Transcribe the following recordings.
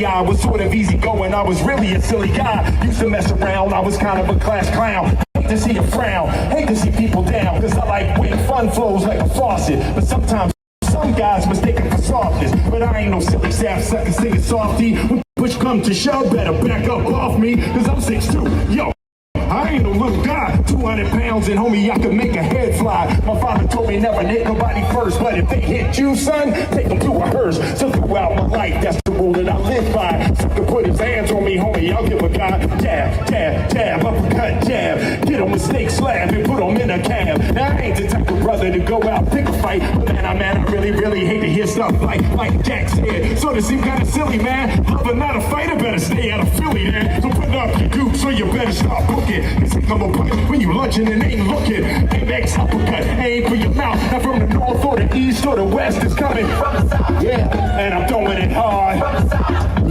I was sort of easy going, I was really a silly guy. Used to mess around, I was kind of a class clown. Hate to see a frown, hate to see people down, cause I like when fun flows like a faucet. But sometimes some guys mistake it for softness. But I ain't no silly sap sucker singing softy. When push come to shove, better back up off me, cause I'm 6'2", yo. I ain't no little guy, 200 pounds, and homie, I could make a head fly. My father told me never hit nobody first, but if they hit you, son, take them to a hearse. So throughout my life, that's the rule that I live by. Sucker put his hands on me, homie, I'll give a guy jab, jab, jab, uppercut, jab. Get him a snake slab and put him in a cab. Now I ain't the type of brother to go out pick a fight, but man, I really hate to hear stuff like Jack said. So this seem kind of silly, man. Brother, not a fighter, better stay out of Philly, man. So put up your goop, so you better start booking. It's like I'm a punch when you lunching and ain't looking. Apex uppercut, aim for your mouth. Not from the north or the east or the west, it's coming from the south. Yeah, and I'm throwing it hard.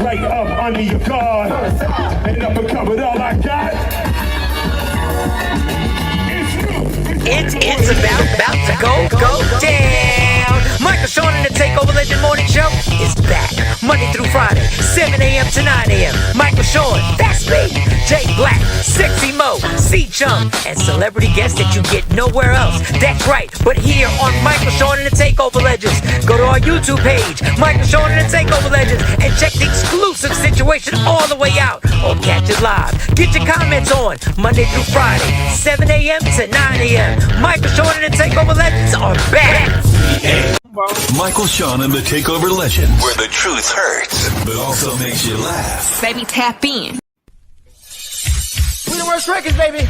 Right up under your guard. And uppercut with all I got. It's about to go down. Michael Sean and the Takeover Legend Morning Show is back Monday through Friday, 7 a.m. to 9 a.m. Michael Sean, that's me. Jay Black, Sexy Mo, C-Chum, and celebrity guests that you get nowhere else. That's right, but here on Michael Sean and the Takeover Legends. Go to our YouTube page, Michael Sean and the Takeover Legends, and check the exclusive situation all the way out. Or catch it live. Get your comments on Monday through Friday, 7 a.m. to 9 a.m. Michael Sean and the Takeover Legends are back. Michael Sean and the Takeover Legends, where the truth hurts, but also makes you laugh. Baby, tap in. We the worst records, baby.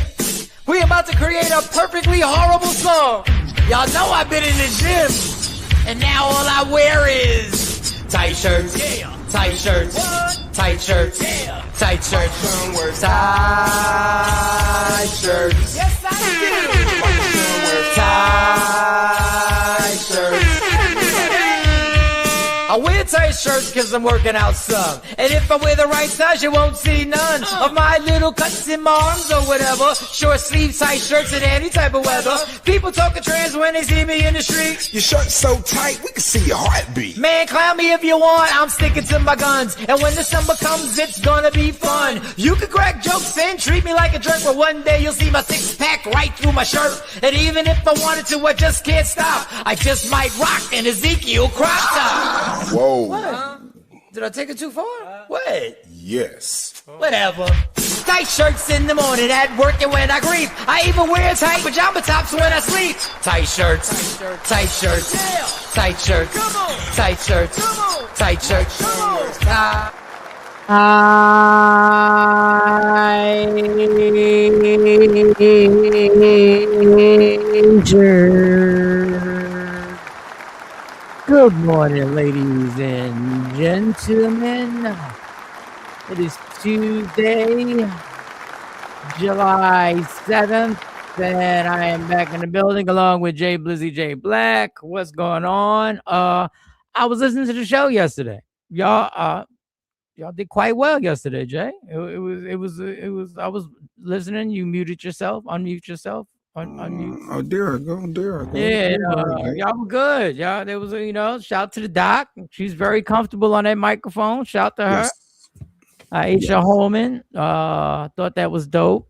We about to create a perfectly horrible song. Y'all know I've been in the gym, and now all I wear is tight shirts, yeah. Tight shirts, what? Tight shirts, yeah. Tight shirts, tight shirts. Yes, I do. Tight shirts. I wear tight shirts cause I'm working out some. And if I wear the right size, you won't see none of my little cuts in my arms or whatever. Short sleeve tight shirts in any type of weather. People talking trans when they see me in the street. Your shirt's so tight, we can see your heartbeat. Man, clown me if you want, I'm sticking to my guns. And when the summer comes, it's gonna be fun. You can crack jokes and treat me like a jerk, but one day you'll see my six-pack right through my shirt. And even if I wanted to, I just can't stop. I just might rock an Ezekiel crop top. Whoa. What? Did I take it too far? What? Yes. Whatever. Tight shirts in the morning, at work and when I grieve. I even wear tight pajama tops when I sleep. Tight shirts. Tight shirts. Yeah. Tight shirts. Come on. Tight shirts. Come on. Tight shirts. Come on. Good morning, ladies and gentlemen. It is Tuesday, July 7th, and I am back in the building along with Jay Blizzy J Black. What's going on? I was listening to the show yesterday. Y'all did quite well yesterday, Jay. It was. I was listening. You muted yourself. Unmute yourself. Unmute. Oh, there I go. Yeah, y'all were good. Y'all, there was shout to the doc. She's very comfortable on that microphone. Shout to her. Yes. Aisha Holman. Thought that was dope.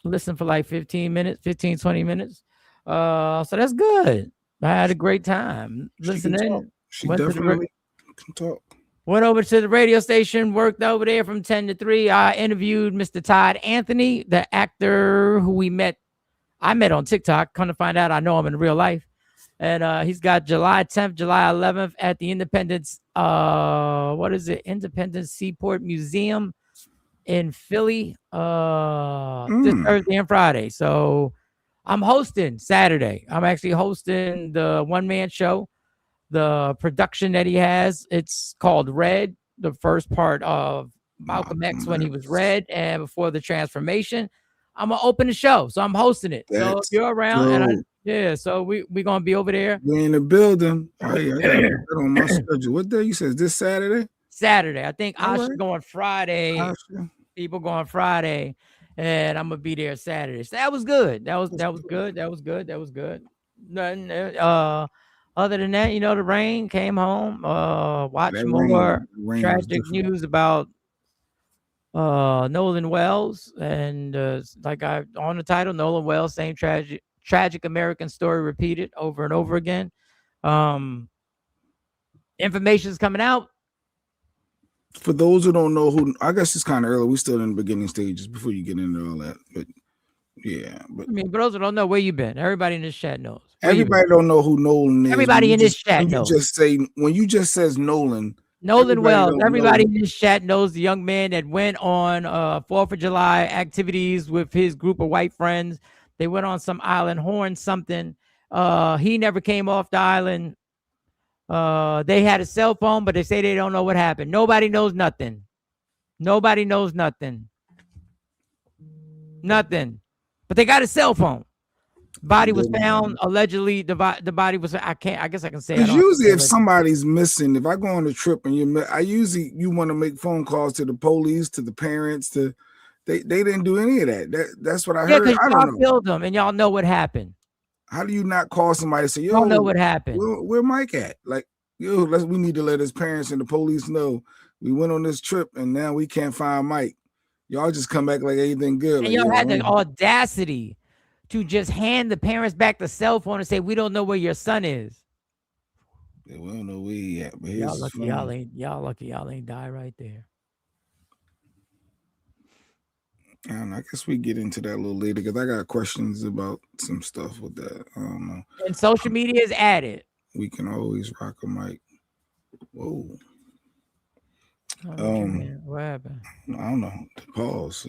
Listened for like 15 minutes, 15, 20 minutes. So that's good. I had a great time listening. She Went to the definitely can talk. Went over to the radio station, worked over there from 10 to 3. I interviewed Mr. Todd Anthony, the actor who I met on TikTok. Come to find out, I know him in real life. And he's got July 10th, July 11th at the Independence, Independence Seaport Museum in Philly, this Thursday and Friday. So I'm hosting Saturday. I'm actually hosting the one-man show. The production that he has, it's called Red, the first part of Malcolm X when he was red and before the transformation. I'm gonna open the show, so I'm hosting it. So if you're around, so we're gonna be over there. We're in the building. I got that on my schedule. What day you said? This Saturday? Saturday. I think Asha's going Friday. People going Friday, and I'm gonna be there Saturday. So that was good. That was good. Nothing. Other than that, the rain came home. Watch more tragic news about Nolan Wells, and like I on the title, Nolan Wells, same tragic American story repeated over and over again. Information is coming out. For those who don't know who, I guess it's kind of early. We're still in the beginning stages before you get into all that. But yeah, but I mean, for those who don't know where you've been, everybody in this chat knows. Everybody don't know who Nolan is. Everybody in this chat knows. When you just says Nolan Wells, everybody in this chat knows the young man that went on 4th of July activities with his group of white friends. They went on some island, Horn something. He never came off the island. They had a cell phone, but they say they don't know what happened. Nobody knows nothing. Nobody knows nothing. Nothing. But they got a cell phone. Body was found allegedly. The body was. I guess I can say. Because usually, if somebody's missing, if I go on a trip and you want to make phone calls to the police, to the parents, they didn't do any of that. That's what I heard. Yeah, because y'all killed them and y'all know what happened. How do you not call somebody and say, "Yo, y'all know what happened? Where Mike at?" Like, yo, we need to let his parents and the police know we went on this trip and now we can't find Mike. Y'all just come back like anything good. And y'all had the audacity to just hand the parents back the cell phone and say, "We don't know where your son is." Yeah, we don't know where he at. But y'all lucky y'all ain't die right there. I don't know. I guess we get into that a little later because I got questions about some stuff with that. I don't know. And social media is added. We can always rock a mic. Whoa. What happened? I don't know. Pause,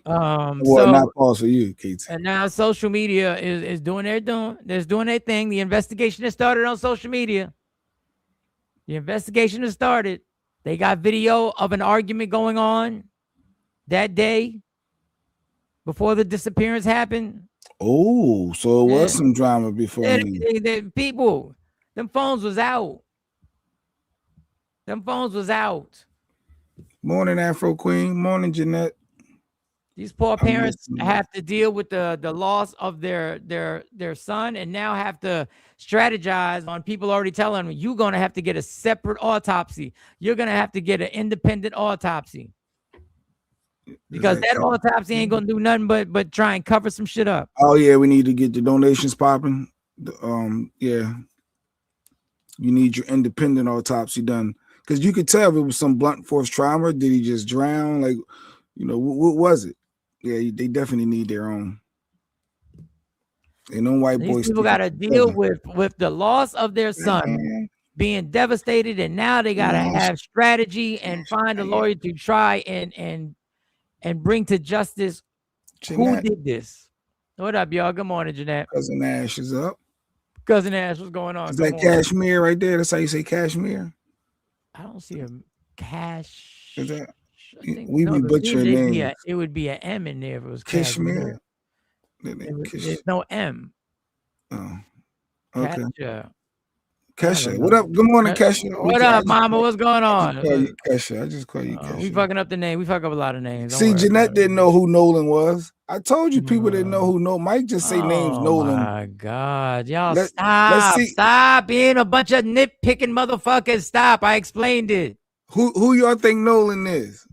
so not pause for you, Kate. And now social media is doing their thing. The investigation has started on social media. The investigation has started. They got video of an argument going on that day before the disappearance happened. Oh, so it was some drama before. People, them phones was out. Them phones was out. Morning, Afro Queen. Morning, Jeanette. These poor parents have to deal with the loss of their son and now have to strategize on people already telling them you're going to have to get a separate autopsy. You're going to have to get an independent autopsy. Because that autopsy ain't going to do nothing but try and cover some shit up. Oh, yeah, we need to get the donations popping. Yeah. You need your independent autopsy done. Because you could tell if it was some blunt force trauma. Did he just drown? Like, what was it? Yeah, they definitely need their own. And no white boys. These people got to deal with the loss of their son, being devastated, and now they got to have strategy and find a lawyer to try and bring to justice Jeanette. Who did this. What up, y'all? Good morning, Jeanette. Cousin Ash is up. Cousin Ash, what's going on? Is that Kashmir right there? That's how you say Kashmir? I don't see a cash. Is that? We be butchering names. It would be an M in there if it was Kashmir. There's no M. Oh, okay. Kesha. What up? Good morning, Kesha. What up, Mama? What's going on? I just call you Kesha. We fucking up the name. We fuck up a lot of names. See, Jeanette didn't know who Nolan was. I told you people didn't know who Nolan. Mike just say names Nolan. Oh my God, y'all stop being a bunch of nitpicking motherfuckers. Stop. I explained it. Who y'all think Nolan is?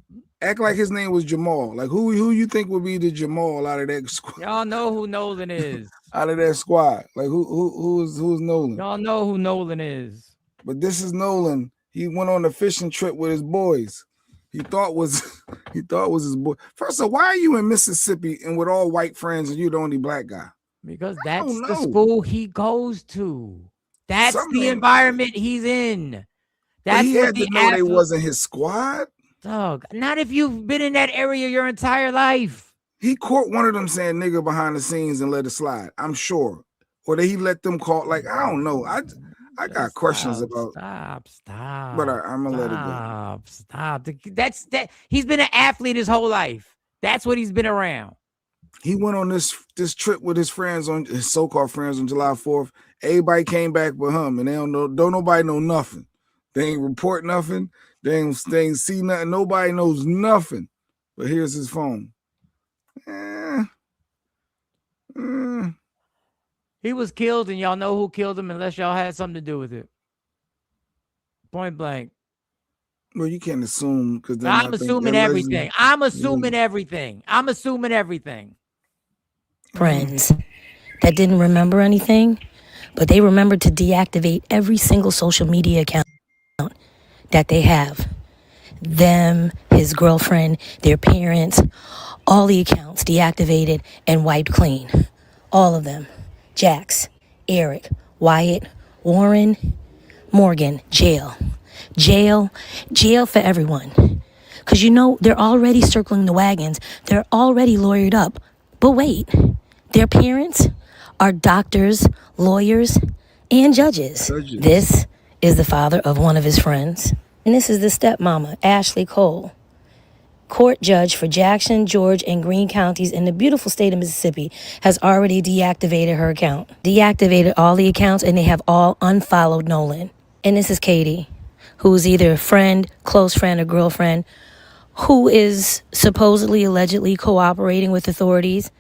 Act like his name was Jamal. Like who you think would be the Jamal out of that squad? Y'all know who Nolan is. Out of that squad. Like who's Nolan? Y'all know who Nolan is. But this is Nolan. He went on a fishing trip with his boys. He thought was his boy. First of all, why are you in Mississippi and with all white friends and you're the only black guy? Because that's the school he goes to. That's Something the environment he's in. That's he what had to know they wasn't his squad. Dog, not if you've been in that area your entire life. He caught one of them saying nigga behind the scenes and let it slide. I'm sure. Or did he let them call? Like, I don't know. I got questions about. Stop. But I'm gonna let it go. Stop. That's that. He's been an athlete his whole life. That's what he's been around. He went on this trip with his friends, on his so-called friends, on July 4th. Everybody came back but him, and they don't nobody know nothing. They ain't report nothing. They ain't see nothing. Nobody knows nothing. But here's his phone. He was killed, and y'all know who killed him unless y'all had something to do with it. Point blank. Well, you can't assume because I'm assuming everything. I'm assuming everything. I'm assuming everything. Friends that didn't remember anything, but they remembered to deactivate every single social media account that they have. Them, his girlfriend, their parents, all the accounts deactivated and wiped clean. All of them. Jax, Eric, Wyatt, Warren, Morgan, jail. Jail for everyone. Because they're already circling the wagons. They're already lawyered up. But wait, their parents are doctors, lawyers, and judges. This is the father of one of his friends. And this is the stepmama, Ashley Cole. Court judge for Jackson, George, and Greene counties in the beautiful state of Mississippi has already deactivated her account. Deactivated all the accounts, and they have all unfollowed Nolan. And this is Katie, who is either a friend, close friend, or girlfriend, who is supposedly, allegedly cooperating with authorities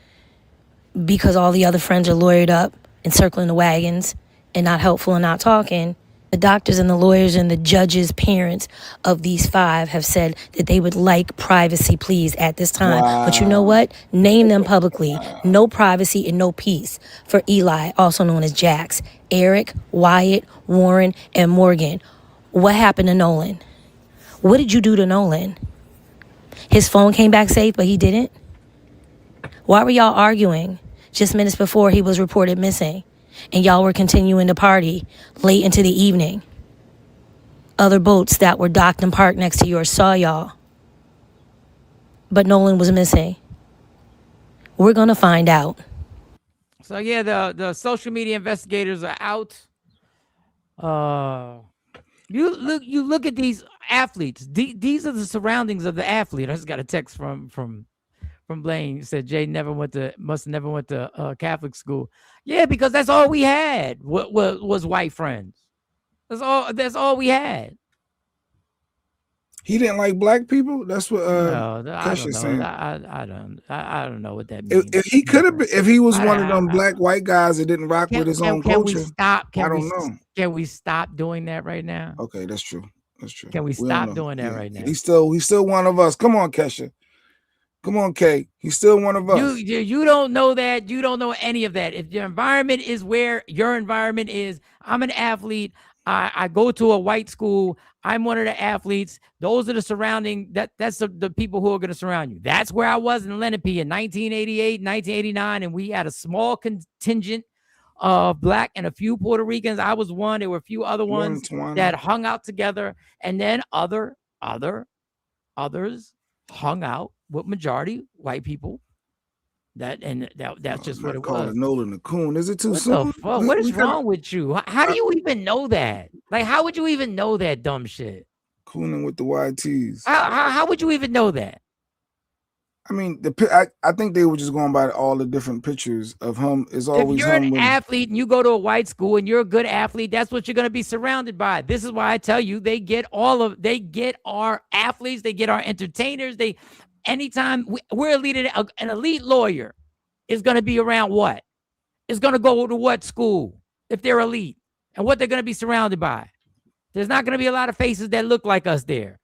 because all the other friends are lawyered up and circling the wagons and not helpful and not talking. The doctors and the lawyers and the judges' parents of these 5 have said that they would like privacy, please, at this time. Wow. But you know what? Name them publicly. No privacy and no peace for Eli, also known as Jax, Eric, Wyatt, Warren, and Morgan. What happened to Nolan? What did you do to Nolan? His phone came back safe, but he didn't? Why were y'all arguing just minutes before he was reported missing? And y'all were continuing to party late into the evening. Other boats that were docked and parked next to yours saw y'all. But Nolan was missing. We're going to find out. So, yeah, the social media investigators are out. You look at these athletes. These are the surroundings of the athlete. I just got a text from Blaine. He said Jay must have never went to Catholic school. Yeah, because that's all we had. Was white friends. That's all we had. He didn't like black people. That's what Kesha's saying. I don't know what that means. If he could have, if he was one of them black white guys that didn't rock with his own culture, I don't know. Can we stop doing that right now? Okay, that's true. That's true. Can we stop doing that right now? He's still one of us. Come on, Kesha. Come on, Kay. He's still one of us. You don't know that. You don't know any of that. If your environment is where your environment is, I'm an athlete. I go to a white school. I'm one of the athletes. Those are the surrounding. That's the people who are going to surround you. That's where I was in Lenape in 1988, 1989, and we had a small contingent of black and a few Puerto Ricans. I was one. There were a few other ones that hung out together, and then others hung out with majority white people. That's just what it was. Nolan the coon. Is it too soon? What is wrong with you? How do you even know that? Like, how would you even know that dumb shit? Cooning with the YTs. How would you even know that? I mean, I think they were just going by all the different pictures of him. Is always if you're an athlete and you go to a white school and you're a good athlete, that's what you're going to be surrounded by. This is why I tell you they get our athletes, they get our entertainers. Anytime we're an elite lawyer is going to be around what? Is going to go to what school if they're elite, and what they're going to be surrounded by. There's not going to be a lot of faces that look like us there.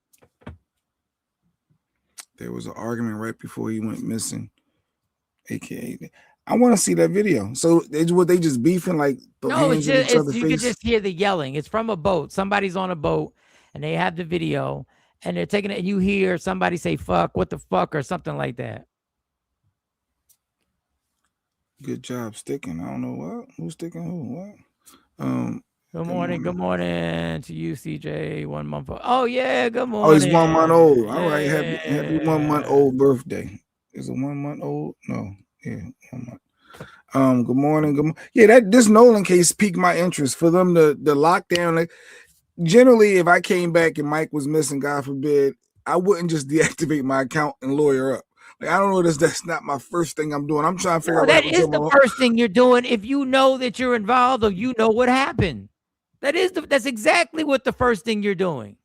There was an argument right before he went missing. AKA, I want to see that video. So they just beefing like the No, it's hands in just each other's you face? can just hear the yelling. It's from a boat. Somebody's on a boat and they have the video and they're taking it and you hear somebody say fuck, what the fuck, or something like that. Good job sticking. I don't know what. Who's sticking who? What? Good morning to you, CJ. 1 month old. Oh yeah, good morning. Oh, he's 1 month old. All right, Yeah. happy 1 month old birthday. Is it 1 month old? No, yeah, 1 month. Good morning. Yeah, this Nolan case piqued my interest for them to lock down. Like, generally, if I came back and Mike was missing, God forbid, I wouldn't just deactivate my account and lawyer up. Like, I don't know. That's not my first thing I'm doing. I'm trying to figure out. That is the first thing you're doing if you know that you're involved or you know what happened. That's exactly what the first thing you're doing.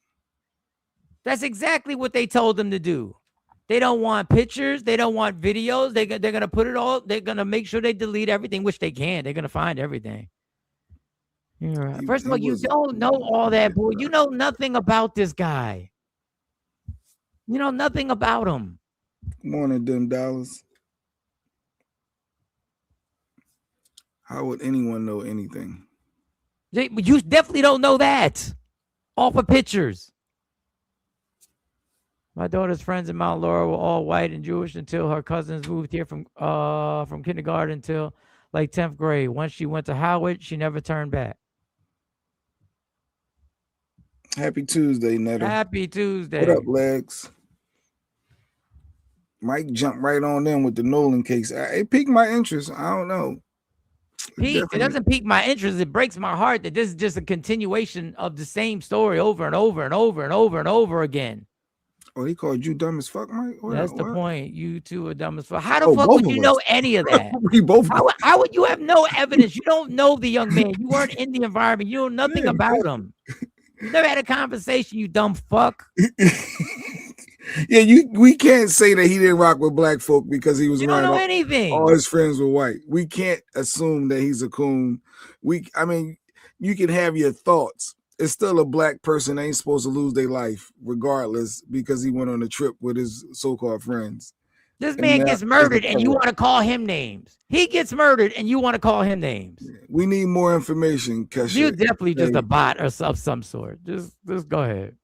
That's exactly what they told them to do. They don't want pictures. They don't want videos. They're going to put it all. They're going to make sure they delete everything, which they can. They're going to find everything. Right. First of all, you don't know all that, boy. You know nothing about this guy. You know nothing about him. Good morning, them dollars. How would anyone know anything? You definitely don't know that. Off of pictures. My daughter's friends in Mount Laurel were all white and Jewish until her cousins moved here from kindergarten until like 10th grade. Once she went to Howard, she never turned back. Happy Tuesday, Netta. Happy Tuesday. What up, Legs? Mike jumped right on them with the Nolan case. It piqued my interest. I don't know. It doesn't pique my interest. It breaks my heart that this is just a continuation of the same story over and over and over and over and over again. Oh, he called you dumb as fuck, Mike? That's the point. You two are dumb as fuck. How the fuck would you know any of that? We both. How would you have no evidence? You don't know the young man. You weren't in the environment. You know nothing about him. You never had a conversation, you dumb fuck. Yeah, we can't say that he didn't rock with black folk because he was you don't know anything. All his friends were white. We can't assume that he's a coon. I mean, you can have your thoughts. It's still a black person ain't supposed to lose their life regardless because he went on a trip with his so-called friends. This man gets murdered and you want to call him names. He gets murdered and you want to call him names. We need more information, Kesha. You're definitely just a bot or of some sort. Just go ahead.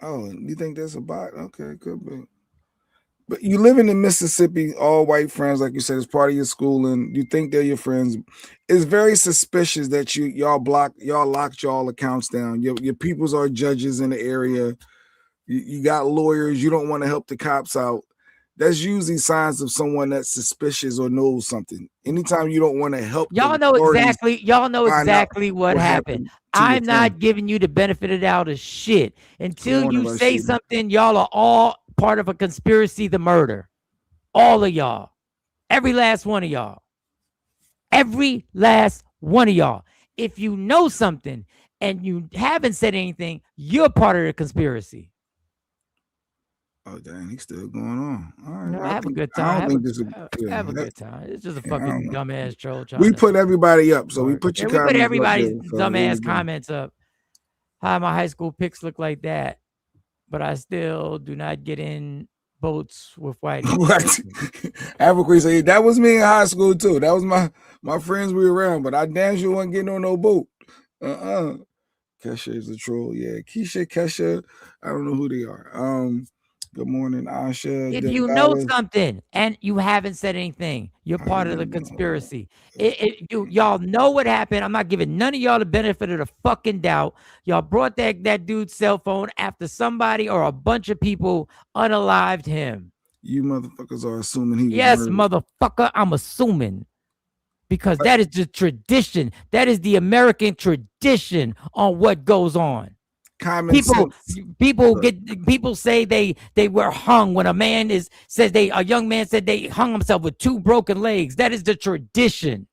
Oh, you think that's a bot? Okay, could be. But you live in Mississippi, all white friends, like you said, it's part of your schooling. You think they're your friends. It's very suspicious that y'all locked y'all accounts down. Your peoples are judges in the area. You got lawyers. You don't want to help the cops out. That's usually signs of someone that's suspicious or knows something. Anytime you don't want to help, y'all know exactly what happened. I'm not giving you the benefit of the doubt of shit until you say something. Y'all are all part of a conspiracy to murder. All of y'all. Every last one of y'all. Every last one of y'all. If you know something and you haven't said anything, you're part of the conspiracy. Oh, dang, he's still going on. All right. No, have a good time. Have a good time. It's just a fucking dumbass troll. We put everybody up, so we put your comments. We put everybody's dumbass comments up. Hi, my high school pics look like that, but I still do not get in boats with white. Africa say that was me in high school too. That was my friends we were around, but I damn sure wasn't getting on no boat. Kesha is a troll. Yeah, Kesha. I don't know who they are. Good morning, Asha. If you know something and you haven't said anything, you're part of the conspiracy. Y'all know what happened. I'm not giving none of y'all the benefit of the fucking doubt. Y'all brought that dude's cell phone after somebody or a bunch of people unalived him. You motherfuckers are assuming he was Yes, murdered. motherfucker, I'm assuming. Because that is the tradition. That is the American tradition on what goes on. People say they were hung when a young man said they hung himself with 2 broken legs. That is the tradition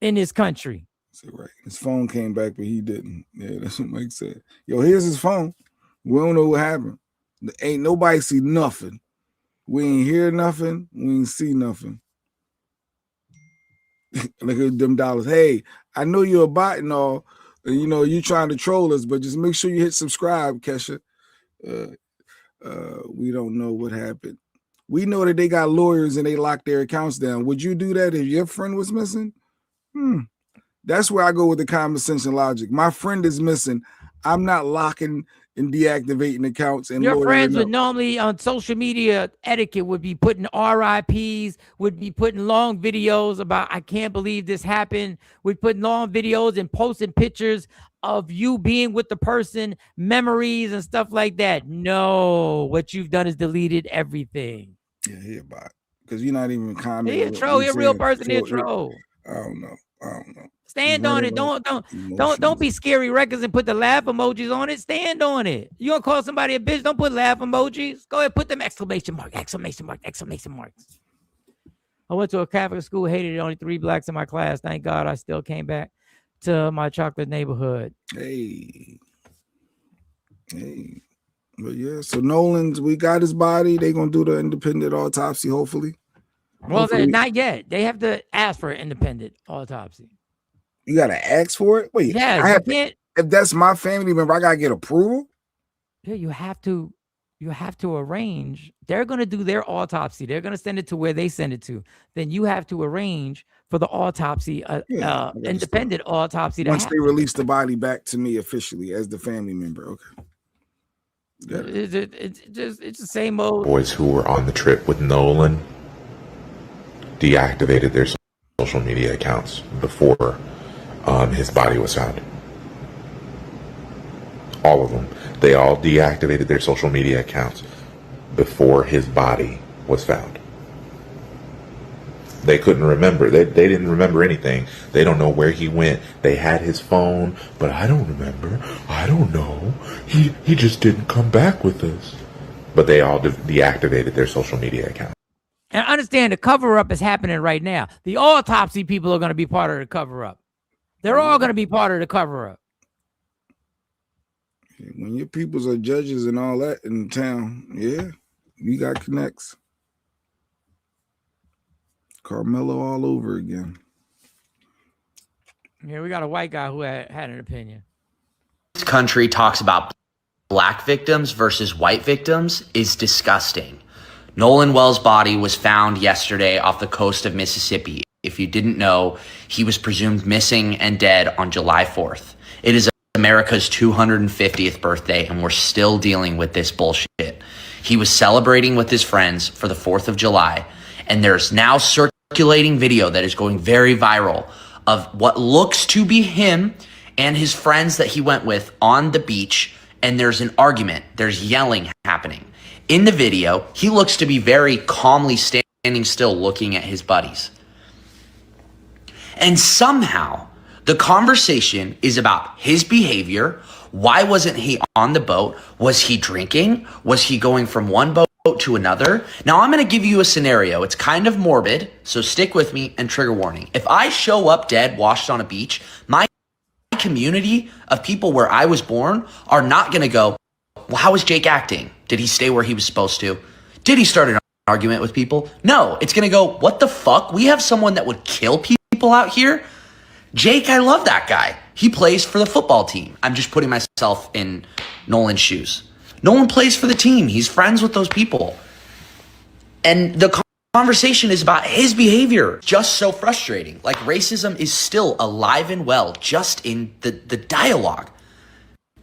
in this country. Right. His phone came back, but he didn't. Yeah, that's what Mike said. Yo, here's his phone. We don't know what happened. Ain't nobody see nothing. We ain't hear nothing. We ain't see nothing. Look at them dollars. Hey, I know you're a bot and all. You know, you trying to troll us, but just make sure you hit subscribe, Kesha. We don't know what happened. We know that they got lawyers and they lock their accounts down. Would you do that if your friend was missing? That's where I go with the common sense and logic. My friend is missing. I'm not locking and deactivating accounts. And your friends would normally on social media etiquette would be putting RIPs, would be putting long videos about I can't believe this happened, would put long videos and posting pictures of you being with the person, memories and stuff like that. No, what you've done is deleted everything. Yeah, he a bot. Because you're not even commenting. He a troll. He a real person. He a troll. I don't know. Stand on it. Don't be scary records and put the laugh emojis on it. Stand on it. You gonna call somebody a bitch? Don't put laugh emojis. Go ahead, put them exclamation marks. I went to a Catholic school, hated it. Only 3 blacks in my class. Thank God I still came back to my chocolate neighborhood. Hey. But yeah, so Nolan's, we got his body. They gonna do the independent autopsy, hopefully. Well, not yet. They have to ask for an independent autopsy. You gotta ask for it? Wait, yeah, if that's my family member, I gotta get approval? Yeah, you have to arrange. They're gonna do their autopsy. They're gonna send it to where they send it to. Then you have to arrange for the autopsy, independent autopsy. Once they release the body back to me officially as the family member, okay. It's the same old. Boys who were on the trip with Nolan deactivated their social media accounts before his body was found. All of them. They all deactivated their social media accounts before his body was found. They couldn't remember. They didn't remember anything. They don't know where he went. They had his phone, but I don't remember. I don't know. He just didn't come back with us. But they all deactivated their social media accounts. And understand the cover-up is happening right now. The autopsy people are going to be part of the cover-up. They're all going to be part of the cover-up. When your peoples are judges and all that in town, yeah, you got connects. Carmelo all over again. Yeah, we got a white guy who had an opinion. This country talks about black victims versus white victims is disgusting. Nolan Wells' body was found yesterday off the coast of Mississippi. If you didn't know, he was presumed missing and dead on July 4th. It is America's 250th birthday, and we're still dealing with this bullshit. He was celebrating with his friends for the 4th of July, and there's now circulating video that is going very viral of what looks to be him and his friends that he went with on the beach, and there's an argument. There's yelling happening. In the video, he looks to be very calmly standing still looking at his buddies. And somehow, the conversation is about his behavior. Why wasn't he on the boat? Was he drinking? Was he going from one boat to another? Now, I'm going to give you a scenario. It's kind of morbid, so stick with me and trigger warning. If I show up dead, washed on a beach, my community of people where I was born are not going to go, well, how was Jake acting? Did he stay where he was supposed to? Did he start an argument with people? No, it's going to go, what the fuck? We have someone that would kill people out here? Jake, I love that guy. He plays for the football team. I'm just putting myself in Nolan's shoes. Nolan plays for the team. He's friends with those people. And the conversation is about his behavior. Just so frustrating. Like racism is still alive and well just in the dialogue.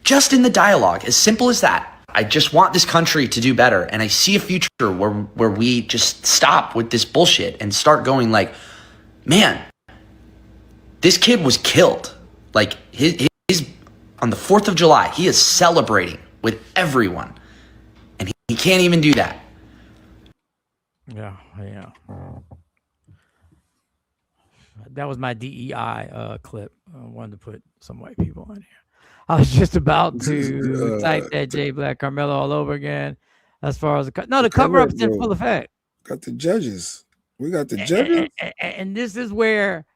Just in the dialogue. As simple as that. I just want this country to do better. And I see a future where we just stop with this bullshit and start going like, man, this kid was killed. Like his on the 4th of July, he is celebrating with everyone. And he can't even do that. Yeah. That was my DEI clip. I wanted to put some white people on here. I was just about to type that J Black Carmelo all over again. As far as the cover-up is in full effect. Got the judges. We got the judges. And this is where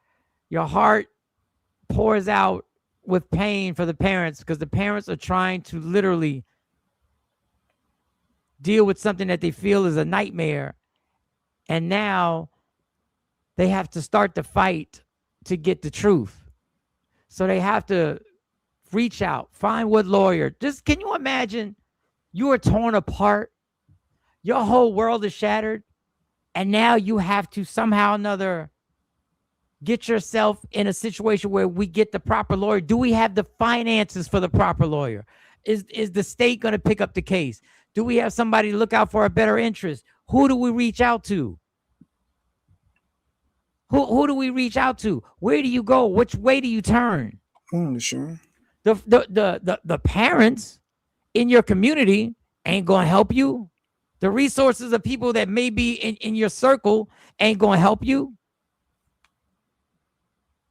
your heart pours out with pain for the parents, because the parents are trying to literally deal with something that they feel is a nightmare. And now they have to start the fight to get the truth. So they have to reach out, find what lawyer. Just can you imagine you are torn apart Your whole world is shattered. And now you have to somehow or another get yourself in a situation where we get the proper lawyer. Do we have the finances for the proper lawyer? Is the state going to pick up the case? Do we have somebody to look out for our better interest? Who do we reach out to? Who do we reach out to? Where do you go? Which way do you turn? Sure. The parents in your community ain't going to help you. The resources of people that may be in your circle ain't going to help you.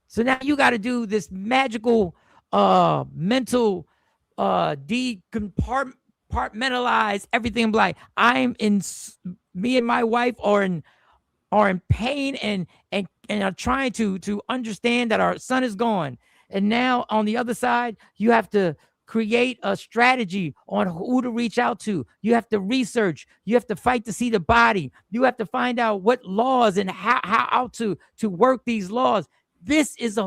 So now you got to do this magical mental decompartmentalize everything. Like me and my wife are in pain and are trying to understand that our son is gone. And now on the other side, you have to create a strategy on who to reach out to. You have to research. You have to fight to see the body. You have to find out what laws and how to work these laws. This is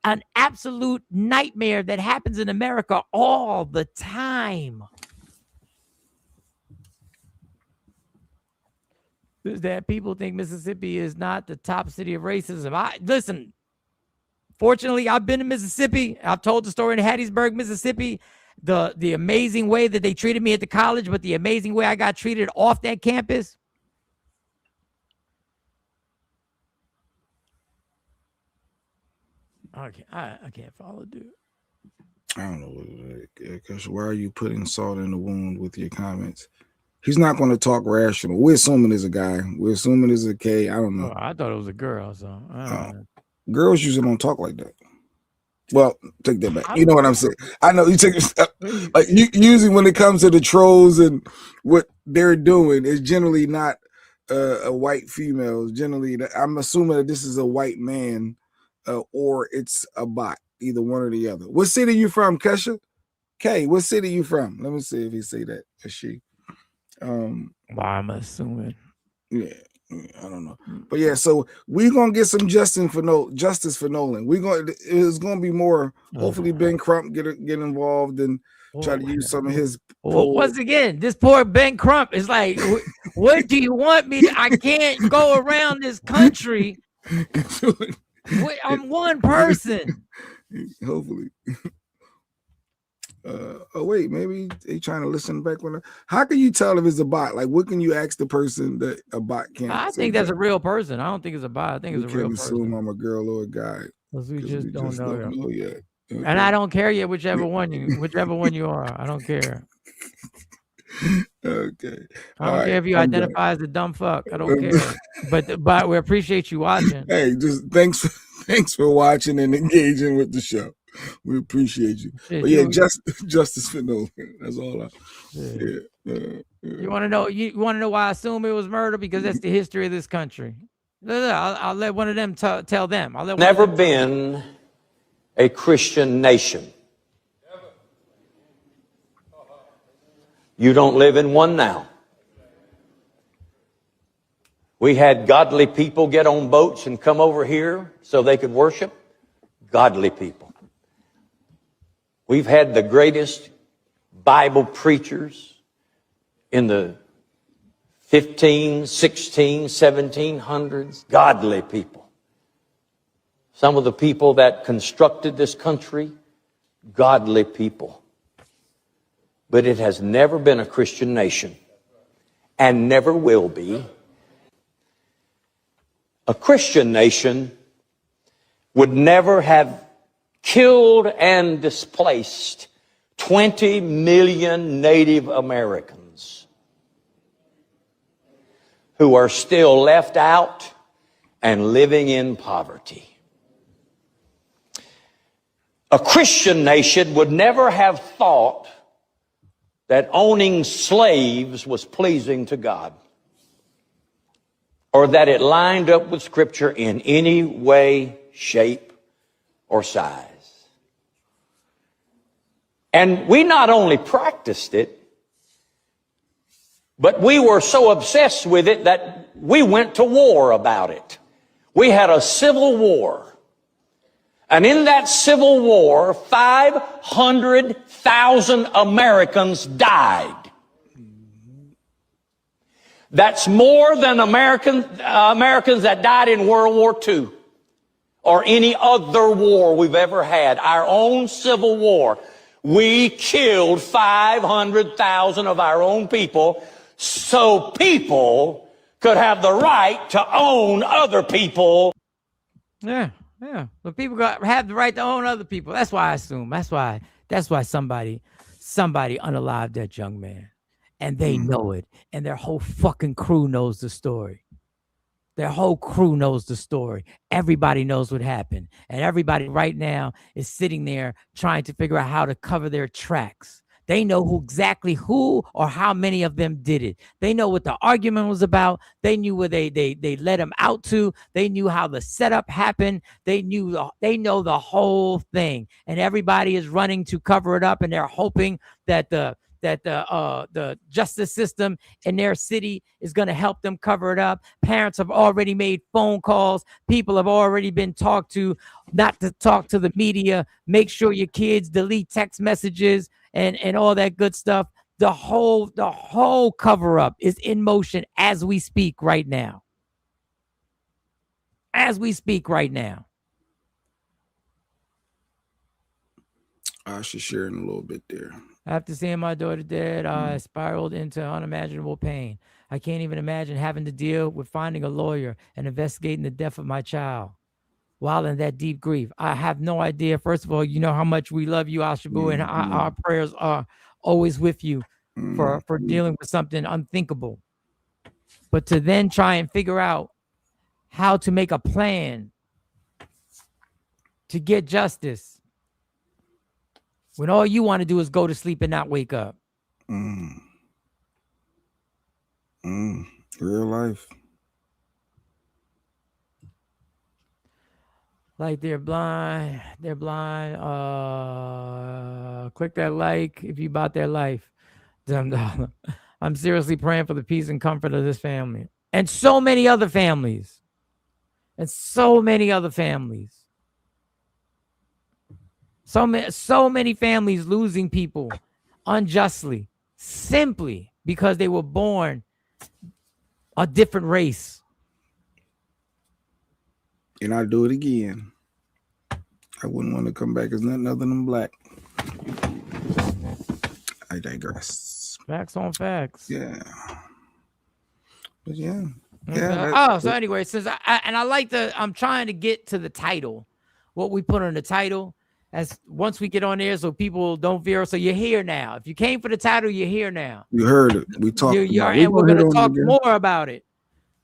an absolute nightmare that happens in America all the time. That people think Mississippi is not the top city of racism. Listen, fortunately, I've been to Mississippi. I've told the story in Hattiesburg, Mississippi, the amazing way that they treated me at the college, but the amazing way I got treated off that campus. Okay, I can't follow, dude. I don't know, because why are you putting salt in the wound with your comments? He's not going to talk rational. We're assuming it's a guy. We're assuming it's a K. I don't know. Oh, I thought it was a girl. So girls usually don't talk like that. Well, take that back. You know what I'm saying? I know you take like usually when it comes to the trolls and what they're doing, it's generally not a white female. Generally, I'm assuming that this is a white man or it's a bot, either one or the other. What city you from, Kesha? Kay, what city you from? Let me see if he say that or she. Well, I'm assuming. Yeah, I don't know, but yeah. So we're gonna get some justice for Nolan. It's gonna be more. Hopefully, Ben Crump get involved and try to use some of his. Once again, this poor Ben Crump is like, what do you want me to? I can't go around this country. I'm one person. Hopefully. Oh wait, maybe they trying to listen back when. How can you tell if it's a bot? Like, what can you ask the person that a bot can't? I think that's a real person. I don't think it's a bot. I think it's a real person. Assume I'm a girl or a guy. We just don't know yet. Okay. And I don't care yet. Whichever one you are, I don't care. Okay. I don't care if you identify as a dumb fuck. I don't care. But we appreciate you watching. Hey, just thanks for watching and engaging with the show. We appreciate you. But yeah, justice for Nolan. That's all. You want to know? You want to know why I assume it was murder? Because that's the history of this country. I'll let one of them tell them. Never been a Christian nation. You don't live in one now. We had godly people get on boats and come over here so they could worship. Godly people. We've had the greatest Bible preachers in the 15, 16, 1700s. Godly people. Some of the people that constructed this country, godly people. But it has never been a Christian nation and never will be. A Christian nation would never have killed and displaced 20 million Native Americans who are still left out and living in poverty. A Christian nation would never have thought that owning slaves was pleasing to God, or that it lined up with Scripture in any way, shape, or size. And we not only practiced it, but we were so obsessed with it that we went to war about it. We had a civil war. And in that civil war, 500,000 Americans died. That's more than Americans that died in World War II or any other war we've ever had. Our own Civil War, we killed 500,000 of our own people so people could have the right to own other people. Yeah. The people have the right to own other people. That's why I assume. That's why somebody unalived that young man. And they know it. And their whole fucking crew knows the story. Their whole crew knows the story. Everybody knows what happened. And everybody right now is sitting there trying to figure out how to cover their tracks. They know exactly who or how many of them did it. They know what the argument was about. They knew where they let him out to. They knew how the setup happened. They know the whole thing. And everybody is running to cover it up, and they're hoping that the justice system in their city is going to help them cover it up. Parents have already made phone calls. People have already been talked to not to talk to the media. Make sure your kids delete text messages and all that good stuff. The whole cover up is in motion as we speak right now. I should share in a little bit there. After seeing my daughter dead, I spiraled into unimaginable pain. I can't even imagine having to deal with finding a lawyer and investigating the death of my child while in that deep grief. I have no idea. First of all, you know how much we love you, Al-Shabu, and our prayers are always with you for dealing with something unthinkable. But to then try and figure out how to make a plan to get justice when all you want to do is go to sleep and not wake up. Real life. Like they're blind. Click that like if you bought their life. I'm seriously praying for the peace and comfort of this family and so many other families. So many families losing people unjustly simply because they were born a different race. And I'll do it again. I wouldn't want to come back as nothing other than black. I digress. Facts on facts. Yeah. But yeah. So anyway, since I'm trying to get to the title, what we put on the title, as once we get on there, so people don't veer. So you're here now. If you came for the title, you're here now. You heard it. We talked about it. And we're going to talk more about it.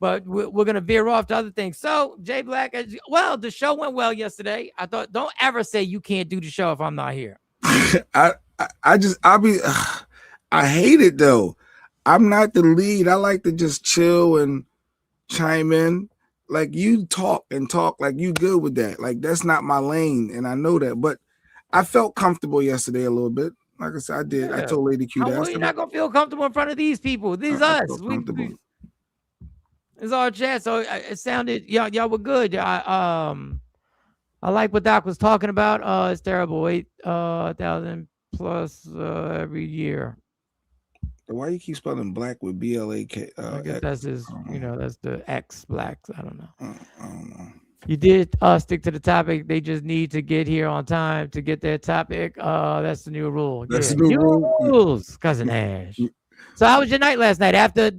But we're going to veer off to other things. So, Jay Black, the show went well yesterday. I thought, don't ever say you can't do the show if I'm not here. I hate it though. I'm not the lead. I like to just chill and chime in. Like you talk like you good with that. Like that's not my lane, and I know that. But I felt comfortable yesterday a little bit. Like I said, I did. Yeah. I told Lady Q that. You're not gonna feel comfortable in front of these people. These us. It's all chat. So it sounded y'all were good. I like what Doc was talking about. It's terrible. 8,000 plus every year. Why you keep spelling black with BLAK? I guess that's his. That's the X blacks. I don't know. I don't know. You did stick to the topic. They just need to get here on time to get their topic. That's the new rule. That's the new rules, Cousin Ash. So how was your night last night? After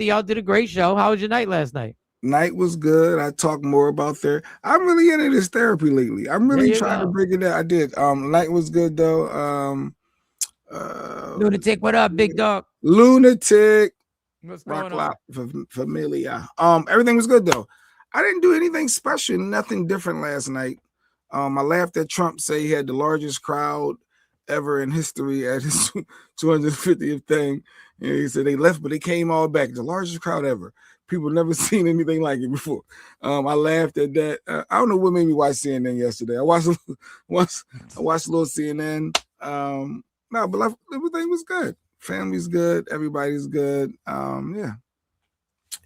y'all did a great show, how was your night last night? Night was good. I talked more about therapy. I'm really into this therapy lately. I'm really trying to break it down. I did. Night was good though. Lunatic, what up, big dog? Lunatic. What's going on? Familia. Everything was good though. I didn't do anything special, nothing different last night. I laughed at Trump say he had the largest crowd ever in history at his 250th thing. And he said they left, but they came all back. The largest crowd ever. People never seen anything like it before. I laughed at that. I don't know what made me watch CNN yesterday. I watched a little CNN. No, but everything was good. Family's good. Everybody's good. Yeah.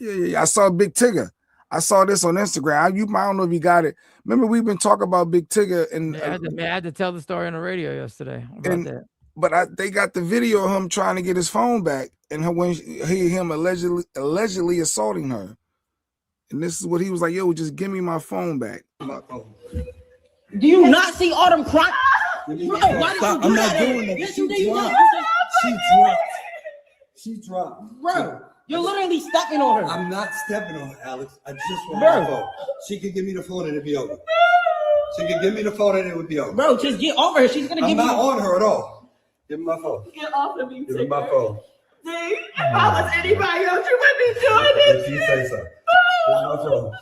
I saw Big Tigger. I saw this on Instagram. I don't know if you got it. Remember, we've been talking about Big Tigger, and I had to tell the story on the radio yesterday about that. But they got the video of him trying to get his phone back, and him allegedly assaulting her. And this is what he was like, yo, just give me my phone back. My phone. Do you not see all them crime? I'm not doing that. Yes, you did. She dropped. Bro, you're literally stepping on her. I'm not stepping on her, Alex. I just want my phone. She can give me the phone and it'll be over. She can give me the phone and it would be over. Bro, just get over her. She's gonna give you. I'm not on her at all. Give me my phone. Get off of me. Give me my phone. See, if I was anybody else, you wouldn't be doing this. If you say so. Give me my phone.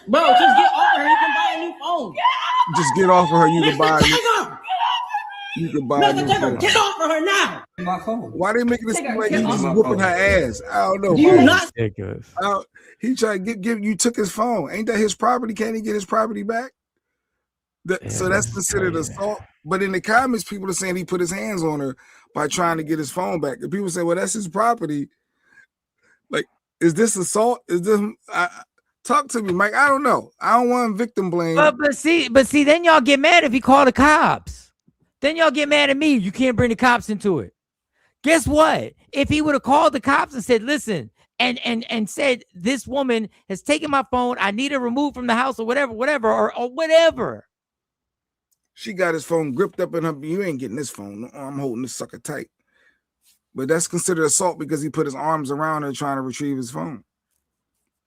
Bro, just get over her. You can buy a new phone. Just get off of her. You can buy. You can buy. Get off of her now. My phone. Why they making it seem like he just whooping her ass? I don't know. Do you not? He tried to give you took his phone. Ain't that his property? Can't he get his property back? So that's considered assault. But in the comments, people are saying he put his hands on her by trying to get his phone back. And people say, well, that's his property. Like, is this assault? Is this talk to me, Mike? I don't know. I don't want victim blame. But see, then y'all get mad if he called the cops. Then y'all get mad at me. You can't bring the cops into it. Guess what? If he would have called the cops and said, listen, and said, this woman has taken my phone, I need her removed from the house or whatever, or whatever. She got his phone gripped up in her. You ain't getting this phone. I'm holding this sucker tight. But that's considered assault because he put his arms around her trying to retrieve his phone.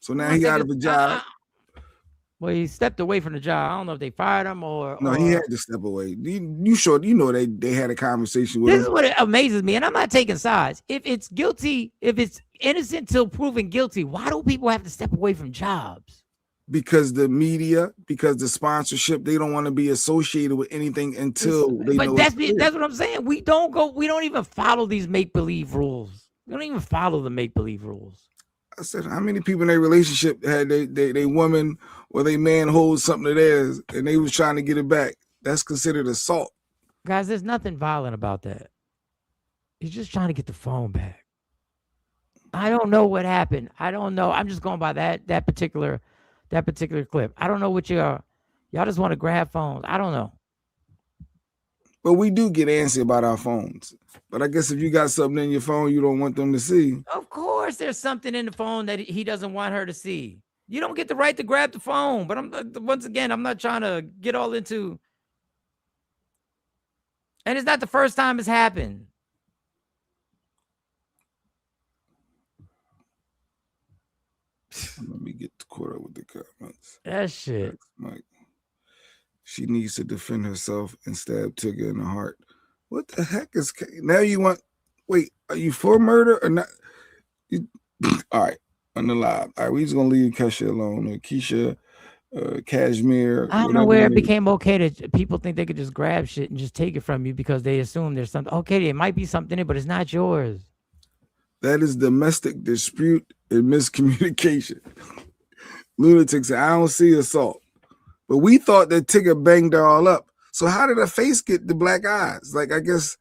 So now he out of a job. Well, he stepped away from the job. I don't know if they fired him or no. He had to step away. You sure? You know they had a conversation with him. This is what amazes me, and I'm not taking sides. If it's guilty, if it's innocent till proven guilty, why do people have to step away from jobs? Because the media, because the sponsorship, they don't want to be associated with anything until they know. But that's what I'm saying. We don't even follow these make-believe rules. We don't even follow the make-believe rules. I said, how many people in their relationship had they woman or they man hold something of theirs and they was trying to get it back? That's considered assault. Guys, there's nothing violent about that. He's just trying to get the phone back. I don't know what happened. I don't know. I'm just going by that particular clip. I don't know what y'all just want to grab phones. I don't know. But we do get antsy about our phones. But I guess if you got something in your phone you don't want them to see. Of course there's something in the phone that he doesn't want her to see. You don't get the right to grab the phone. But once again, I'm not trying to get all into. And it's not the first time it's happened. Let me get caught up with the comments. That shit. Mike. She needs to defend herself and stab Tigger in the heart. What the heck is now you want? Wait, are you for murder or not? All right, on the live. All right, we just gonna leave Kesha alone or Keisha, Cashmere. I don't know where it became okay to people think they could just grab shit and just take it from you because they assume there's something. Okay, it might be something in it, but it's not yours. That is domestic dispute and miscommunication. Lunatic said, I don't see assault. But we thought that Tigger banged her all up. So how did her face get the black eyes? Like, I guess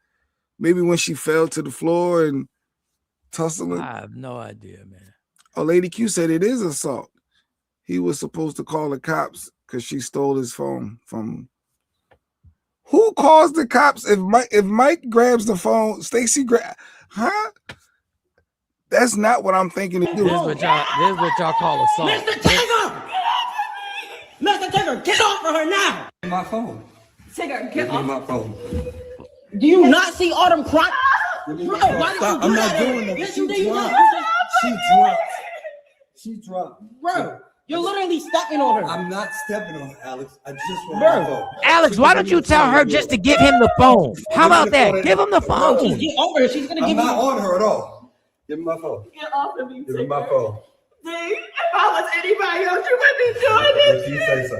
maybe when she fell to the floor and tussling. I have no idea, man. Oh, Lady Q said it is assault. He was supposed to call the cops because she stole his phone from him. Who calls the cops? If Mike grabs the phone, Stacey huh? That's not what I'm thinking to do. This is what y'all call assault. Mr. Tigger! Mr. Tigger, get off of her now! My phone. Tigger, get off my phone. Do you not see all them crime? I'm not doing that. Yes, you did. She dropped. Bro, you're literally stepping on her. I'm not stepping on her, Alex. I just want my phone. Alex, why don't you tell her just to give him the phone? How about that? Give him the phone. Just get over her. She's gonna give you. I'm not on her at all. Give me my phone. Get off of me. Give me my phone. See, if I was anybody else, you wouldn't be doing this. If you say so.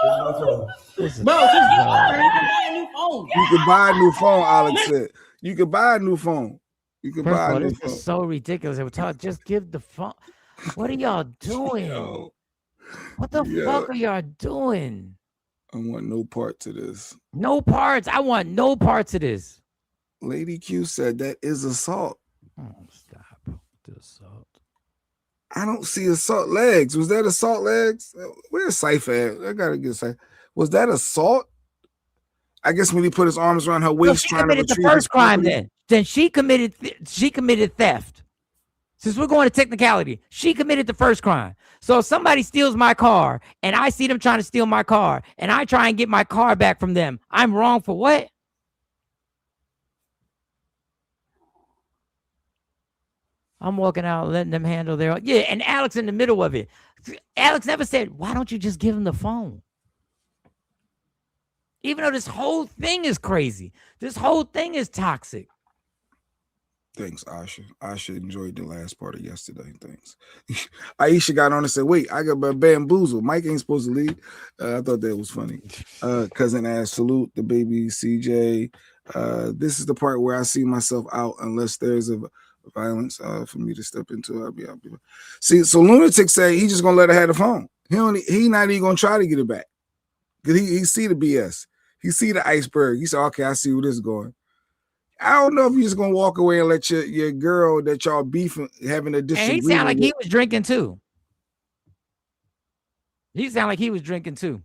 Give me my phone. Bro, just get over her. You can buy a new phone. You can buy a new phone, Alex said. You can buy a new phone. You can buy a new phone. This is so ridiculous. Just give the phone. What are y'all doing? What the fuck are y'all doing? I want no part to this. No parts. I want no parts of this. Lady Q said that is assault. Oh, stop. The assault. I don't see assault legs. Was that assault legs? Where's Cypher at? I gotta get Cypher. Was that assault? I guess when he put his arms around her waist, she committed the first crime. Then she committed theft. Since we're going to technicality, she committed the first crime. So if somebody steals my car and I see them trying to steal my car and I try and get my car back from them, I'm wrong for what? I'm walking out, letting them handle their, yeah, and Alex in the middle of it. Alex never said, why don't you just give him the phone? Even though this whole thing is crazy. This whole thing is toxic. Thanks, Asha. Asha enjoyed the last part of yesterday. Thanks. Aisha got on and said, wait, I got bamboozled. Mike ain't supposed to lead. I thought that was funny. Cousin ass, salute the baby CJ. This is the part where I see myself out unless there's a violence for me to step into. I'll be. See, so Lunatic said he just gonna let her have the phone. He not even gonna try to get it back. Cause he see the BS. He see the iceberg. He said, okay, I see where this is going. I don't know if you're just gonna walk away and let your girl that y'all beefing having a disagreement. And he sounded like he was drinking too. He sounded like he was drinking too.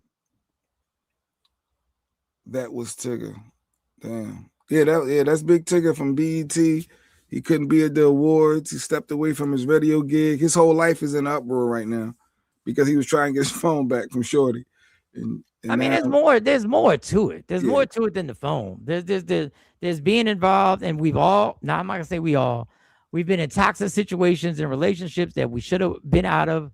That was Tigger. Damn. Yeah, that's Big Tigger from BET. He couldn't be at the awards. He stepped away from his radio gig. His whole life is in uproar right now because he was trying to get his phone back from Shorty. And I mean, there's more to it. There's more to it than the phone. There's being involved, and we've all, now I'm not gonna say we've been in toxic situations and relationships that we should have been out of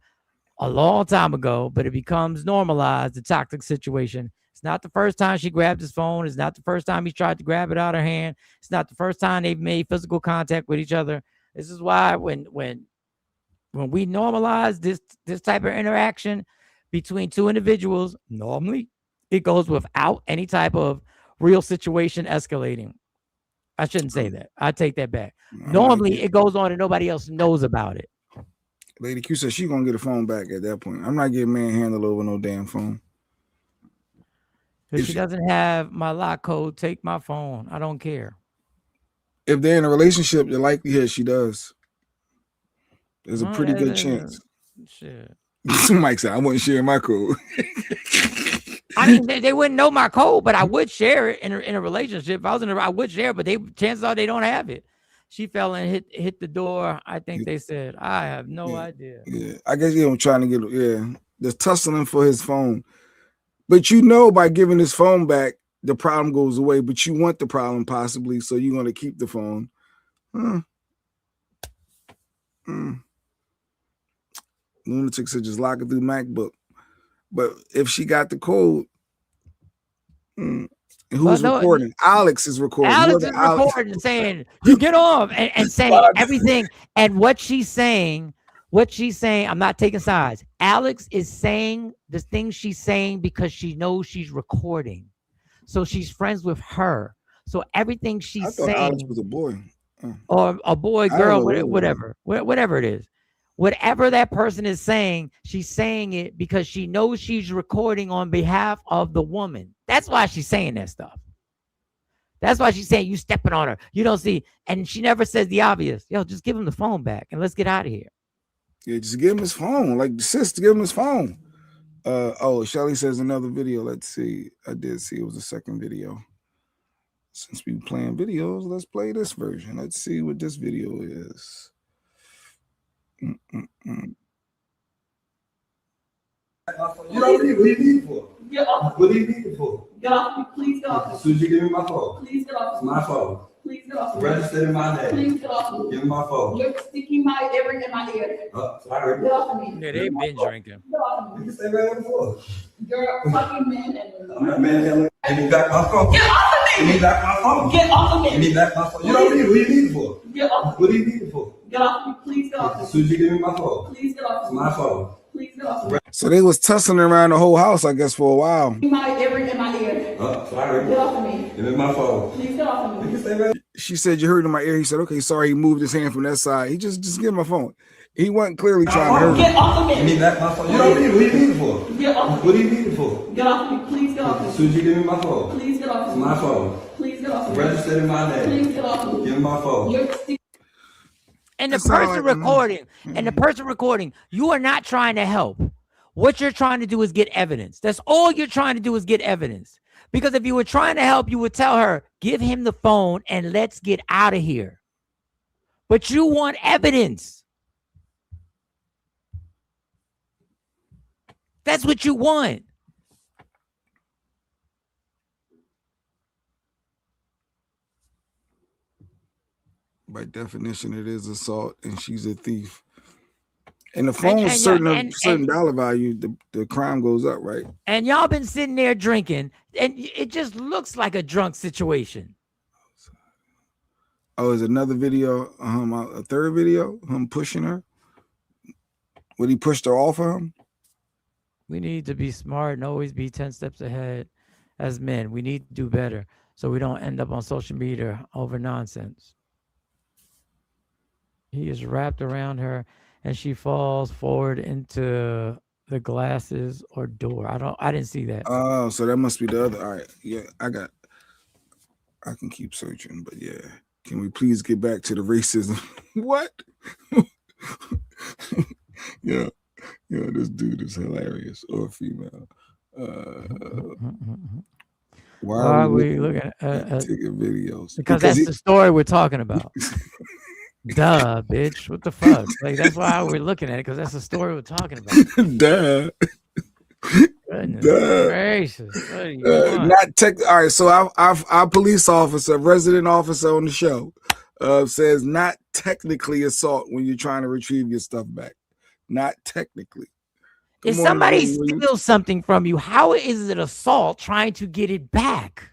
a long time ago, but it becomes normalized, the toxic situation. It's not the first time she grabbed his phone. It's not the first time he tried to grab it out of her hand. It's not the first time they've made physical contact with each other. This is why when we normalize this type of interaction between two individuals, normally it goes without any type of real situation escalating. I shouldn't say that. I take that back. Normally it goes on and nobody else knows about it. Lady Q said she's gonna get a phone back at that point. I'm not getting manhandled over no damn phone. If she doesn't have my lock code, take my phone. I don't care. If they're in a relationship, the likelihood she does. There's a pretty good chance. Shit. Mike said, I wouldn't share my code. I mean, they wouldn't know my code, but I would share it in a relationship. If I was I would share it, but chances are they don't have it. She fell and hit the door. I think they said, I have no idea. Yeah, I guess I'm trying to get, the tussling for his phone. But by giving his phone back, the problem goes away, but you want the problem possibly, so you're going to keep the phone. Lunatic said just lock it through MacBook. But if she got the code, who's recording? Alex is recording. Alex is recording and saying, you get off and saying everything. And what she's saying, I'm not taking sides. Alex is saying the things she's saying because she knows she's recording. So she's friends with her. So everything she's saying. Alex was a boy. Or a boy, girl, whatever it is. Whatever that person is saying, she's saying it because she knows she's recording on behalf of the woman. That's why she's saying that stuff. That's why she's saying you stepping on her. You don't see. And she never says the obvious. Yo, just give him the phone back and let's get out of here. Yeah, just give him his phone. Like the sister, give him his phone. Shelly says another video. Let's see. I did see it was a second video. Since we playing videos, let's play this version. Let's see what this video is. You don't need it. What do you need it for? Get off. What do you need it for? Get off me. Please get off me. As soon as you give me my phone. Please get off It's me. my phone. Please get off me. Registered in my name. Please get off me. Give me my phone. You're sticking my earring in my ear. Sorry. Get off of me. Yeah, they've been drinking. Get off of You me. can stay right on the floor. You're a fucking man. I'm not manhandling. Give me back my phone. Get off of Give me. me back my phone. Get off of Give me. me back my phone. You don't need it. What do you need it for? Get off. What do you need it for? Get off me. Please get off As me. soon as you give me my phone. Please get off It's me. my phone. Please get off me. So they was tussling around the whole house, I guess, for a while. My earring in my ear. Sorry. Get off of me. Give me my phone. Please get off of You me. can stay right. She said, you heard in my ear. He said, okay, sorry. He moved his hand from that side. He just give him my phone. He wasn't clearly trying to hurt Get him. off of Give me me. back my phone. You don't need it. What do you need it for? Get off. What do you need it for? Get off me. Please get off As me. soon as you give me my phone. Please get off It's me. my phone. Please get off me. Registered in my name. Please get off me. Give me my phone. You're sticking. And the That sound person like- recording, you are not trying to help. What you're trying to do is get evidence. That's all you're trying to do is get evidence. Because if you were trying to help, you would tell her, give him the phone and let's get out of here. But you want evidence. That's what you want. By definition, it is assault, and she's a thief. And the phone's certain dollar value, the crime goes up, right? And y'all been sitting there drinking, and it just looks like a drunk situation. Oh, is another video, a third video, him pushing her? Would he push her off of him? We need to be smart and always be 10 steps ahead as men. We need to do better so we don't end up on social media over nonsense. He is wrapped around her and she falls forward into the glasses or door. I didn't see that. Oh, so that must be the other. All right. Yeah, I can keep searching, but yeah. Can we please get back to the racism? What? Yeah, this dude is hilarious, or female. Why are we looking at ticket videos? Because that's the story we're talking about. Duh, bitch. What the fuck? Like, that's why we're looking at it, because that's the story we're talking about. Duh. Goodness gracious. What do you want? Not tech. All right, so our police officer, resident officer on the show, says not technically assault when you're trying to retrieve your stuff back. Not technically. If somebody steals something from you, how is it assault trying to get it back?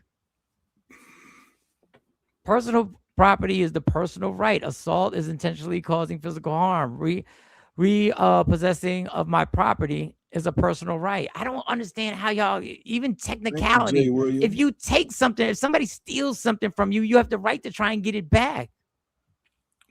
Personal property is the personal right. Assault is intentionally causing physical harm. Repossessing of my property is a personal right. I don't understand how y'all, even technicality, if you take something, if somebody steals something from you, you have the right to try and get it back.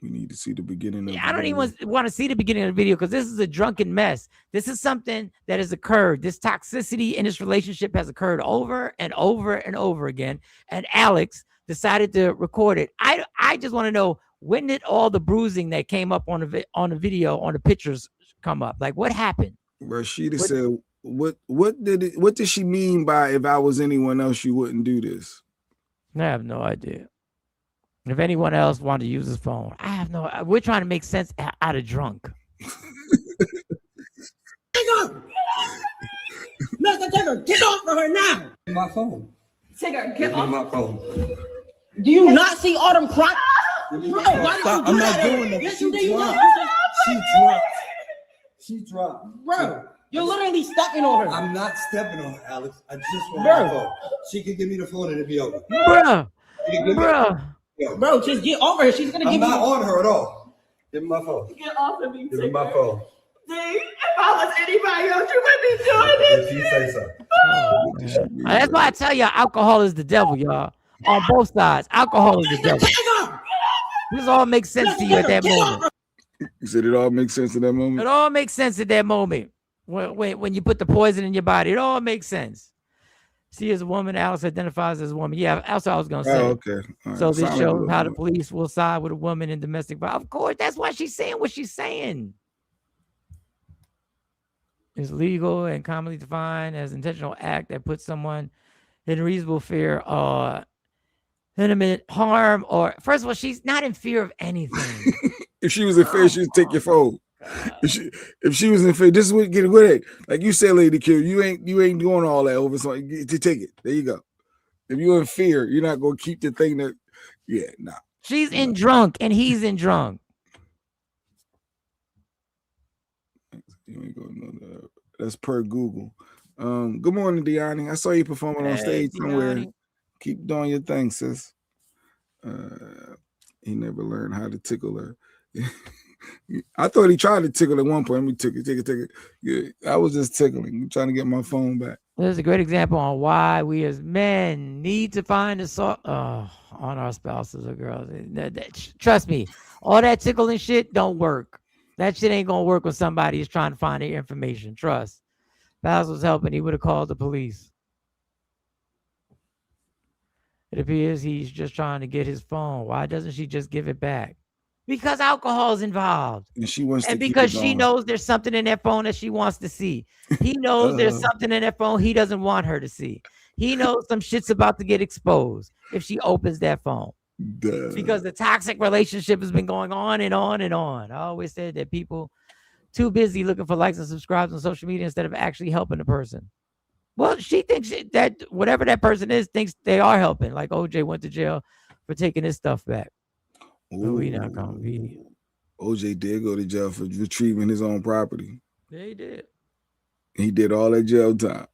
We need to see the beginning of I don't even want to see the beginning of the video because this is a drunken mess. This is something that has occurred. This toxicity in this relationship has occurred over and over and over again. And Alex decided to record it. I just want to know, when did all the bruising that came up on the video, on the pictures come up? Like, what happened? Rashida said, what did she mean by, if I was anyone else, you wouldn't do this? I have no idea. If anyone else wanted to use his phone, I have no. We're trying to make sense out of drunk. Tigger! Mr. Tigger, get off of her now! My phone. Tigger, get off my phone. Do you not see Autumn cry? Bro, Stop. I'm not doing that. Yes, you do. She dropped. Bro, you're literally stepping on her. I'm not stepping on her, Alex. I just want Bro. my phone. She can give me the phone and it'll be over. Bro, just get over her. She's gonna give you. I'm not on her at all. Give me my phone. Get off of me, Give me my phone. See, if I was anybody else, you wouldn't be doing this. If you say so. That's why I tell y'all, alcohol is the devil, y'all. On both sides, alcohol is the devil. This all makes sense to you at that moment. You said it all makes sense at that moment? It all makes sense at that moment. When you put the poison in your body, it all makes sense. She is a woman. Alice identifies as a woman. Yeah, that's what I was going to say. Oh, okay. Right. So this shows how the police will side with a woman in domestic violence. Of course, that's why she's saying what she's saying. It's legal and commonly defined as intentional act that puts someone in reasonable fear or imminent harm. Or, first of all, she's not in fear of anything. If she was in fear, she'd take your phone. If she was in fear, this is what get good. Like you said, Lady Q, you ain't doing all that over something to take it. There you go. If you're in fear, you're not gonna keep the thing that. Yeah, nah. She's in drunk and he's in drunk. You ain't gonna know that. That's per Google. Good morning, Deani. I saw you performing on stage somewhere. Deani. Keep doing your thing, sis. He never learned how to tickle her. I thought he tried to tickle at one point. We took it. Yeah, I was just tickling. I'm trying to get my phone back. This is a great example on why we as men need to find assault on our spouses or girls. Trust me, all that tickling shit don't work. That shit ain't gonna work when somebody is trying to find their information. Trust. Baz was helping. He would have called the police. It appears he's just trying to get his phone. Why doesn't she just give it back? Because alcohol is involved. And she wants to because she knows there's something in that phone that she wants to see. He knows there's something in that phone he doesn't want her to see. He knows some shit's about to get exposed if she opens that phone. Duh. Because the toxic relationship has been going on and on and on. I always said that people too busy looking for likes and subscribes on social media instead of actually helping the person. Well, she thinks that whatever that person is thinks they are helping. Like OJ went to jail for taking his stuff back. But we not gonna be. OJ did go to jail for retrieving his own property. Yeah, he did. He did all that jail time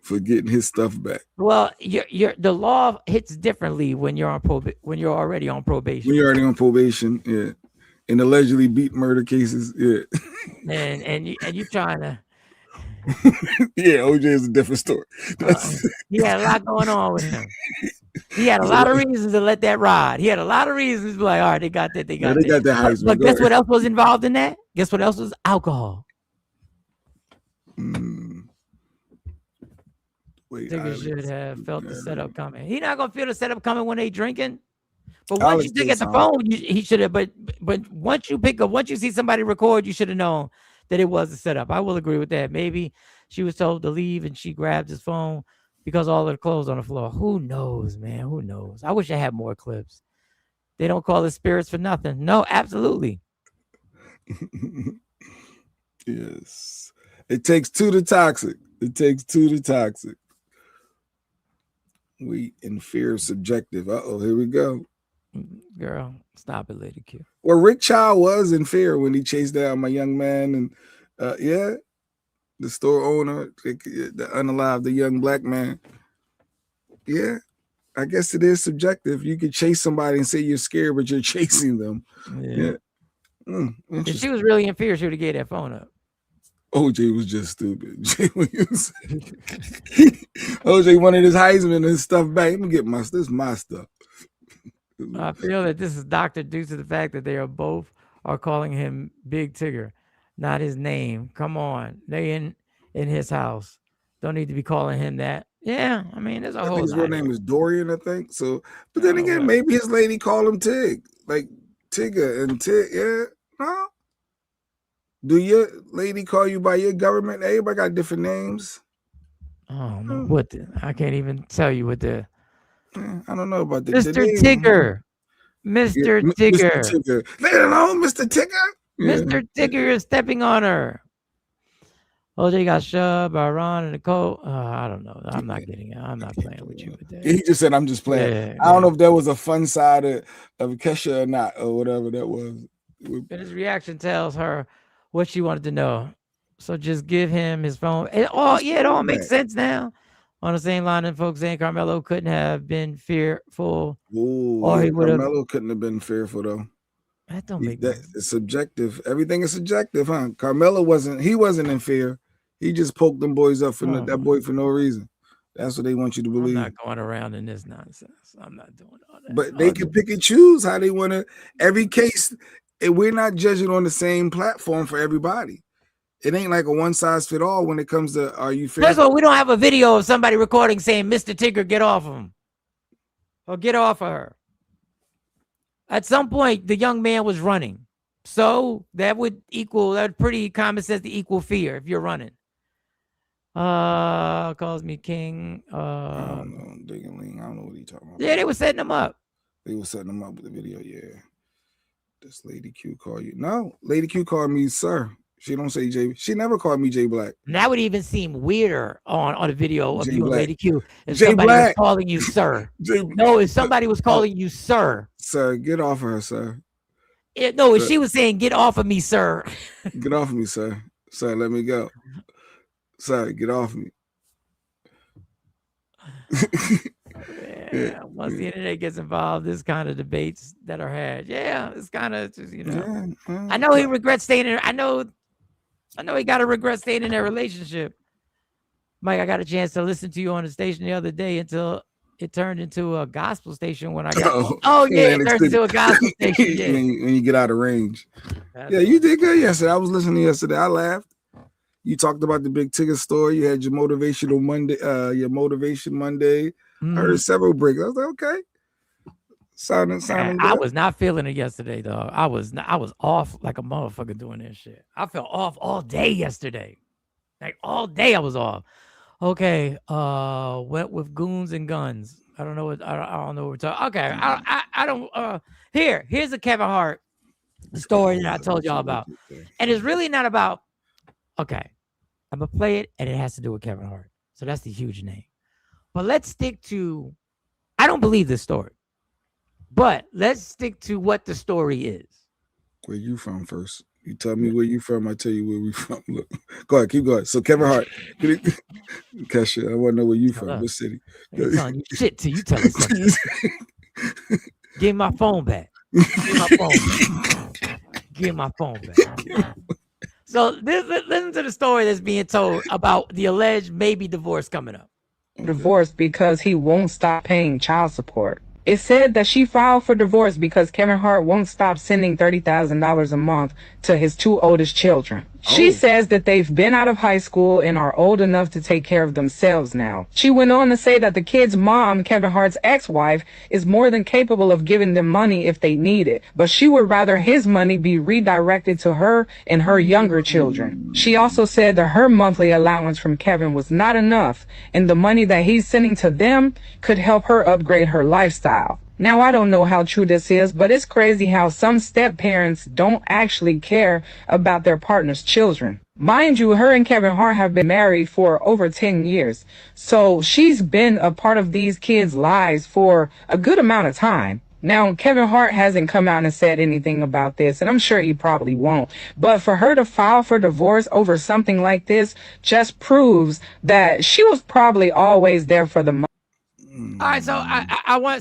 for getting his stuff back. Well, the law hits differently when you're on when you're already on probation. When you're already on probation, yeah. In allegedly beat murder cases, yeah. And you trying to. Yeah, OJ is a different story. He had a lot going on with him. He had a lot of reasons to let that ride. He had a lot of reasons to be like, all right, they got that. They got that Heisman. But guess what else was involved in that? Guess what else was? Alcohol. Wait, Tigger should have felt the setup coming. He not gonna feel the setup coming when they drinking. But once you look at the phone, he should have. But once you see somebody record, you should have known that it was a setup. I will agree with that. Maybe she was told to leave and she grabbed his phone because all of the clothes on the floor. Who knows, man? Who knows? I wish I had more clips. They don't call it spirits for nothing. No, absolutely. Yes. It takes two to toxic. It takes two to toxic. We in fear subjective. Uh-oh, here we go. Girl, stop it, Lady Q. Well, Rick Child was in fear when he chased down my young man, and the store owner, the unalived, the young black man. Yeah, I guess it is subjective. You could chase somebody and say you're scared, but you're chasing them. Yeah. If she was really in fear, she would have gave that phone up. OJ was just stupid. OJ wanted his Heisman and his stuff back. Let me get my stuff. I feel that this is doctored due to the fact that they are both calling him Big Tigger, not his name. Come on, they in his house. Don't need to be calling him that. Yeah, I mean, there's a whole. His real name is Dorian, I think. So, but then again, maybe his lady called him Tig, like Tigger and Tig. Yeah, no. Do your lady call you by your government? Everybody got different names. Oh, what? I can't even tell you what the. I don't know about the Mr. Tigger. Mr. Tigger. Mr. Tigger. Leave it alone, Mr. Tigger. Yeah. Mr. Tigger is stepping on her. OJ got shoved by Ron and Nicole. I don't know. I'm not getting it. I'm not playing with you with that. He just said, I'm just playing. Yeah, I don't know if that was a fun side of Kesha or not, or whatever that was. But his reaction tells her what she wanted to know. So just give him his phone. It all makes sense now. On the same line, and folks saying Carmelo couldn't have been fearful. Or he would have. Carmelo couldn't have been fearful though. That don't make sense. It's subjective. Everything is subjective, huh? Carmelo wasn't in fear. He just poked them boys up for that boy for no reason. That's what they want you to believe. I'm not going around in this nonsense. I'm not doing all that. But they can pick and choose how they want to. Every case, we're not judging on the same platform for everybody. It ain't like a one size fit all when it comes to are you fair? First of all, we don't have a video of somebody recording saying, Mr. Tigger, get off him. Or get off of her. At some point, the young man was running. So that would pretty common sense to equal fear if you're running. Calls me king. I don't know. Digging, I don't know what he's talking about. Yeah, they were setting him up. They were setting him up with the video, yeah. This Lady Q call you. No, Lady Q called me sir. She don't say J. She never called me J Black. And that would even seem weirder on a video of J you and Black. Lady Q if J somebody Black. was calling you sir. If somebody was calling you sir. Sir, get off of her, sir. If she was saying, get off of me, sir. Get off of me, sir. Sir, let me go. Sir, get off of me. Once the internet gets involved, this kind of debates that are had. Yeah, it's kind of just, I know he regrets staying in. I know he got to regret staying in their relationship. Mike, I got a chance to listen to you on the station the other day until it turned into a gospel station when I got. It turned into a gospel station. Yeah. when you get out of range. You did good yesterday. I was listening yesterday. I laughed. You talked about the Big Tigger story. You had your motivational Monday, your motivation Monday. I heard several breaks. I was like, okay. Sounding I was not feeling it yesterday, dog. I was off like a motherfucker doing this shit. I felt off all day yesterday. Like all day I was off. Okay, went with goons and guns. I don't know what we're talking. Okay, I don't. Here's a Kevin Hart The story that I told y'all about. And it's really not about, okay, I'm going to play it, and it has to do with Kevin Hart. So that's the huge name. But let's stick to, I don't believe this story, but let's stick to what the story is. Where you from first? You tell me where you from, I tell you where we from. Look, go ahead, keep going. So Kevin Hart, Kesha, I want to know where you from. What city? I'm telling you shit till you tell us something. Give my phone back. Give my phone back. Give my phone back. So listen to the story that's being told about the alleged maybe divorce coming up. Divorce because he won't stop paying child support. It said that she filed for divorce because Kevin Hart won't stop sending $30,000 a month to his two oldest children. She says that they've been out of high school and are old enough to take care of themselves now. She went on to say that the kids' mom, Kevin Hart's ex-wife, is more than capable of giving them money if they need it, but she would rather his money be redirected to her and her younger children. She also said that her monthly allowance from Kevin was not enough, and the money that he's sending to them could help her upgrade her lifestyle. Now, I don't know how true this is, but it's crazy how some step-parents don't actually care about their partner's children. Mind you, her and Kevin Hart have been married for over 10 years, so she's been a part of these kids' lives for a good amount of time. Now, Kevin Hart hasn't come out and said anything about this, and I'm sure he probably won't. But for her to file for divorce over something like this just proves that she was probably always there for the money. All right,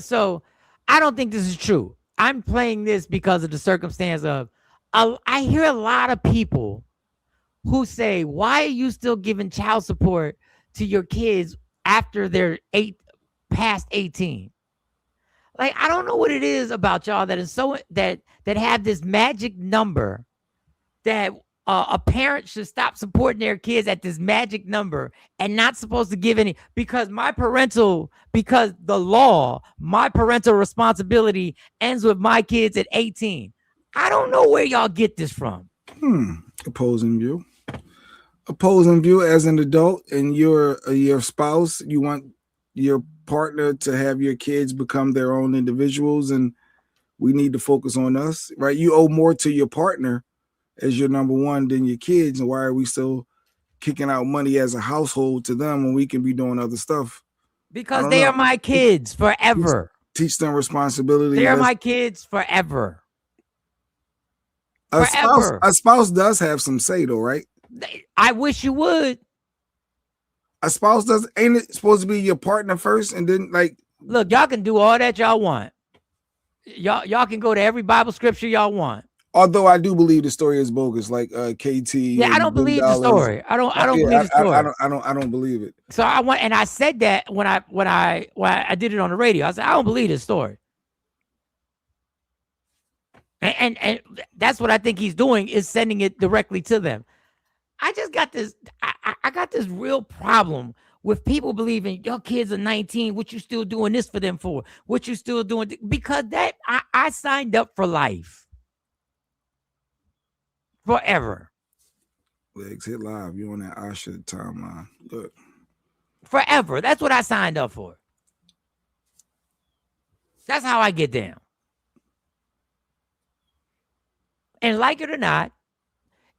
so I don't think this is true. I'm playing this because of the circumstance of, I hear a lot of people who say, why are you still giving child support to your kids after they're past 18? Like, I don't know what it is about y'all that is so, that have this magic number that a parent should stop supporting their kids at this magic number and not supposed to give any, because the law, my parental responsibility ends with my kids at 18. I don't know where y'all get this from. Opposing view as an adult, and your spouse, you want your partner to have your kids become their own individuals, and we need to focus on us, right? You owe more to your partner as your number one than your kids, and why are we still kicking out money as a household to them when we can be doing other stuff? Because they are my kids forever. Teach them responsibility. They are my kids forever. A spouse does have some say though, right? I wish you would. A spouse ain't it supposed to be your partner first, and then like, look, y'all can do all that y'all want. Y'all can go to every Bible scripture y'all want. Although I do believe the story is bogus, like KT. Yeah, I don't believe the story. I don't believe the story. I don't believe it. So I said that when I did it on the radio. I said I don't believe this story. And that's what I think he's doing, is sending it directly to them. I just got this. I got this real problem with people believing your kids are 19. What you still doing this for them for? What you still doing? Because I signed up for life. Forever. Legs hit live. You on that Asha timeline. Good. Forever. That's what I signed up for. That's how I get down. And like it or not,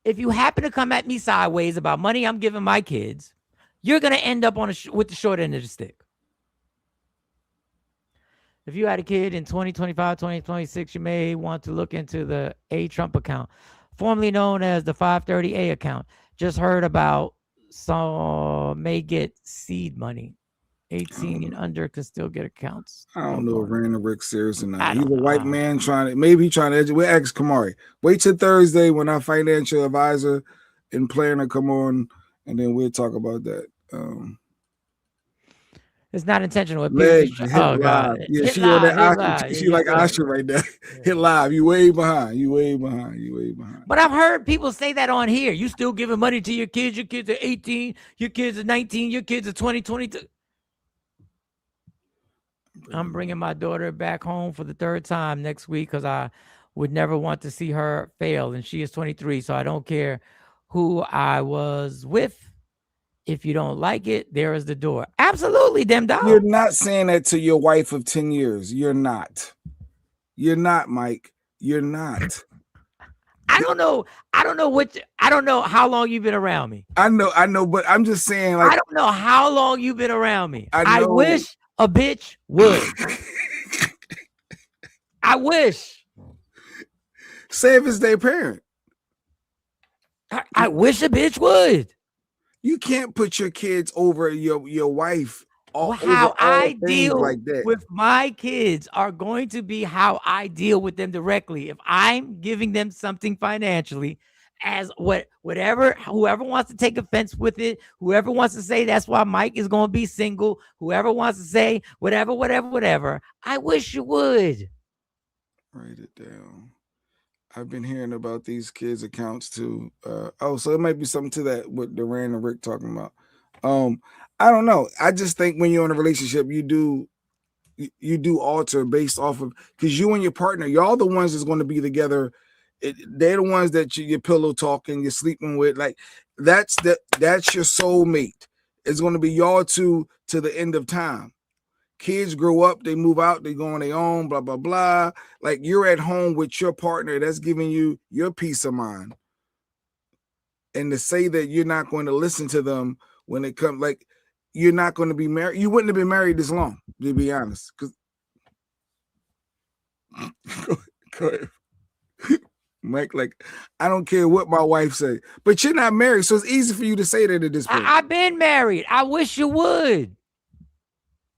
if you happen to come at me sideways about money I'm giving my kids, you're going to end up with the short end of the stick. If you had a kid in 2025, 2026, you may want to look into the A Trump account, formerly known as the 530A account. Just heard about some may get seed money. 18 and under can still get accounts. I don't know if Randall Rick's serious or not. He's a white man trying to educate. We'll ask Kamari. Wait till Thursday when our financial advisor and planner come on, and then we'll talk about that. It's not intentional. Oh God! Yeah, she on that. She like Asha right there. Hit live. You way behind. But I've heard people say that on here. You still giving money to your kids? Your kids are 18. Your kids are 19. Your kids are 20, 22. I'm bringing my daughter back home for the third time next week because I would never want to see her fail, and she is 23. So I don't care who I was with. If you don't like it, there is the door. Absolutely, them dog. You're not saying that to your wife of 10 years. You're not. You're not, Mike. You're not. I don't know how long you've been around me. I know, but I'm just saying, like, I don't know how long you've been around me. I know. wish a bitch would. I wish. Say if it's their parent. I wish a bitch would. You can't put your kids over your wife. How I deal like that with my kids are going to be how I deal with them directly. If I'm giving them something financially, as whoever wants to take offense with it, whoever wants to say that's why Mike is going to be single, whoever wants to say whatever, I wish you would. Write it down. I've been hearing about these kids' accounts too. So it might be something to that what Duran and Rick talking about. I don't know. I just think when you're in a relationship, you do alter based off of, because you and your partner, y'all the ones that's going to be together. They're the ones that you're pillow talking, you're sleeping with. Like that's your soulmate. It's going to be y'all two to the end of time. Kids grow up, they move out, they go on their own, blah, blah, blah. Like you're at home with your partner, that's giving you your peace of mind. And to say that you're not going to listen to them when it comes, like you're not going to be married. You wouldn't have been married this long, to be honest. Go ahead. Mike, like, I don't care what my wife say, but you're not married, so it's easy for you to say that at this point. I've been married. I wish you would.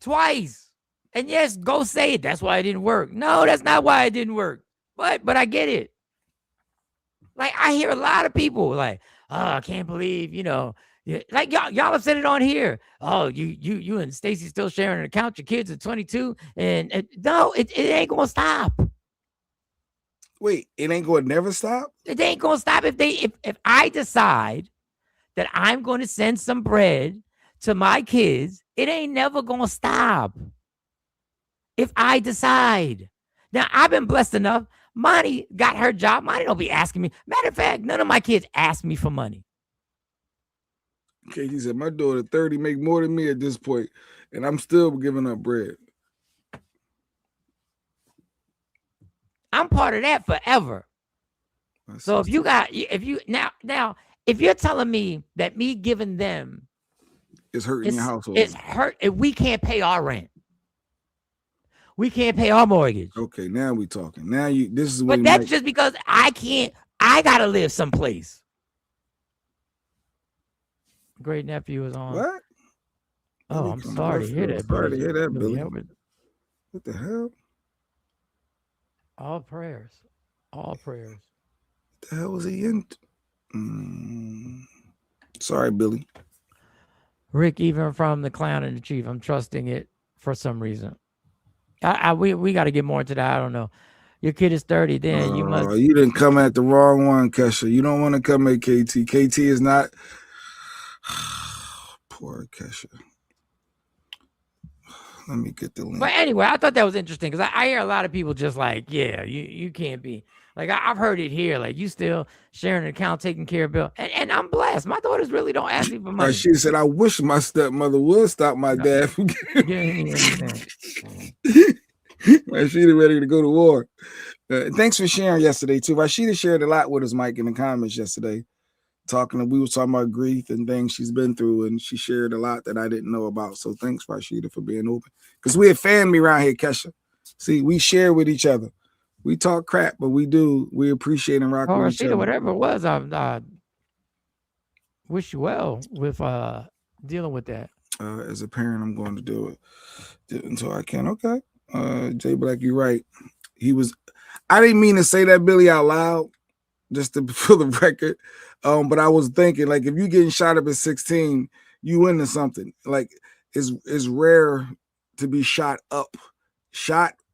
Twice. And yes, go say it. That's why it didn't work. No, that's not why it didn't work. But I get it. Like I hear a lot of people like, oh, I can't believe, like y'all have said it on here. Oh, you and Stacy still sharing an account. Your kids are 22, and no, it ain't gonna stop. Wait, it ain't gonna never stop? It ain't gonna stop if I decide that I'm going to send some bread to my kids. It ain't never gonna stop. If I decide. Now I've been blessed enough. Monty got her job. Monty don't be asking me. Matter of fact, none of my kids ask me for money. Okay, he said my daughter 30 make more than me at this point, and I'm still giving up bread. I'm part of that forever. So if you're telling me that me giving them is hurting your household, it's hurt if we can't pay our rent. We can't pay our mortgage. Okay, now we talking. Now this is what. But that's just because I can't. I gotta live someplace. Great nephew is on. What? Oh, I'm sorry to hear that. Sorry to hear that, Billy. What the hell? All prayers. All prayers. What the hell was he in? Sorry, Billy. Rick, even from the clown and the chief, I'm trusting it for some reason. We got to get more into that. I don't know. Your kid is 30. Then you must. You didn't come at the wrong one, Kesha. You don't want to come at KT. KT is not. Poor Kesha. Let me get the link. But anyway, I thought that was interesting because I hear a lot of people just like, yeah, you can't be. Like, I've heard it here. Like, you still sharing an account, taking care of Bill. And I'm blessed. My daughters really don't ask me for money. She said, I wish my stepmother would stop my dad from getting Rashida ready to go to war. Thanks for sharing yesterday, too. Rashida shared a lot with us, Mike, in the comments yesterday. We were talking about grief and things she's been through, and she shared a lot that I didn't know about. So thanks, Rashida, for being open. Because we're a family around here, Kesha. See, we share with each other. We talk crap, but we appreciate and rock with each other. Whatever it was, I wish you well with dealing with that. As a parent, I'm going to do it until I can. Okay. Jay Black, you're right. I didn't mean to say that, Billy, out loud, just for the record. But I was thinking, like, if you're getting shot up at 16, you into something. Like, it's rare to be shot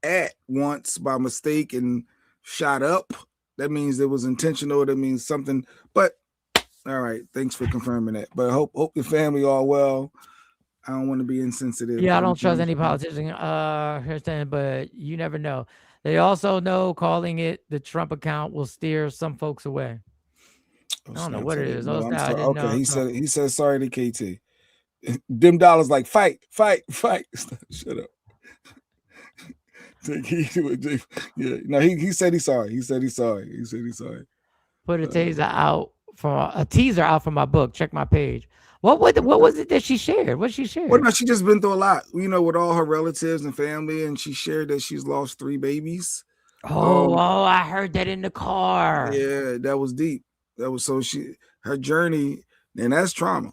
at once by mistake and shot up. That means it was intentional. That means something. But all right, thanks for confirming that. But hope your family all well. I don't want to be insensitive. Yeah, I don't trust any politician. But you never know. They also know calling it the Trump account will steer some folks away. I don't know what it is. Okay, he said sorry to KT. Them dollars like fight. Shut up. Take heed to it. Yeah, no, he said he's sorry. He said he's sorry. put a teaser out from my book. Check my page. What was it that she shared? What she shared? Well, no, she just been through a lot, with all her relatives and family, and she shared that she's lost 3 babies. I heard that in the car. Yeah, that was deep. That was her journey, and that's trauma.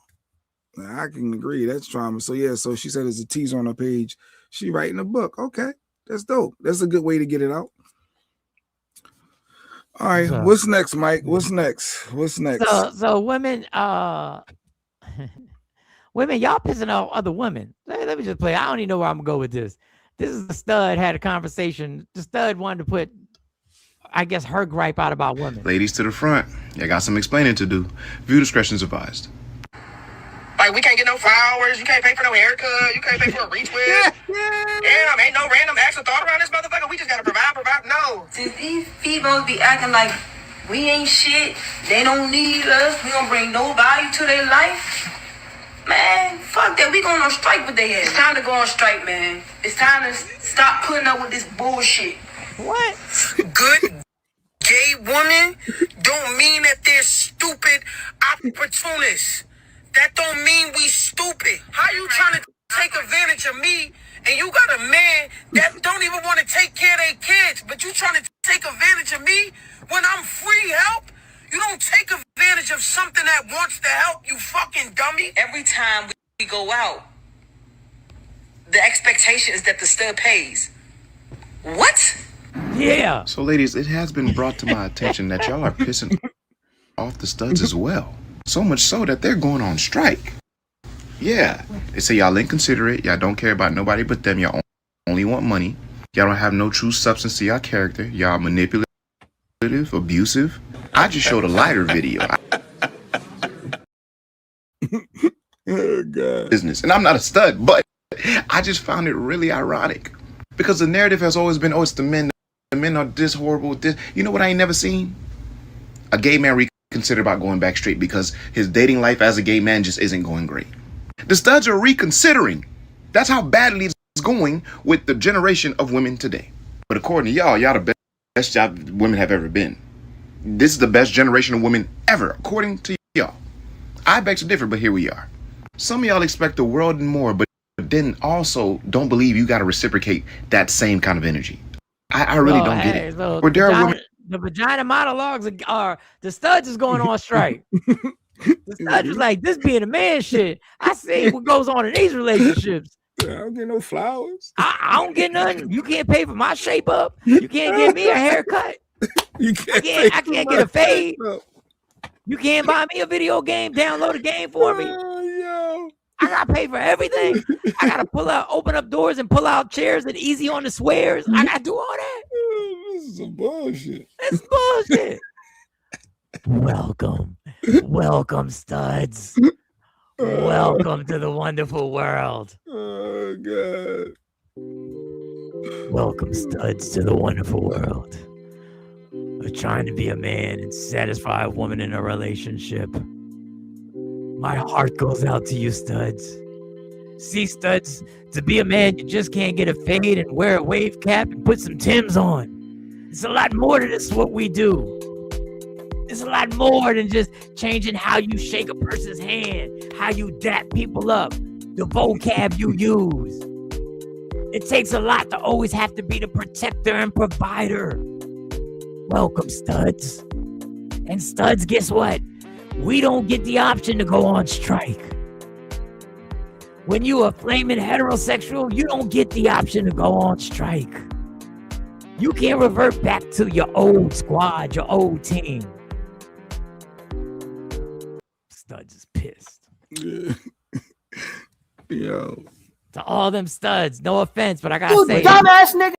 I can agree, that's trauma. So yeah, so she said there's a teaser on her page. She writing a book. Okay, that's dope. That's a good way to get it out. All right, what's next, Mike? What's next? So women, women, y'all pissing off other women. Let me just play. I don't even know where I'm gonna go with this. This is the stud had a conversation. The stud wanted to put, I guess, her gripe out about women. Ladies to the front. I got some explaining to do. View discretion is advised. Like, we can't get no flowers. You can't pay for no haircut. You can't pay for a retwist. Damn, ain't no random acts of thought around this motherfucker. We just gotta provide. No. Since these females be acting like we ain't shit, they don't need us, we don't bring no value to their life. Man, fuck that. We going on strike with their ass. It's time to go on strike, man. It's time to stop putting up with this bullshit. What? Good gay woman don't mean that they're stupid opportunists. That don't mean we stupid. How you trying to take advantage of me and you got a man that don't even want to take care of their kids, but you trying to take advantage of me when I'm free help? You don't take advantage of something that wants to help, you fucking dummy. Every time we go out, the expectation is that the stud pays. What? Yeah. So ladies, it has been brought to my attention that y'all are pissing off the studs as well. So much so that they're going on strike. Yeah. They say y'all inconsiderate, y'all don't care about nobody but them, y'all only want money. Y'all don't have no true substance to y'all character. Y'all manipulative, abusive. I just showed a lighter video. Oh, God. Business. And I'm not a stud, but I just found it really ironic. Because the narrative has always been, oh, it's the men. The men are this horrible. This. You know what I ain't never seen? A gay man reconsider about going back straight because his dating life as a gay man just isn't going great. The studs are reconsidering. That's how badly it's going with the generation of women today. But according to y'all the best job women have ever been. This is the best generation of women ever, according to y'all. I beg to differ, but here we are. Some of y'all expect the world and more, but then also don't believe you got to reciprocate that same kind of energy. I really don't get it. So Or there are women. The vagina monologues are the studs is going on strike. The studs is like, this being a man shit. I see what goes on in these relationships. I don't get no flowers. I don't get nothing. You can't pay for my shape up. You can't give me a haircut. I can't get a fade. You can't buy me a video game, download a game for me. I gotta pay for everything. I gotta open up doors and pull out chairs and easy on the swears. I gotta do all that. This is some bullshit. It's bullshit. Welcome, studs. Welcome to the wonderful world. Oh, God. Welcome, studs, to the wonderful world of trying to be a man and satisfy a woman in a relationship. My heart goes out to you, studs. See, studs, to be a man, you just can't get a fade and wear a wave cap and put some Timbs on. It's a lot more to this what we do. It's a lot more than just changing how you shake a person's hand, how you dap people up, the vocab you use. It takes a lot to always have to be the protector and provider. Welcome, studs. And studs, guess what? We don't get the option to go on strike. When you are flaming heterosexual, you don't get the option to go on strike. You can't revert back to your old squad, your old team. Studs is pissed. Yo. To all them studs, no offense, but I gotta say, dumbass nigga.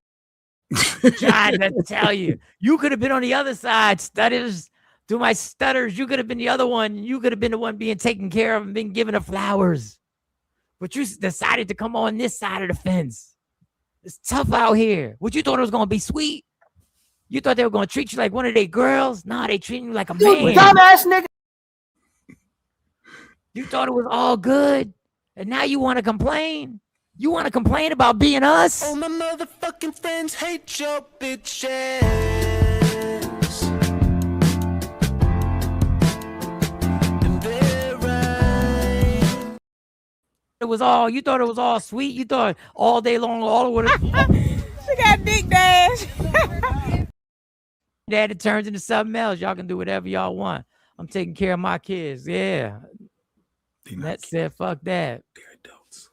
trying to tell you, you could have been on the other side, stutters. To my stutters, you could have been the other one. You could have been the one being taken care of and been given the flowers. But you decided to come on this side of the fence. It's tough out here. What you thought it was going to be sweet? You thought they were going to treat you like one of their girls? Nah, they treating you like a man. Dumbass nigga. You thought it was all good. And now you want to complain? You want to complain about being us? All my motherfucking friends hate your bitch ass. was all sweet. You thought all day long, all would have. She got dick dash. Dad, it turns into something else. Y'all can do whatever y'all want. I'm taking care of my kids. Yeah. That said, fuck that. They're adults.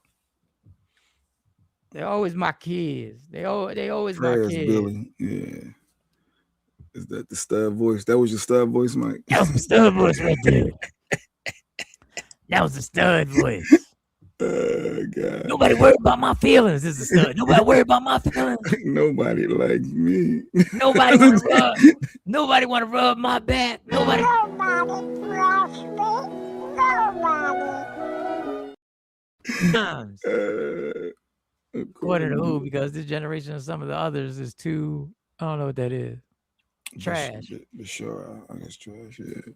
They're always my kids. They always Prayers, my kids. Billy. Yeah. Is that the stud voice? That was your stud voice, Mike? That was the stud voice right there. That was the stud voice. God. Nobody worried about my feelings. This is a stud. Nobody worried about my feelings. Nobody likes me. Nobody want to rub my back. Nobody. According to who? Because this generation of some of the others is too. I don't know what that is. Trash. But sure, I guess trash. Yeah.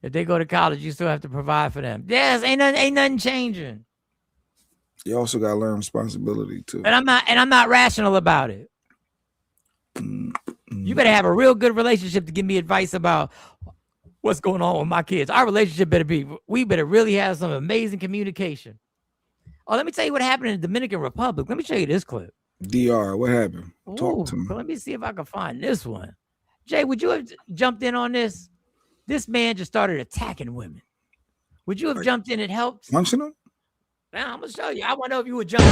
If they go to college, you still have to provide for them. Yes, ain't nothing changing. You also gotta learn responsibility too. And I'm not rational about it. You better have a real good relationship to give me advice about what's going on with my kids. Our relationship we better really have some amazing communication. Oh, let me tell you what happened in the Dominican Republic. Let me show you this clip. DR, what happened? Talk to me. Let me see if I can find this one. Jay, would you have jumped in on this? This man just started attacking women. Would you have jumped in and helped? Punching them? Now I'm gonna show you. I want to know if you would jump in.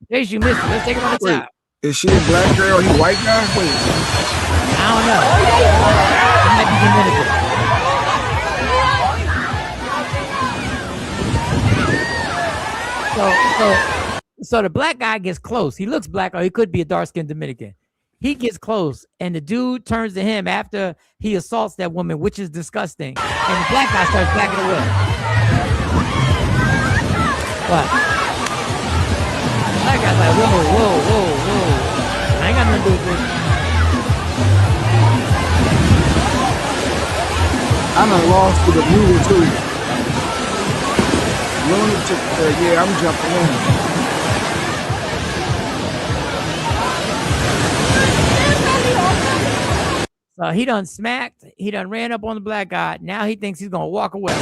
In case you missed it, let's take it on the top. Is she a black girl? He white guy? Wait. I don't know. It might be Dominican. So the black guy gets close. He looks black, or he could be a dark-skinned Dominican. He gets close, and the dude turns to him after he assaults that woman, which is disgusting. And the black guy starts backing away. What? The black guy's like, whoa. I ain't got nothing to do with this. I'm lost to the movie too. Yeah, I'm jumping in. So he done smacked. He done ran up on the black guy. Now he thinks he's gonna walk away. And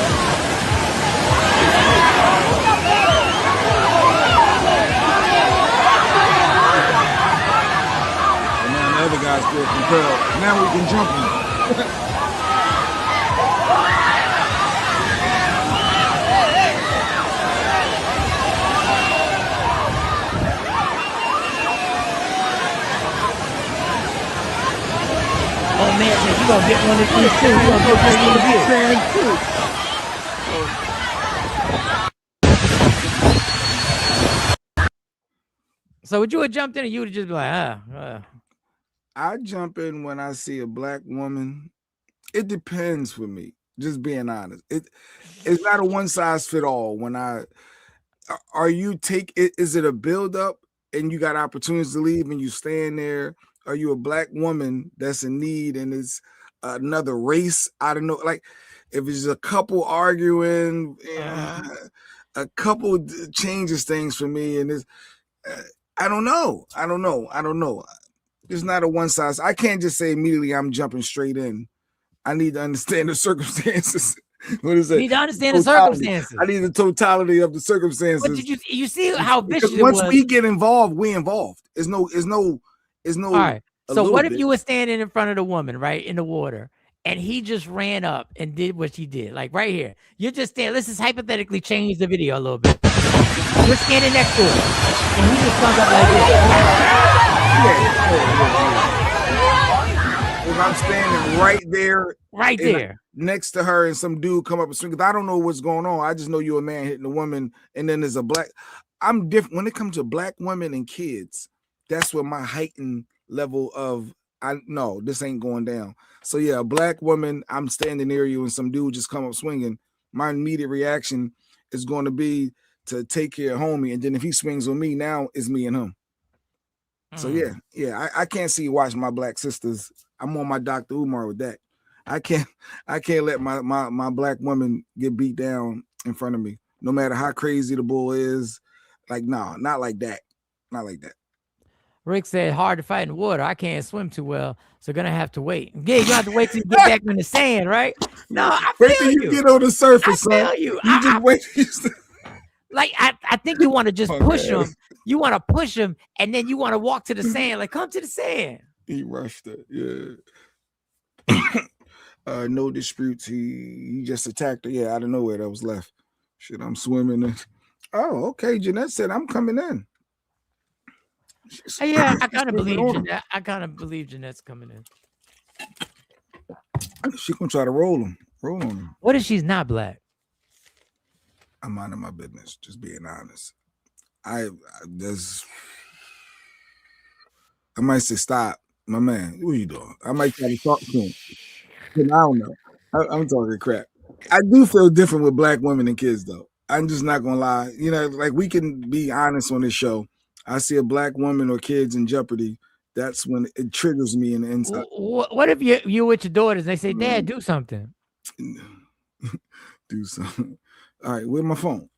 now the other guys feel compelled. Now we can jump him. Oh man, you gonna get one of these too. You gonna get one of these too. So would you have jumped in, or you would have just be like, I jump in when I see a black woman. It depends for me. Just being honest, it's not a one size fit all. When is it a build up and you got opportunities to leave and you stand there? Are you a black woman that's in need and it's another race? I don't know. Like if it's a couple arguing, a couple changes things for me, and it's I don't know. It's not a one size. I can't just say immediately I'm jumping straight in. I need to understand the circumstances. What is it? You need to understand the circumstances. I need the totality of the circumstances. But did you see how vicious it once was? we get involved, we involved. It's no. All right. So what if you were standing in front of the woman, right, in the water, and he just ran up and did what she did, like right here. You're just standing. Let's just hypothetically change the video a little bit. You're standing next to her, and he just comes up like this. If I'm standing right there, next to her, and some dude come up and swing, because I don't know what's going on. I just know you're a man hitting a woman, and then there's a black. I'm different when it comes to black women and kids. That's where my heightened level of this ain't going down. So yeah, a black woman, I'm standing near you, and some dude just come up swinging. My immediate reaction is going to be to take care of homie, and then if he swings on me, now it's me and him. So yeah, I can't see watching my black sisters. I'm on my Dr. Umar with that. I can't let my black woman get beat down in front of me, no matter how crazy the bull is. Like, no, not like that. Not like that. Rick said, hard to fight in water. I can't swim too well, so gonna have to wait. Yeah, you have to wait till you get back in the sand, right? No, I Wait till feel you you. get on the surface, I son. feel you. You just wait. Like I think you want to just Punk push ass. him. You want to push him, and then you want to walk to the sand. Like, come to the sand. He rushed it. Yeah. No disputes. He just attacked her. Yeah, out of nowhere. That was left. Shit, I'm swimming. Oh, okay. Jeanette said I'm coming in. Yeah, I kind of believe Jeanette. I kind of believe Jeanette's coming in. She gonna try to roll him. Roll on him. What if she's not black? I'm minding my business. Just being honest. I might say stop, my man. What are you doing? I might try to talk to him. I don't know. I'm talking crap. I do feel different with black women and kids, though. I'm just not gonna lie. You know, like we can be honest on this show. I see a black woman or kids in jeopardy. That's when it triggers me in the inside. What if you with your daughters? They say, "Dad, do something." Do something. All right, where's my phone?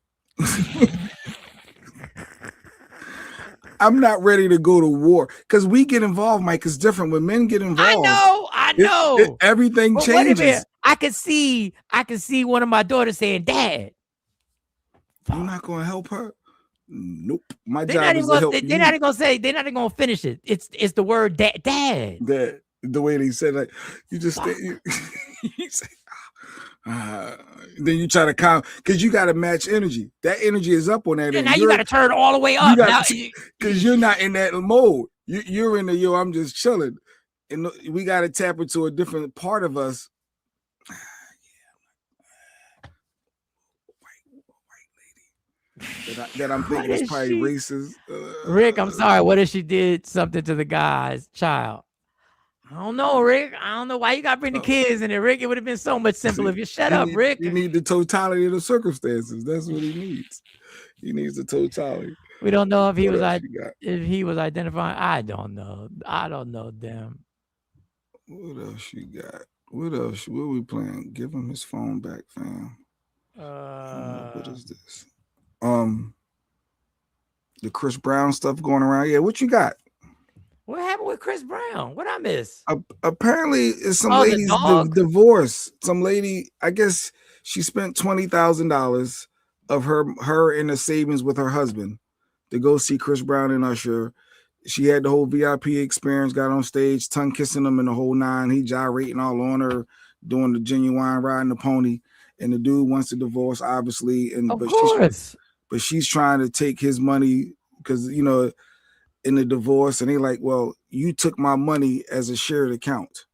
I'm not ready to go to war because we get involved, Mike. It's different when men get involved. I know. Everything But changes. I can see one of my daughters saying, "Dad." You're not gonna help her. Nope. My They're job not is even to help gonna, you. they're not even gonna say. They're not even gonna finish it. It's the word dad. That the way they said, like you just stay. You say, then you try to count because you got to match energy. That energy is up on that. Yeah, now you got to turn all the way up because you're not in that mode. You're in the I'm just chilling, and we got to tap into a different part of us. That I'm thinking is probably racist. Rick, I'm sorry. What if she did something to the guy's child? I don't know, Rick. I don't know why you got to bring the kids in there, Rick. It would have been so much simpler if you shut up, Rick. You need the totality of the circumstances. That's what he needs. He needs the totality. We don't know if he was identifying. I don't know. I don't know them. What else you got? What else? What are we playing? Give him his phone back, fam. What is this? The Chris Brown stuff going around. Yeah, what you got? What happened with Chris Brown? What I miss? Apparently, it's some lady's divorce. Some lady, I guess she spent $20,000 of her in the savings with her husband to go see Chris Brown and Usher. She had the whole VIP experience, got on stage, tongue kissing him and the whole nine. He gyrating all on her, doing the genuine riding the pony. And the dude wants a divorce, obviously. And but she's trying to take his money because in the divorce, and they like, well, you took my money as a shared account.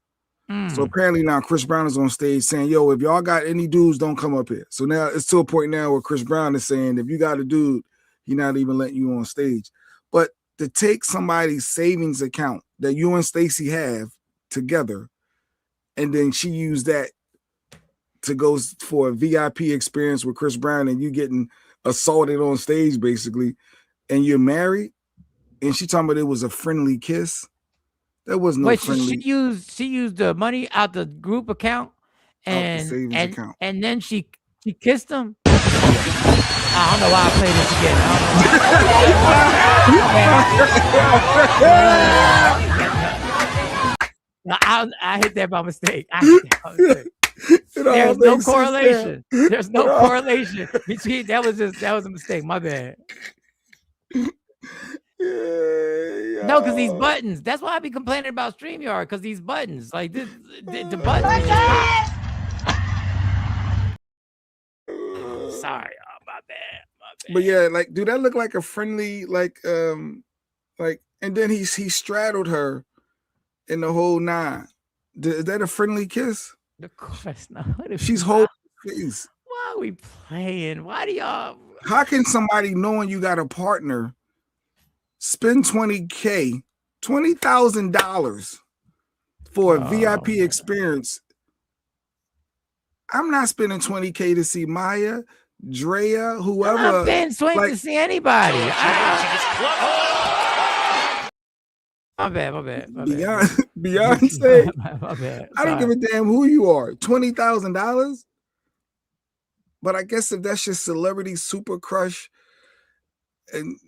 So apparently now Chris Brown is on stage saying, yo, if y'all got any dudes, don't come up here. So now it's to a point now where Chris Brown is saying, if you got a dude, he's not even letting you on stage. But to take somebody's savings account that you and Stacey have together, and then she used that to go for a VIP experience with Chris Brown, and you getting assaulted on stage basically, and you're married, and she talking about it was a friendly kiss. There was no friendly. She used the money out the group account and the savings account. And then she kissed him. I don't know why I played this again. I hit that by mistake. There's no correlation. There's no correlation between that was a mistake. My bad. No, because these buttons. That's why I be complaining about StreamYard, because these buttons, like the buttons. Sorry, my bad. But yeah, like, do that look like a friendly, and then he straddled her in the whole nine. Is that a friendly kiss? Of course not. She's holding his face. Why are we playing? Why do y'all? How can somebody, knowing you got a partner, spend $20,000 for a VIP experience? I'm not spending $20K to see Maya, Drea, whoever. I'm not paying $20 to see anybody. My bad. Beyonce. My bad. I don't give a damn who you are. $20,000. But I guess if that's your celebrity super crush, and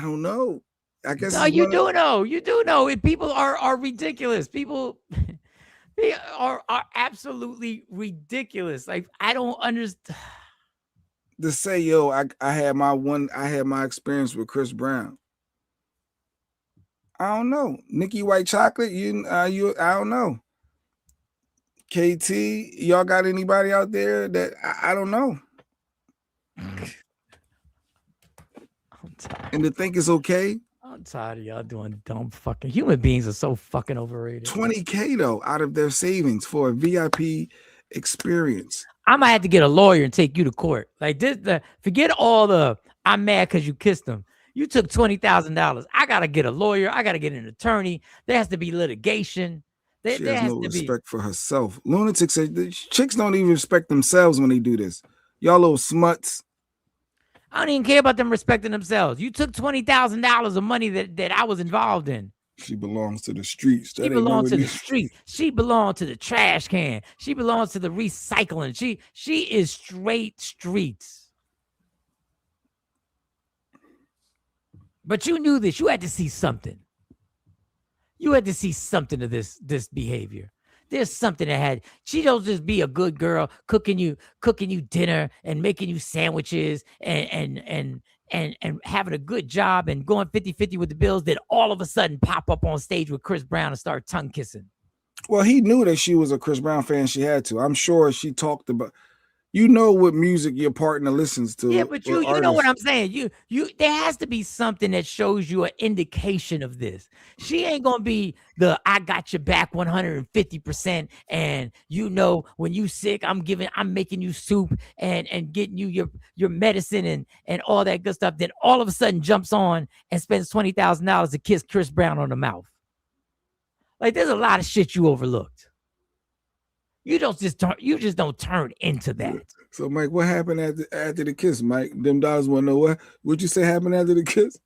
I don't know. I guess no, you do know. You do know. If people are ridiculous. People they are absolutely ridiculous. Like I don't understand. To say, yo, I had my experience with Chris Brown. I don't know. Nikki White Chocolate, I don't know. KT, y'all got anybody out there that I don't know? And to think it's okay. I'm tired of y'all doing dumb fucking. Human beings are so fucking overrated. $20K though out of their savings for a VIP experience. I might have to get a lawyer and take you to court. Like this, forget all the I'm mad because you kissed him. You took $20,000. I gotta get a lawyer. I gotta get an attorney. There has to be litigation. She has no respect for herself. Lunatics, chicks don't even respect themselves when they do this. Y'all little smuts. I don't even care about them respecting themselves. You took $20,000 of money that I was involved in. She belongs to the streets. She belongs to the street. She belongs to the trash can. She belongs to the recycling. She is straight streets. But you knew this. You had to see something. You had to see something of this behavior. There's something that had. She don't just be a good girl cooking you dinner and making you sandwiches and having a good job and going 50-50 with the bills, that all of a sudden pop up on stage with Chris Brown and start tongue kissing. Well, he knew that she was a Chris Brown fan. She had to. I'm sure she talked about. You know what music your partner listens to. Yeah, but you know what I'm saying. You there has to be something that shows you an indication of this. She ain't gonna be the I got your back 150%, and when you sick, I'm making you soup and getting you your medicine and all that good stuff. Then all of a sudden jumps on and spends $20,000 to kiss Chris Brown on the mouth. Like there's a lot of shit you overlooked. You just don't turn into that. So, Mike, what happened after the kiss, Mike? Them dollars want to know what you say happened after the kiss?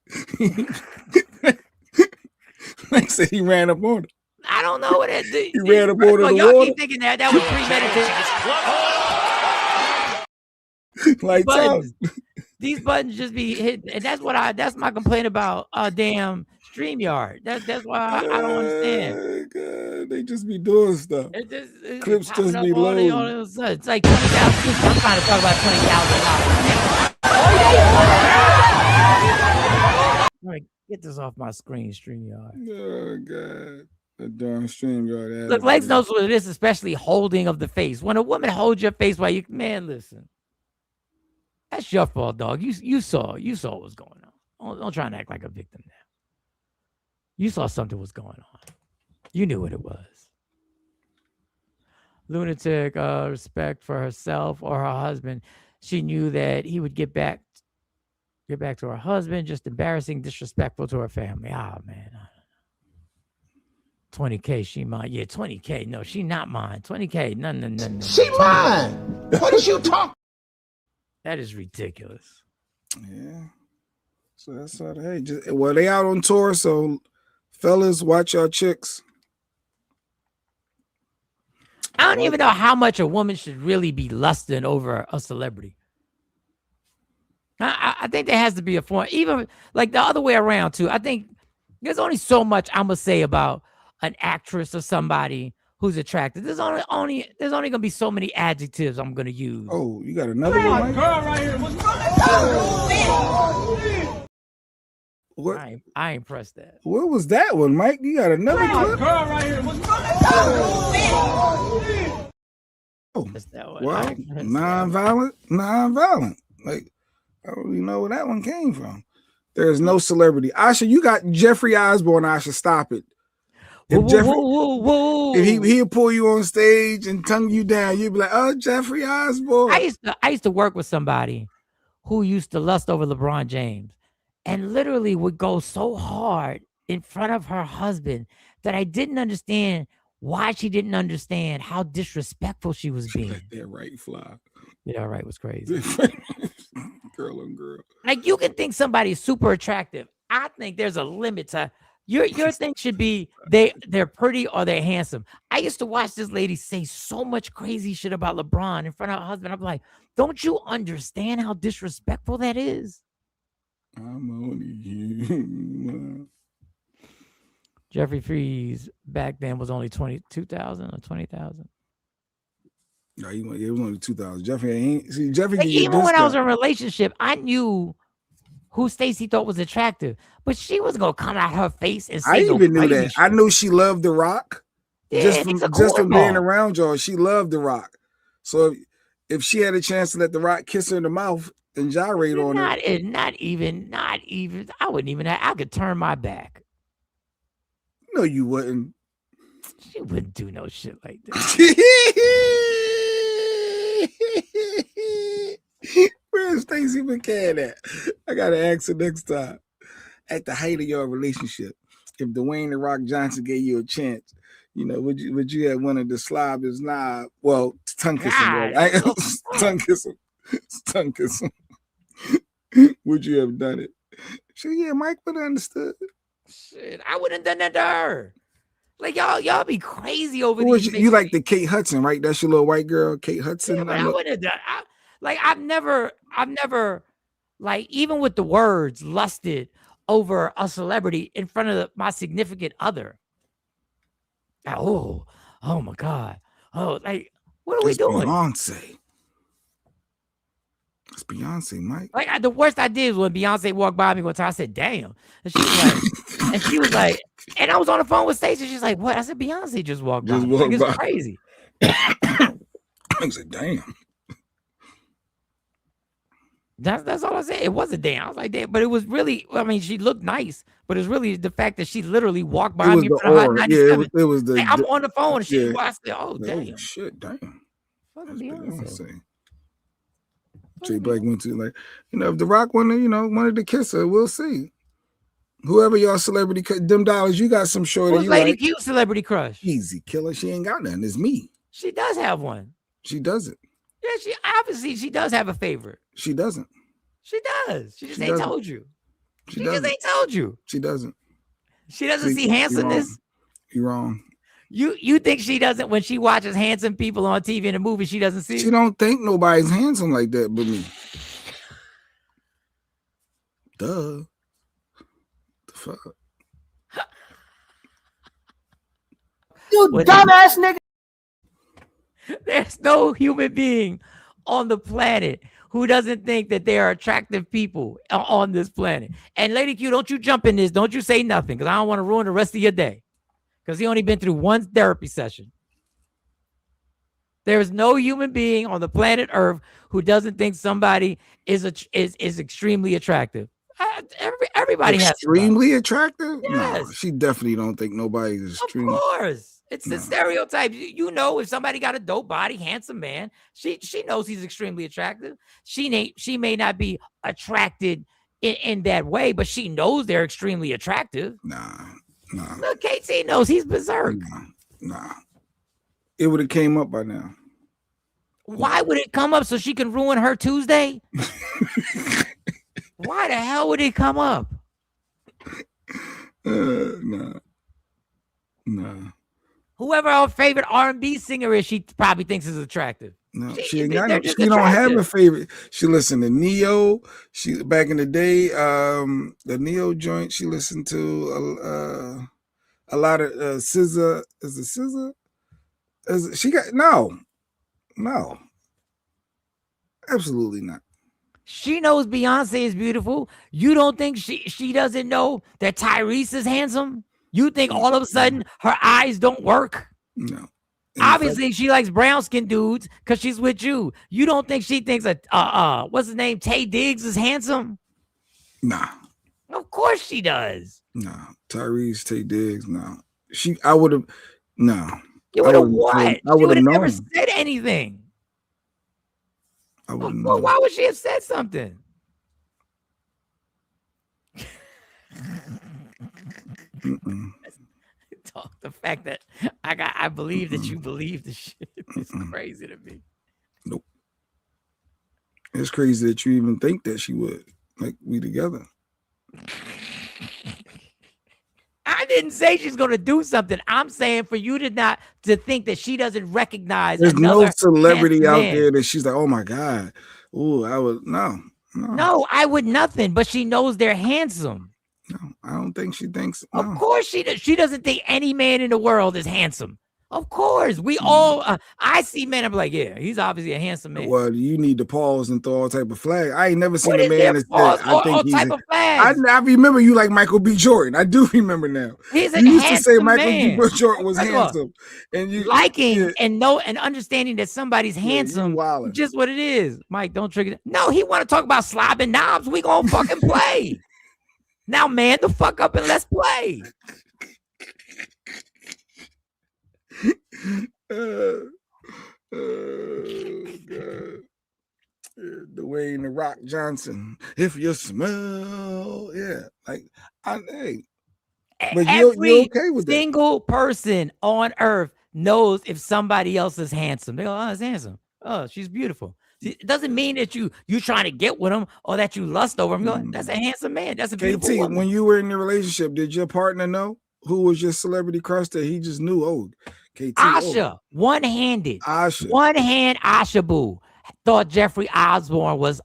Mike said he ran up on her. I don't know what that did. He ran up on her. Y'all water. keep thinking that was premeditated. Like these buttons just be hit, and that's my complaint about damn StreamYard. That's why I don't understand. God, they just be doing stuff. Clips just be loading. It's like 20,000. I'm trying to talk about $20,000. Get this off my screen, StreamYard. Oh God, the darn StreamYard. Look, Legs knows what it is, especially holding of the face. When a woman holds your face while listen. That's your fault, dog. You saw what was going on. Don't try and act like a victim now. You saw something was going on. You knew what it was. Lunatic, respect for herself or her husband. She knew that he would get back to her husband. Just embarrassing, disrespectful to her family. Oh man. 20K, she mine. Yeah, 20K. No, she not mine. 20K. No. She mine. What is you talking? That is ridiculous. Yeah. So that's all. Hey, they out on tour. So, fellas, watch your chicks. I don't even know how much a woman should really be lusting over a celebrity. I think there has to be a form, even like the other way around too. I think there's only so much I'm gonna say about an actress or somebody who's attractive. There's only gonna be so many adjectives I'm gonna use. Oh, you got another one, Mike? Girl right here. What? I ain't pressed that. What was that one, Mike? You got another clip? Girl right here. Oh, that one. Well, non-violent. Like, I don't even know where that one came from. There's no celebrity. Asha, you got Jeffrey Osborne. Asha, stop it. If he'll pull you on stage and tongue you down, you'd be like, "Oh, Jeffrey Osborne." I used to work with somebody who used to lust over LeBron James, and literally would go so hard in front of her husband that I didn't understand why she didn't understand how disrespectful she was being. Let that right fly. Yeah, right. Was crazy. Girl on girl. Like you can think somebody's super attractive. I think there's a limit to your thing should be they're pretty or they're handsome. I used to watch this lady say so much crazy shit about LeBron in front of her husband. I'm like, don't you understand how disrespectful that is? I'm only human. Jeffrey Freeze back then was only 22,000 or 20,000. No, it was only 2,000. Jeffrey ain't see Jeffrey. Like, even when I was in a relationship, I knew who Stacey thought was attractive, but she was gonna come out her face and say I even knew that. shit. I knew she loved The Rock. Yeah, just from being around y'all, she loved The Rock. So if she had a chance to let The Rock kiss her in the mouth and gyrate on it, not even. I wouldn't even. I could turn my back. No, you wouldn't. She wouldn't do no shit like that. Where's Stacey McCann at? I gotta ask her next time. At the height of your relationship, if Dwayne The Rock Johnson gave you a chance, would you have wanted to slob his knob? Well, tongue kiss him. Tongue kiss him. Tongue kiss him. Would you have done it? So yeah, Mike would have understood. Shit, I wouldn't have done that to her. Like y'all be crazy over these. You like the Kate Hudson, right? That's your little white girl, Kate Hudson. Yeah, but I wouldn't have done. I've never, like, even with the words, lusted over a celebrity in front of my significant other. Oh my God. Oh, like, what are we doing? Beyonce. It's Beyonce, Mike. Like, the worst I did was when Beyonce walked by me one time. I said, "Damn," and she was like, and I was on the phone with Stacey. She's like, "What?" I said, "Beyonce just walked by." Like, it's crazy. I said, "Damn." That's all I said. It was a damn. I was like, damn, but it was really. I mean, she looked nice, but it's really the fact that she literally walked by me. Yeah, it was the. Like, I'm on the phone and she watched it. Oh damn! Oh, shit, damn. Fucking Beyonce. Jay Black went to, like, if The Rock wanted to kiss her, we'll see. Whoever y'all celebrity, them dollars, you got some shorty. Who's Lady Q celebrity crush? Easy killer. She ain't got nothing. It's me. She does have one. She doesn't. Yeah, she does have a favorite. She doesn't. She does. She just ain't told you. She just ain't told you. She doesn't. She doesn't see handsomeness. You're wrong. You think she doesn't when she watches handsome people on TV in a movie? She doesn't see. She don't think nobody's handsome like that but me. Duh. The fuck. You dumbass nigga. There's no human being on the planet who doesn't think that there are attractive people on this planet. And Lady Q, don't you jump in this. Don't you say nothing, because I don't want to ruin the rest of your day. Because he only been through one therapy session. There is no human being on the planet Earth who doesn't think somebody is extremely attractive. Everybody has extremely attractive. Yes. No, she definitely don't think nobody's extremely. Of course, it's the stereotype. If somebody got a dope body, handsome man, she knows he's extremely attractive. She may not be attracted in that way, but she knows they're extremely attractive. Nah. Look, KT knows he's berserk. Nah. It would have came up by now. Why would it come up so she can ruin her Tuesday? Why the hell would it come up? Nah. Whoever our favorite R&B singer is, she probably thinks is attractive. No, she don't have a favorite. She listened to Neo. She back in the day, the Neo joint. She listened to a lot of SZA. Is it SZA? She got no, absolutely not. She knows Beyonce is beautiful. You don't think she doesn't know that Tyrese is handsome? You think all of a sudden her eyes don't work? No. Obviously, she likes brown-skinned dudes because she's with you. You don't think she thinks what's his name, Tay Diggs is handsome? Nah. Of course she does. Nah. Tyrese, Tay Diggs, no. I would have, no. You would have what? I would have never said anything. I wouldn't Well, know. why would she have said something? The fact that I believe that you believe the shit is crazy to me. Nope. It's crazy that you even think that she would. Like, we together. I didn't say she's gonna do something. I'm saying for you to think that she doesn't recognize. There's no celebrity out there that she's like, oh my God. Oh, I would no. No, I would nothing, but she knows they're handsome. No. I don't think she thinks. Of No. course she does. She doesn't think any man in the world is handsome. Of course, we all. I see men. I'm like, yeah, he's obviously a handsome man. Well, you need to pause and throw all type of flag. I ain't never seen What a is man there that pause said, I think all he's. type of flags? I remember you like Michael B. Jordan. I do remember now. He's a You used to say handsome Michael man. B. Jordan was First of all, handsome, and you liking and understanding that somebody's handsome. Just what it is. Mike, don't trigger that. No, he want to talk about slobbing knobs. We gonna fucking play. Now, man, the fuck up and let's play. God. Dwayne the Rock Johnson. If you smell, like hey, but you're okay with that. Single person on earth knows if somebody else is handsome. They go, oh, it's handsome. Oh, she's beautiful. See, it doesn't mean that you trying to get with him or that you lust over him. You're like, that's a handsome man. That's a beautiful KT, woman. when you were in the relationship, did your partner know who was your celebrity crush that he just knew? Oh, KT. Asha, one-handed. Asha. One hand Asha Boo thought Jeffrey Osborne was.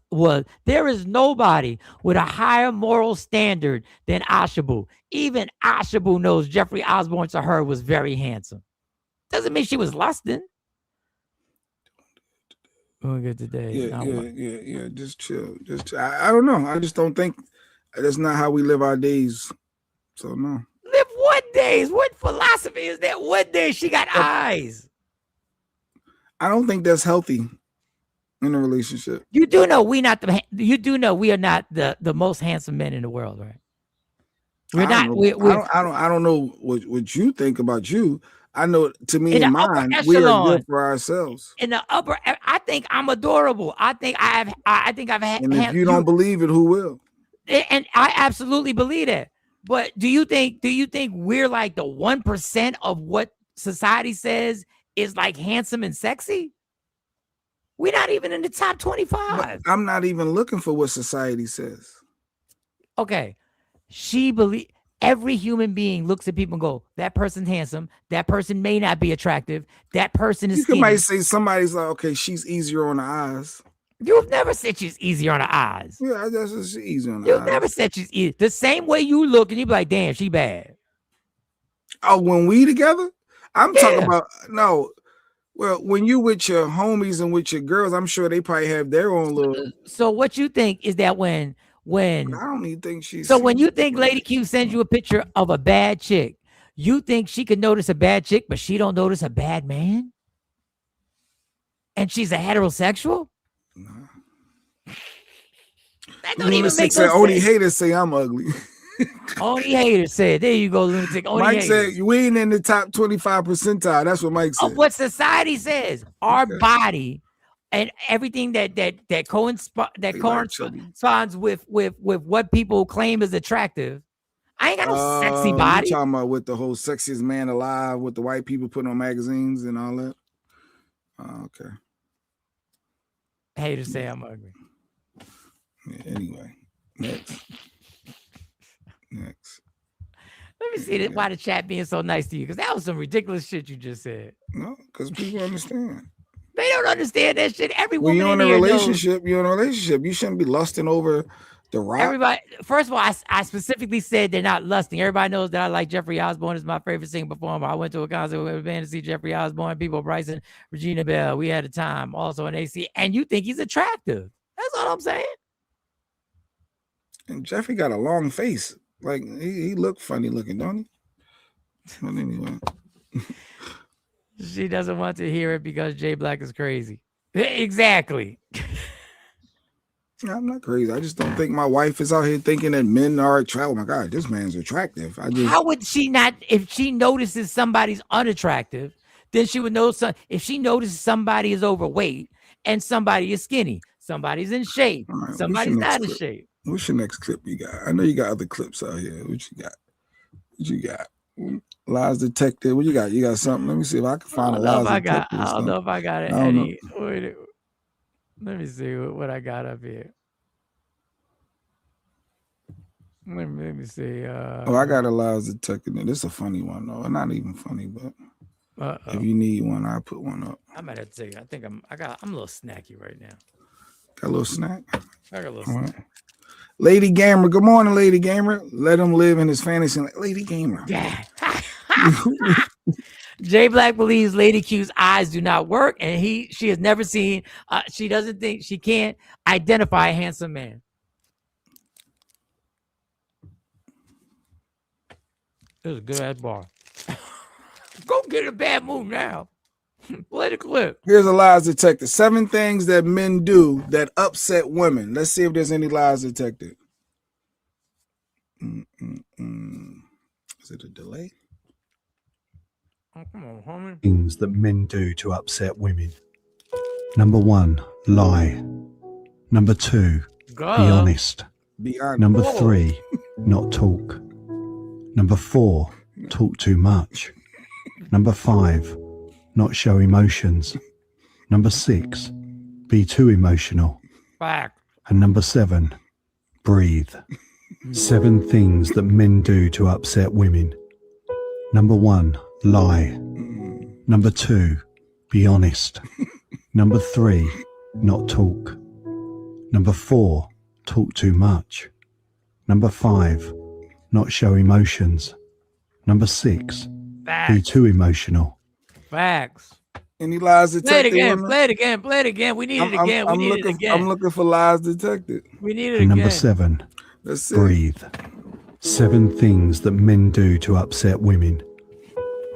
There is nobody with a higher moral standard than Asha Boo. Even Asha Boo knows Jeffrey Osborne to her was very handsome. Doesn't mean she was lusting. We're good today. Yeah. Just chill. I don't know. I just don't think that's not how we live our days. So no. Live what days? What philosophy is that? What day she got eyes? I don't think that's healthy in a relationship. You do know we are not the most handsome men in the world, right? We're not. I don't know what you think about you. I know to me and mine, we are good for ourselves. In the upper, I think I'm adorable. I think I've had. And if you don't believe it, who will? And I absolutely believe that. But do you think we're like the 1% of what society says is like handsome and sexy? We're not even in the top 25. But I'm not even looking for what society says. Okay. Every human being looks at people and go, that person's handsome. That person may not be attractive. That person is skinny. You might say somebody's like, okay, she's easier on the eyes. You've never said she's easier on the eyes. Yeah, that's just easier on the eyes. You've never said she's easy. The same way you look and you be like, damn, she bad. Oh, when we together? I'm talking about, no. Well, when you with your homies and with your girls, I'm sure they probably have their own little. So what you think is that when I don't even think she's. So when you think Lady Q sends you a picture of a bad chick, you think she could notice a bad chick, but she don't notice a bad man? And she's a heterosexual? No. That don't even make no sense. Only haters say I'm ugly. Only haters said. There you go, lunatic. Only Mike haters. said we ain't in the top 25 percentile. That's what Mike said. Of what society says. Our body and everything that corresponds with what people claim is attractive. I ain't got no sexy body. You talking about with the whole sexiest man alive with the white people putting on magazines and all that? Okay. Haters say I'm ugly. Yeah, anyway, next. Let me see why the chat being so nice to you, because that was some ridiculous shit you just said. No, because people understand. They don't understand that shit. Every when woman you're in a relationship, you shouldn't be lusting over the Rock. Everybody, first of all, I specifically said they're not lusting. Everybody knows that I like Jeffrey Osborne is my favorite singer performer. I went to a concert with a band to see Jeffrey Osborne, people Bryson, Regina Bell. We had a time also in AC, and you think he's attractive. That's all I'm saying. And Jeffrey got a long face. Like he looked funny looking, don't he? But anyway. She doesn't want to hear it because Jay Black is crazy. Exactly. I'm not crazy. I just don't think my wife is out here thinking that men are attractive. Oh my God, this man's attractive. How would she not, if she notices somebody's unattractive, then she would know if she notices somebody is overweight and somebody is skinny, somebody's in shape, right, somebody's not in shape. What's your next clip you got? I know you got other clips out here. What you got? Lies detected. What you got? You got something? Let me see if I can find a lies detected. I don't know if I got it. Wait, let me see what I got up here. Let me see. I got a lies detected. This is a funny one though. Not even funny, but if you need one, I'll put one up. I might have to say. I think I'm a little snacky right now. Got a little snack. I got a little snack. Right. Lady Gamer, good morning, Lady Gamer. Let him live in his fantasy. Lady Gamer. Yeah. Jay Black believes Lady Q's eyes do not work, and she has never seen. She doesn't think she can't identify a handsome man. This is a good ass bar. Go get a bad move now. Play the clip. Here's a lies detected. 7 things that men do that upset women. Let's see if there's any lies detected. Is it a delay? Oh, come on, homie. Things that men do to upset women. Number 1, lie. Number 2, be honest. Be honest. Number 3, not talk. Number 4, talk too much. Number 5, not show emotions. Number 6, be too emotional. Back. And number 7, breathe. 7 things that men do to upset women. Number 1, lie. Number 2, be honest. Number 3, not talk. Number 4, talk too much. Number 5, not show emotions. Number 6, be too emotional. Facts. Any lies detected? Play it again. We need it again. I'm looking for lies detected. We need it And again. number 7, Let's see. breathe. 7 things that men do to upset women.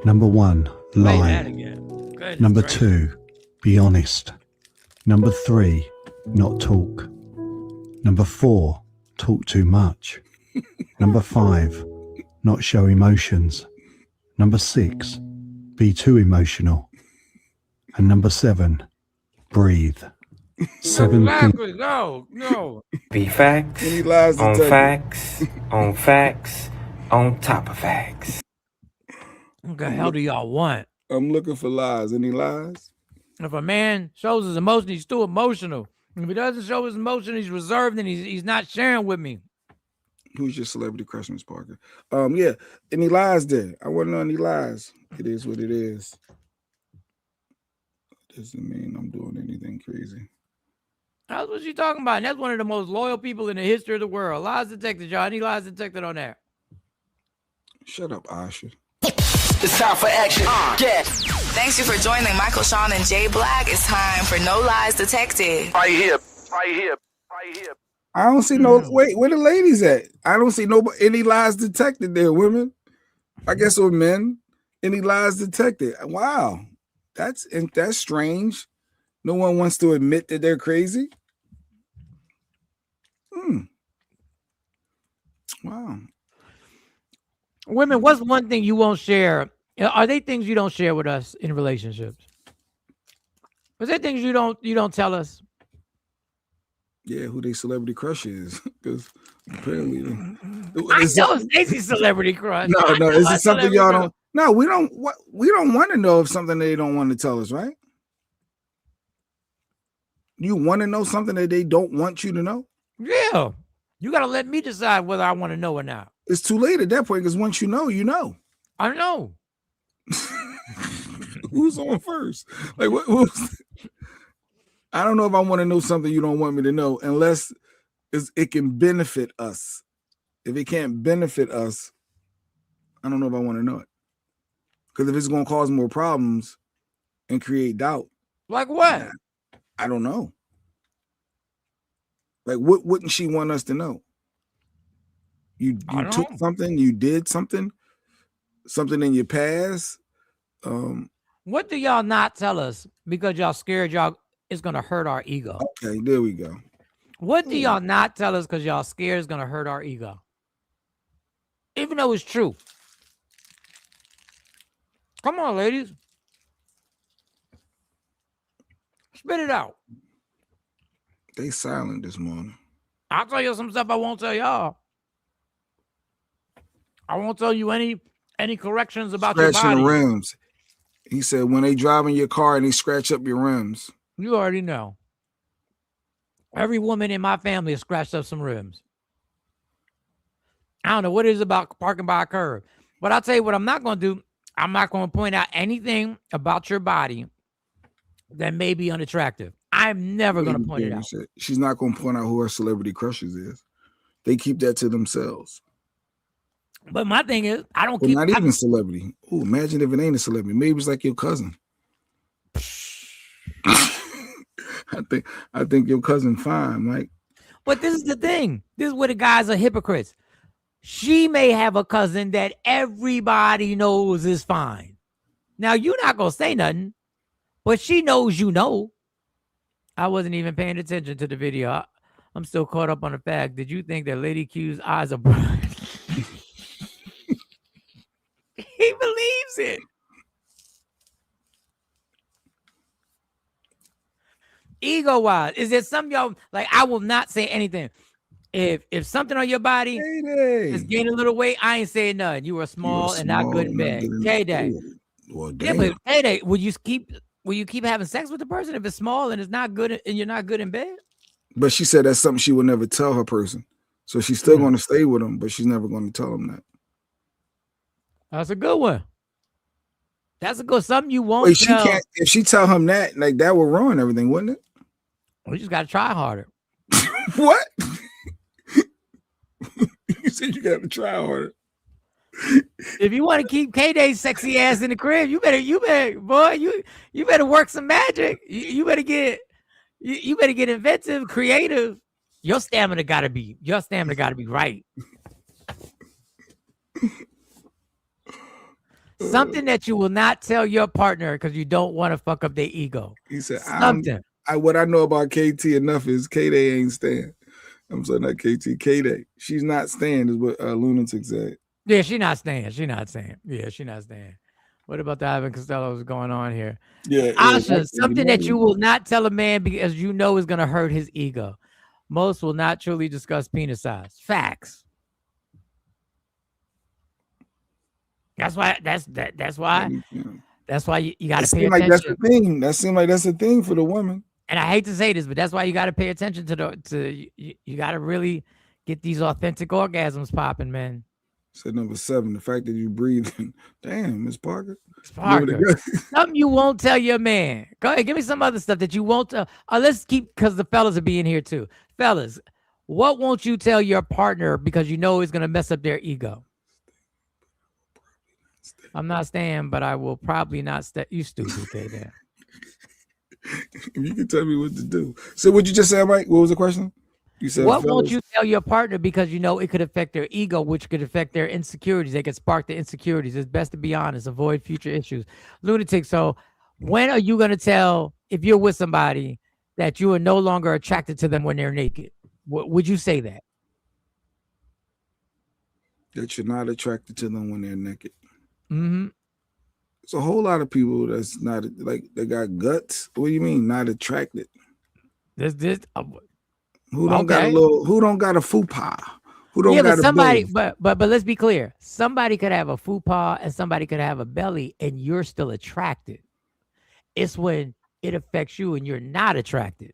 Number 1, Play lie. that again. Goodness Number gracious. 2, be honest. Number 3, not talk. Number 4, talk too much. Number 5, not show emotions. Number 6, be too emotional. And number 7, breathe. 7 things. Exactly. No. Be facts Any lies on detected? facts on facts on top of facts. What the hell do y'all want? I'm looking for lies. Any lies? If a man shows his emotion, he's too emotional. If he doesn't show his emotion, he's reserved and he's not sharing with me. Who's your celebrity crush, Miss Parker? Yeah. Any lies there? I want to know any lies. It is what it is. Doesn't mean I'm doing anything crazy. That's what she's talking about. And that's one of the most loyal people in the history of the world. Lies detected, y'all. Any lies detected on that? Shut up, Asha. It's time for action. Thanks you for joining Michael, Sean, and Jay Black. It's time for No Lies Detected. Right here. I don't see no. Wait, where the ladies at? I don't see any lies detected there, women. I guess with men, any lies detected. Wow, that's strange. No one wants to admit that they're crazy. Wow. Women, what's one thing you won't share? Are they things you don't share with us in relationships? Is there things you don't tell us? Yeah, who they celebrity crush is, because apparently I know Stacey's celebrity crush. No, is it something y'all don't? No, we don't. We don't want to know if something they don't want to tell us, right? You want to know something that they don't want you to know? Yeah, you got to let me decide whether I want to know or not. It's too late at that point, because once you know, you know. I know. Who's on first? Like who's? I don't know if I want to know something you don't want me to know, unless it can benefit us. If it can't benefit us, I don't know if I want to know it. Because if it's going to cause more problems and create doubt. Like what? I don't know. Like, what wouldn't she want us to know? You took something, you did something in your past. What do y'all not tell us because y'all scared it's gonna hurt our ego? Okay, there we go. What do y'all not tell us because y'all scared it's gonna hurt our ego? Even though it's true. Come on, ladies. Spit it out. They silent this morning. I'll tell you some stuff I won't tell y'all. I won't tell you any corrections about your Scratching body. the rims. He said when they drive in your car and they scratch up your rims. You already know. Every woman in my family has scratched up some rims. I don't know what it is about parking by a curb. But I'll tell you what I'm not going to do. I'm not going to point out anything about your body that may be unattractive. I'm never going to point it out. She's not going to point out who her celebrity crushes is. They keep that to themselves. But my thing is, I don't But keep. not even celebrity. Oh, imagine if it ain't a celebrity. Maybe it's like your cousin. I think your cousin fine, Mike. But this is the thing. This is where the guys are hypocrites. She may have a cousin that everybody knows is fine. Now, you're not going to say nothing, but she knows you know. I wasn't even paying attention to the video. I'm still caught up on the fact. Did you think that Lady Q's eyes are bright? He believes it. Ego-wise, is there something y'all, like, I will not say anything. If something on your body is gaining a little weight, I ain't saying nothing. You were small and not good in bed. K-Day. Well, yeah, damn. but K-Day, will you keep having sex with the person if it's small and it's not good and you're not good in bed? But she said that's something she would never tell her person. So she's still going to stay with him, but she's never going to tell him that. That's a good one. That's a good something you won't Wait, tell. she can't. If she tell him that, like that would ruin everything, wouldn't it? We just got to try harder. What? You said you got to try harder. If you want to keep K-Day's sexy ass in the crib, you better, boy, you better work some magic. You better get inventive, creative. Your stamina gotta be right. Something that you will not tell your partner because you don't want to fuck up their ego. He said, something. What I know about KT enough is K-Day ain't staying. I'm sorry, not KT, K-Day. She's not staying is what Lunatic said. Yeah, she's not staying. She's not staying. Yeah, she's not staying. What about the Ivan Costello's going on here? Yeah, Asha, something that you will not tell a man because you know is going to hurt his ego. Most will not truly discuss penis size. Facts. That's why. That's why. That's why you got to pay attention. Like that's the thing. That seems like that's the thing for the woman. And I hate to say this, but that's why you got to pay attention to you got to really get these authentic orgasms popping, man. Said number 7, the fact that you breathe. Damn, Miss Parker. Something you won't tell your man. Go ahead, give me some other stuff that you won't tell. Let's keep, because the fellas are being here too. Fellas, what won't you tell your partner because you know it's going to mess up their ego? I'm not staying, but I will probably not stay. You stupid, okay, You can tell me what to do. So what you just said, Mike? What was the question? You said what won't you tell your partner because you know it could affect their ego, which could affect their insecurities. They could spark the insecurities. It's best to be honest. Avoid future issues. Lunatic. So when are you going to tell, if you're with somebody, that you are no longer attracted to them when they're naked? Would you say that? That you're not attracted to them when they're naked. Mm-hmm. There's a whole lot of people that's not, like, they got guts. What do you mean not attracted? Who don't got a little? Who don't got a fupa? Who don't got somebody, a belly? But let's be clear. Somebody could have a fupa and somebody could have a belly, and you're still attracted. It's when it affects you and you're not attracted.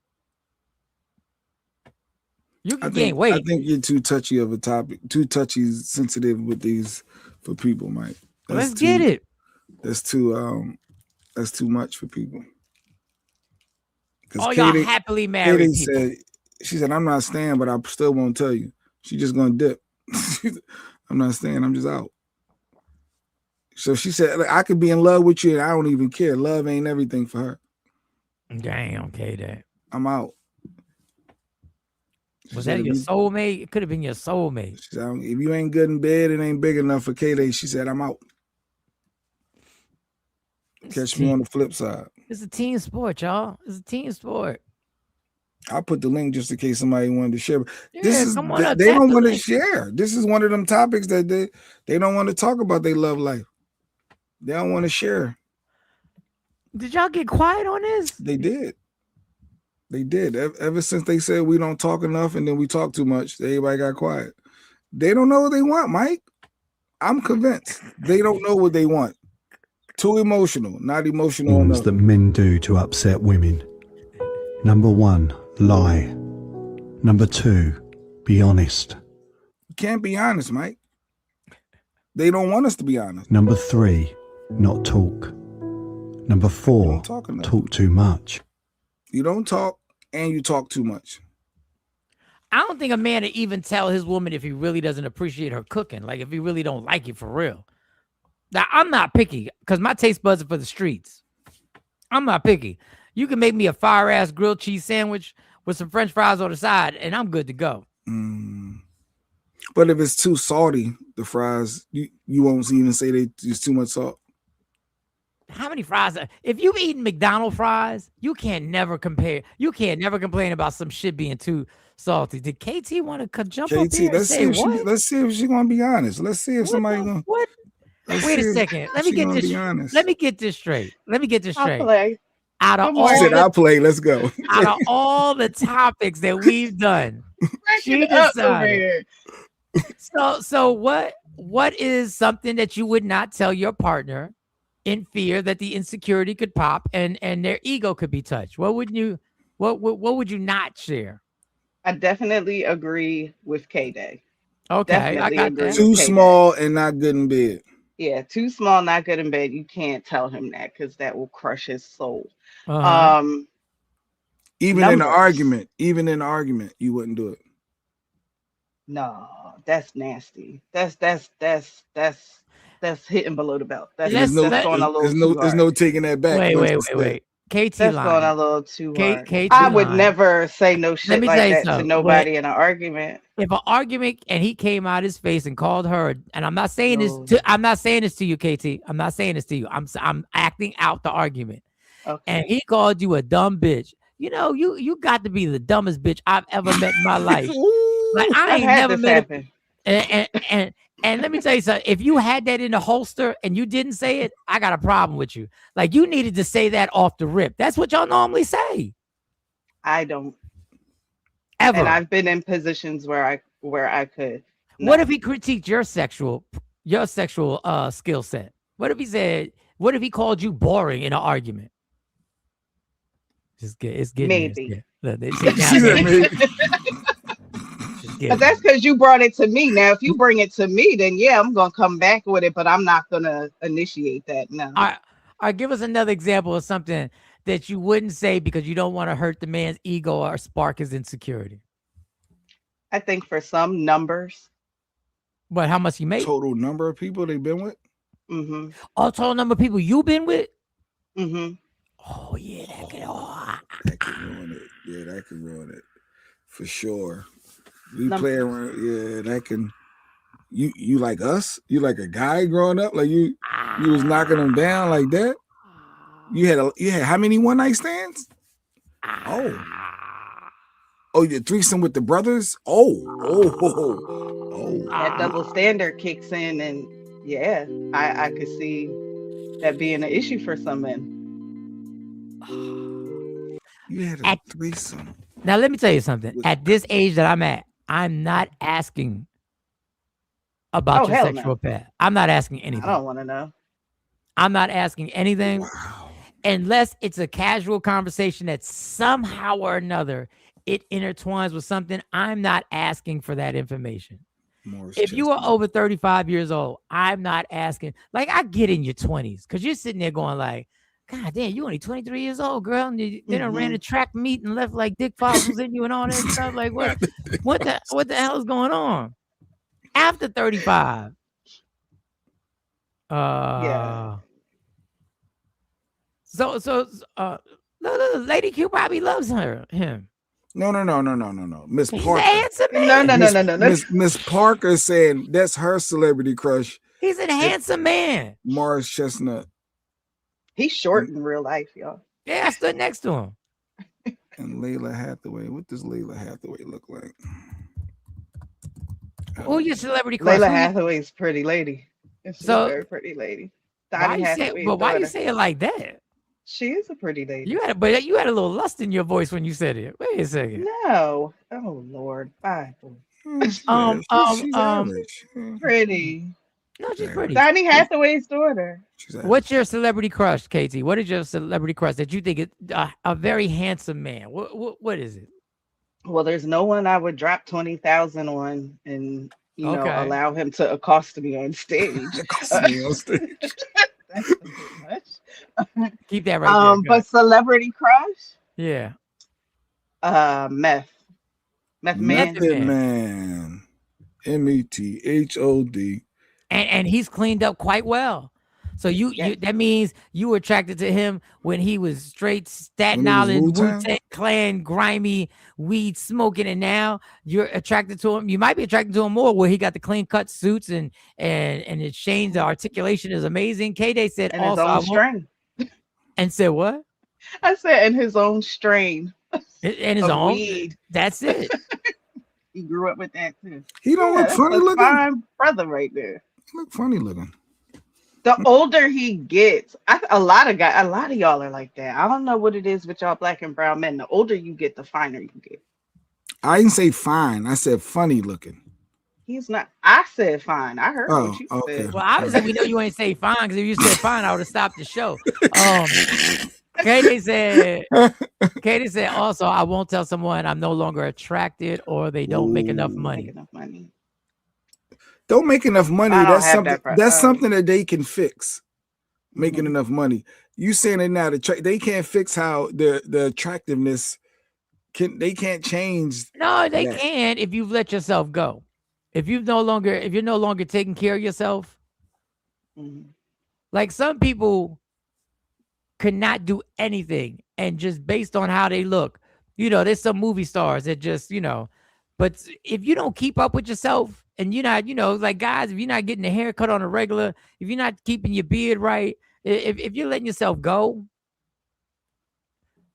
You can gain weight. I think you're too touchy of a topic, too touchy, sensitive with these for people, Mike. Let's get it. That's too much for people. Oh, y'all happily married people. She said, I'm not staying, but I still won't tell you. She just gonna dip. I'm not staying, I'm just out. So she said, I could be in love with you and I don't even care. Love ain't everything for her. Dang, okay, that. I'm out. Was that your soulmate? It could have been your soulmate. She said, if you ain't good in bed, it ain't big enough for K-Day. She said, I'm out. Catch me on the flip side. It's a team sport, y'all. It's a team sport. I'll put the link just in case somebody wanted to share. Yeah, They don't want to share. This is one of them topics that they don't want to talk about their love life. They don't want to share. Did y'all get quiet on this? They did. They did. Ever since they said we don't talk enough and then we talk too much, everybody got quiet. They don't know what they want, Mike. I'm convinced. They don't know what they want. Too emotional, not emotional enough. Things that men do to upset women. Number 1, lie. Number 2, be honest. You can't be honest, Mike. They don't want us to be honest. Number 3, not talk. Number 4, talk too much. You don't talk and you talk too much. I don't think a man would even tell his woman if he really doesn't appreciate her cooking. Like if he really don't like it for real. Now I'm not picky because my taste buds are for the streets. I'm not picky. You can make me a fire ass grilled cheese sandwich with some French fries on the side, and I'm good to go. But if it's too salty, the fries, you won't even say there's too much salt. How many fries? If you've eaten McDonald's fries, you can't never compare. You can't never complain about some shit being too salty. Did KT want to jump up here and say what? Let's see if she's gonna be honest. Let's see if somebody's gonna. What? Wait a second. Let me get this. Let me get this straight. I'll play. Out of all, I'll play. Let's go. Out of all the topics that we've done, she decided. So what is something that you would not tell your partner in fear that the insecurity could pop and their ego could be touched? What would you not share? I definitely agree with K-Day. Okay, Definitely I got agree that. with Too K-Day. small and not good in bed. Yeah, too small, not good in bed. You can't tell him that because that will crush his soul. Uh-huh. Even in an argument, you wouldn't do it. No, that's nasty. That's hitting below the belt. That's going a little too hard. There's no taking that back. Wait. KT That's lying. going a little too hard. KT I would lying. never say no shit me like tell you that to something. nobody in an argument. If an argument and he came out his face and called her, and I'm not saying this to you, KT. I'm not saying this to you. I'm acting out the argument. Okay. And he called you a dumb bitch. You know, you got to be the dumbest bitch I've ever met in my life. Like I ain't never met a, and let me tell you something. If you had that in the holster and you didn't say it, I got a problem with you. Like you needed to say that off the rip. That's what y'all normally say. I don't ever. And I've been in positions where I could. No. What if he critiqued your sexual skill set? What if he called you boring in an argument? It's getting maybe. But that's because you brought it to me. Now, if you bring it to me, then yeah, I'm gonna come back with it, but I'm not gonna initiate that. No. All right, give us another example of something that you wouldn't say because you don't want to hurt the man's ego or spark his insecurity. I think for some numbers. But how much you make? Total number of people they've been with? Mm-hmm. Oh, total number of people you've been with? Mm-hmm. Oh yeah, that could ruin it. Yeah, that could ruin it. For sure. We play around, yeah, that can you like us? You like a guy growing up? Like you was knocking them down like that? You had how many one night stands? Oh, you did threesome with the brothers? Oh. That double standard kicks in, and yeah, I could see that being an issue for some men. You had a threesome. Now let me tell you something. At this age that I'm at, I'm not asking about your sexual path. I'm not asking anything. I don't want to know. I'm not asking anything. Wow. Unless it's a casual conversation that somehow or another it intertwines with something. I'm not asking for that information. If you are over 35 years old, I'm not asking. Like I get in your 20s because you're sitting there going like, God damn, you only 23 years old, girl. And they done ran a track meet and left like dick fossils in you and all that stuff. Like what the hell is going on? After 35. Yeah. So Lady Q probably loves him. No. Miss Parker. He's a handsome man. No. Miss Parker saying that's her celebrity crush. He's a handsome man. Morris Chestnut. He's short in real life, y'all. Yeah, I stood next to him. And Layla Hathaway. What does Layla Hathaway look like? Who's your celebrity crush? Layla Hathaway's pretty lady. She's a very pretty lady. Why you say it like that? She is a pretty lady. You had a little lust in your voice when you said it. Wait a second. No. Oh Lord. Bible. Pretty. No, she's pretty. Donny Hathaway's daughter. What's your celebrity crush, Katie? What is your celebrity crush that you think is a very handsome man? What is it? Well, there's no one I would drop 20,000 on and allow him to accost me on stage. That's too much. Keep that right there. But celebrity crush? Yeah. Meth. Method Man. METHOD. And he's cleaned up quite well. So you that means you were attracted to him when he was straight Staten Island, Wu-Tang Clan, grimy, weed smoking, and now you're attracted to him. You might be attracted to him more where he got the clean cut suits and it's changed. The articulation is amazing. K-Day said and also his own strain. And said what? I said in his own strain. In his own weed. That's it. He grew up with that too. He don't look funny looking. Fine brother right there. He look funny looking. The older he gets, a lot of y'all are like that. I don't know what it is with y'all black and brown men. The older you get, the finer you get. I didn't say fine. I said funny looking. He's not. I said fine. I heard what you said. Well, obviously we know you ain't say fine because if you said fine, I would have stopped the show. Katie said also, I won't tell someone I'm no longer attracted or they don't make enough money. Don't make enough money. That's something that they can fix. Making enough money. You saying it now? They can't fix how the attractiveness they can't change. No, they can if you've let yourself go. If you're no longer taking care of yourself. Like some people could not do anything, and just based on how they look, there's some movie stars that just, but if you don't keep up with yourself and you're not, like guys, if you're not getting a haircut on a regular, if you're not keeping your beard right, if you're letting yourself go,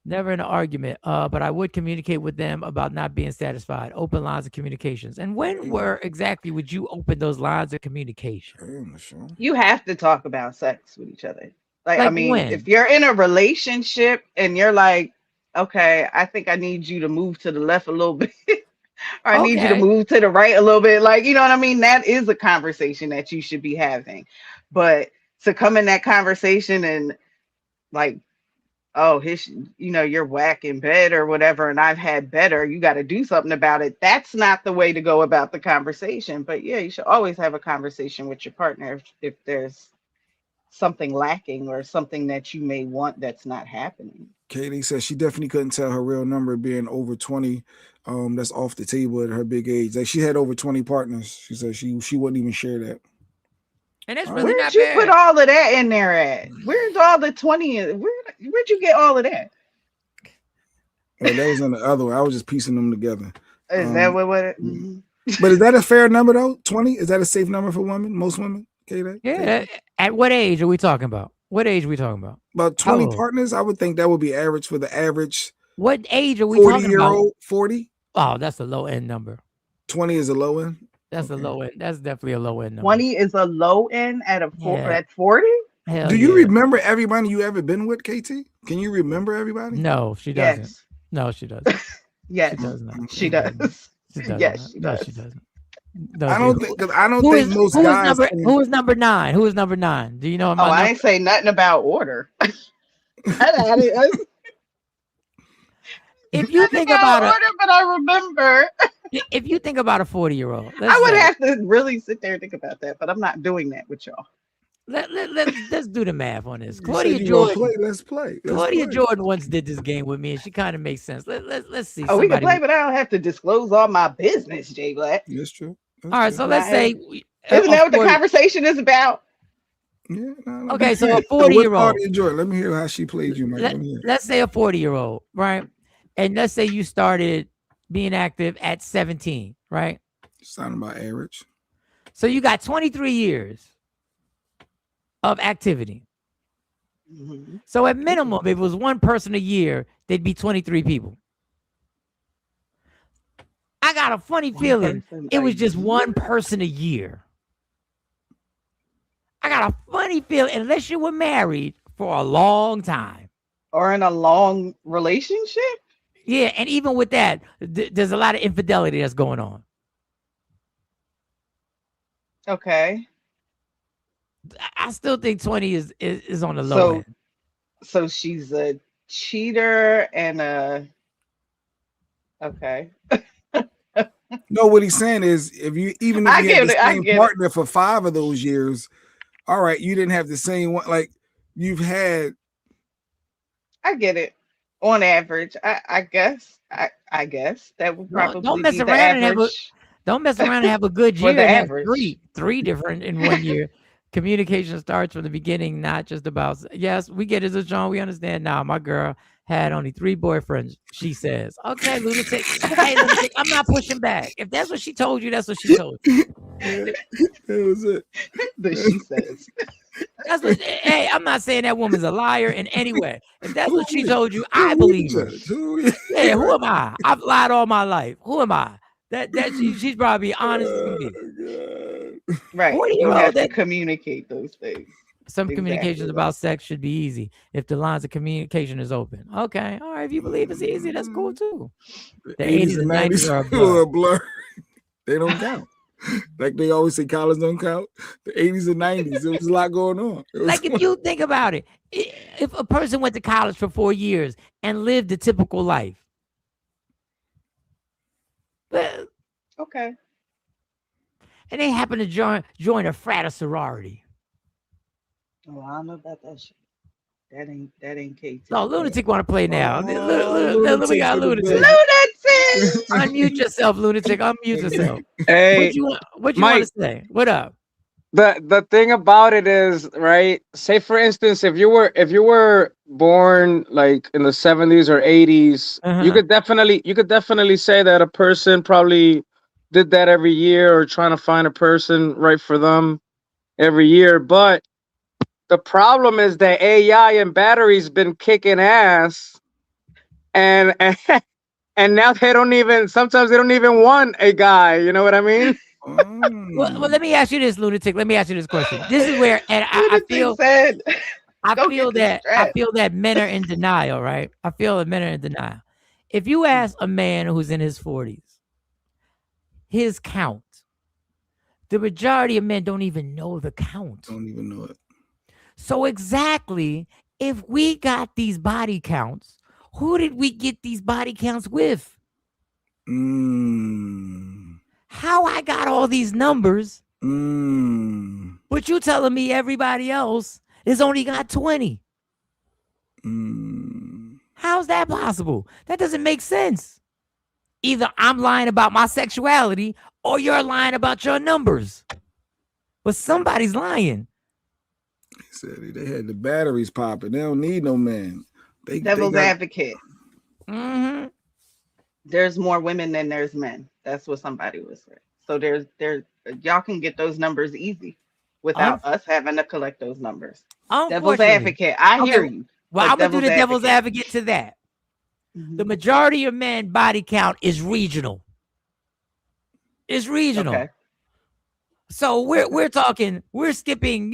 never an argument. But I would communicate with them about not being satisfied. Open lines of communications. And when exactly would you open those lines of communication? You have to talk about sex with each other. Like I mean, when? if you're in a relationship and you're like, okay, I think I need you to move to the left a little bit, or I need you to move to the right a little bit. Like, you know what I mean? That is a conversation that you should be having. But to come in that conversation and like, oh, you're whack in bed or whatever, and I've had better, you got to do something about it. That's not the way to go about the conversation. But yeah, you should always have a conversation with your partner if there's something lacking or something that you may want that's not happening. Katie says she definitely couldn't tell her real number being over 20. That's off the table at her big age. Like she had over 20 partners. She said she wouldn't even share that. And that's really Where'd you bad. put all of that in there at? Where's all the 20? Where'd you get all of that? Well, that was in the other one. I was just piecing them together. Is that what? But is that a fair number though? 20? Is that a safe number for women? Most women? Katie? Yeah. At what age are we talking about? What age are we talking about? About 20 partners. I would think that would be average for the average. What age are we talking about? 40-year-old, 40? Oh, that's a low end number. 20 is a low end? That's a low end. That's definitely a low end number. 20 is a low end at 40? Do you remember everybody you ever been with, KT? Can you remember everybody? No, she doesn't. Yes. No, she doesn't. Yes. She does not. She does. Yes, she does. No, she doesn't. No, I don't think most guys. Who is number 9? Who is number 9? Do you know? I ain't say nothing about order. If you think about order, but I remember. If you think about a 40-year-old, I would have to really sit there and think about that, but I'm not doing that with y'all. Let's do the math on this. Claudia Jordan. Let's play. Claudia Jordan once did this game with me, and she kind of makes sense. Let's see. Oh, we can play, but I don't have to disclose all my business, Jay Black. That's true. All right, so let's say. Isn't that what the conversation is about? Yeah. Okay, so a 40-year-old. Let me hear how she played you, Mike. Let's say a 40-year-old, right? And let's say you started being active at 17, right? Sounding about average. So you got 23 years of activity. Mm-hmm. So at minimum, if it was one person a year, there'd be 23 people. I got a funny feeling it was just one person a year. I got a funny feeling, unless you were married for a long time. Or in a long relationship? Yeah, and even with that, there's a lot of infidelity that's going on. Okay. I still think 20 is on the low end. So she's a cheater and a... Okay. No, what he's saying is if you had the same partner for 5 of those years, all right, you didn't have the same one. Like you've had. I get it. On average, I guess. I guess that would Don't probably mess be the around and have a average don't mess around and have a good for year the and have average. three different in one year. Communication starts from the beginning, not just about yes, we get it, John. We understand now. My girl had only 3 boyfriends. She says, "Okay, lunatic. Hey, lunatic. I'm not pushing back. If that's what she told you, that's what she told you." That was it. That she says. That's what. Hey, I'm not saying that woman's a liar in any way. If that's Who what she we? told you, Who I we believe her. judge? Who we? Yeah, who am I? I've lied all my life. Who am I? She's probably honest as can be. Right. 40-year You old have to that communicate those things. some Exactly communications right. about sex should be easy if the lines of communication is open. Okay, all right. If you believe it's easy, that's cool too. The The 80s 80s and and 90s 90s are a were blur. a blur. They don't count. Like they always say, college don't count. The 80s and 90s, there was a lot going on. Like if you think about it, if a person went to college for 4 years and lived a typical life, but Okay. and they happen to join a frat or sorority. Oh, I don't know about that shit. That ain't KT. So lunatic want to play now. Oh, We lunatics got in the lunatic. building. Lunatic! Unmute yourself, lunatic. Unmute yourself. Hey, What you want Mike. to say? What up? The thing about it is, right? Say for instance, if you were born like in the 70s or 80s, Uh-huh. you could definitely say that a person probably did that every year or trying to find a person right for them every year. But the problem is that AI and batteries been kicking ass, and and now they don't even sometimes they don't even want a guy. You know what I mean? Well, let me ask you this, lunatic. Let me ask you this question. This is where, and I Lunatic feel, said, I go feel get the that, I strap. feel that men are in denial, right? I feel that men are in denial. If you ask a man who's in his 40s, his count, the majority of men don't even know the count. Don't even know it. So exactly, if we got these body counts, who did we get these body counts with? How I got all these numbers, but you telling me everybody else is only got 20. How's that possible? That doesn't make sense. Either I'm lying about my sexuality or you're lying about your numbers. But somebody's lying. He said they had the batteries popping. They don't need no man. They Devil's got advocate. Mm-hmm. There's more women than there's men. That's what somebody was saying. So there's y'all can get those numbers easy without us having to collect those numbers. Devil's Unfortunately. advocate. I Okay, hear you. well, But I'm going to do the devil's advocate. advocate to that. The majority of men body count is regional. It's regional. Okay. So we're talking, we're skipping,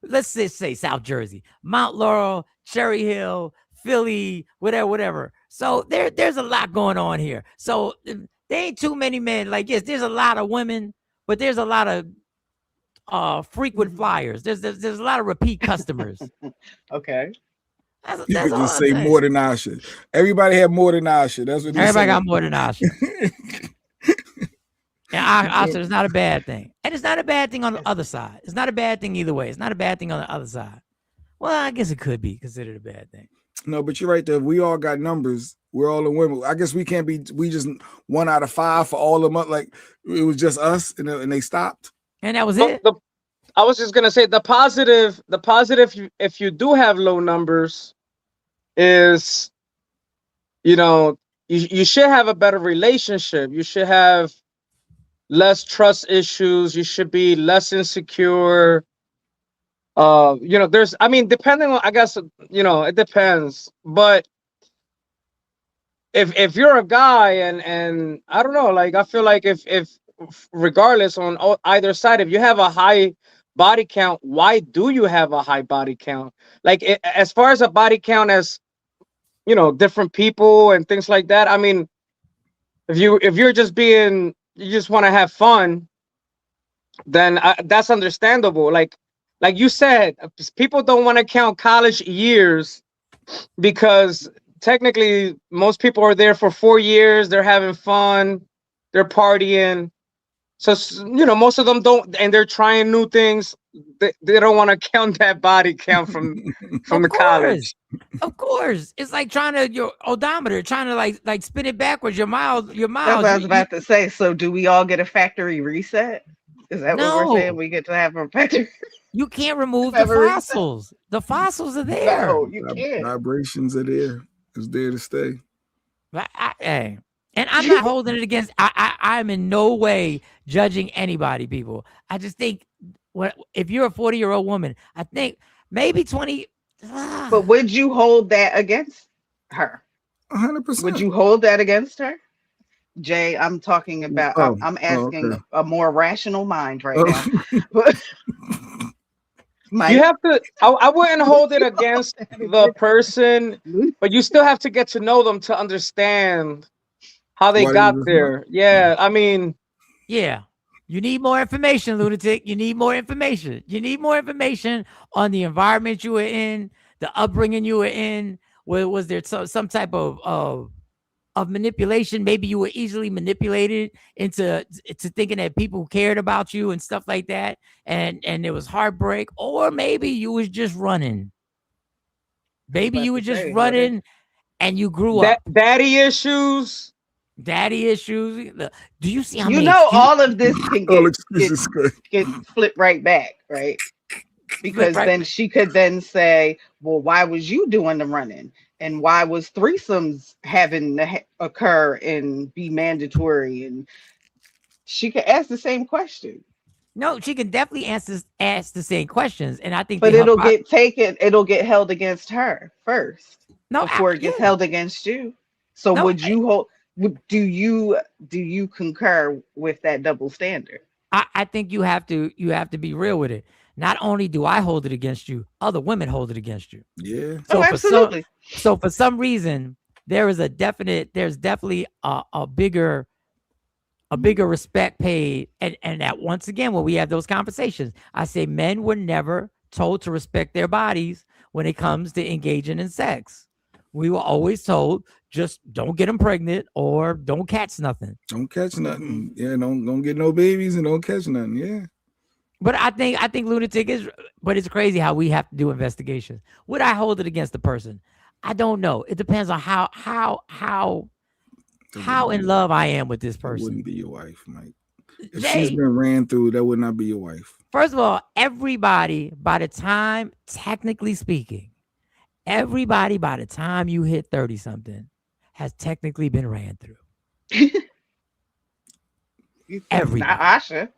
let's just say South Jersey, Mount Laurel, Cherry Hill, Philly, whatever. So there's a lot going on here. So there ain't too many men. Like, yes, there's a lot of women, but there's a lot of frequent flyers. There's a lot of repeat customers. Okay. You That's could all just I'm say saying. more than Asha. Everybody had more than Asha. That's what he's Everybody saying. got more than Asha. And Asha is not a bad thing. And it's not a bad thing on the other side. It's not a bad thing either way. It's not a bad thing on the other side. Well, I guess it could be considered a bad thing. No, but you're right there. We all got numbers. We're all in women. I guess we can't be. We just 1 out of 5 for all of them. Like it was just us, and they stopped. And that was it. I was just gonna say the positive if you do have low numbers is, you should have a better relationship. You should have less trust issues. You should be less insecure. Depending on, I guess, it depends. But if you're a guy and I don't know, like I feel like if regardless on either side, if you have a high body count, why do you have a high body count? Like as far as a body count as different people and things like that. I mean, if you're you just want to have fun, then that's understandable. Like you said, people don't want to count college years because technically most people are there for 4 years. They're having fun, they're partying. So most of them don't, and they're trying new things. they don't want to count that body count from the college. Of course. It's like trying to your odometer, trying to like spin it backwards. Your miles. That's what I was about to say. So do we all get a factory reset? Is that what we're saying? No. We get to have a factory. You can't remove the Have a reset? fossils. The fossils are there. No, you can't. Vibrations are there. It's there to stay. Hey. And I'm not holding it against. I'm in no way judging anybody, people. I just think, if you're a 40-year-old woman, I think maybe 20. But would you hold that against her? 100%. Would you hold that against her? Jay, I'm talking about. I'm asking okay. a more rational mind right now. You have to. I wouldn't hold it against the person, but you still have to get to know them to understand how they got there. Yeah, I mean, yeah. You need more information, lunatic. You need more information. You need more information on the environment you were in, the upbringing you were in. Was there some type of manipulation? Maybe you were easily manipulated into thinking that people cared about you and stuff like that, and there was heartbreak, or maybe you was just running. Maybe you were just running, and you grew up. Daddy issues. Daddy issues. Do you see how you many know all of this can get flipped right back, right? Because then she could then say, well, why was you doing the running? And why was threesomes having to occur and be mandatory? And she could ask the same question. No, she can definitely ask the same questions. And I think But it'll get held against her first. Before it gets held against you. So would you hold? Do you concur with that double standard? I think you have to be real with it. Not only do I hold it against you, other women hold it against you. Yeah. So absolutely. So for some reason, there's definitely a bigger respect paid. And that once again, when we have those conversations, I say men were never told to respect their bodies when it comes to engaging in sex. We were always told, just don't get them pregnant or don't catch nothing. Don't catch nothing. Yeah, don't get no babies and don't catch nothing. Yeah. But I think lunatic is, but it's crazy how we have to do investigations. Would I hold it against the person? I don't know. It depends on how in love I am with this person. Wouldn't be your wife, Mike. If she's been ran through, that would not be your wife. First of all, everybody, by the time, technically speaking, everybody by the time you hit 30 something has technically been ran through. Everybody. Not Asha.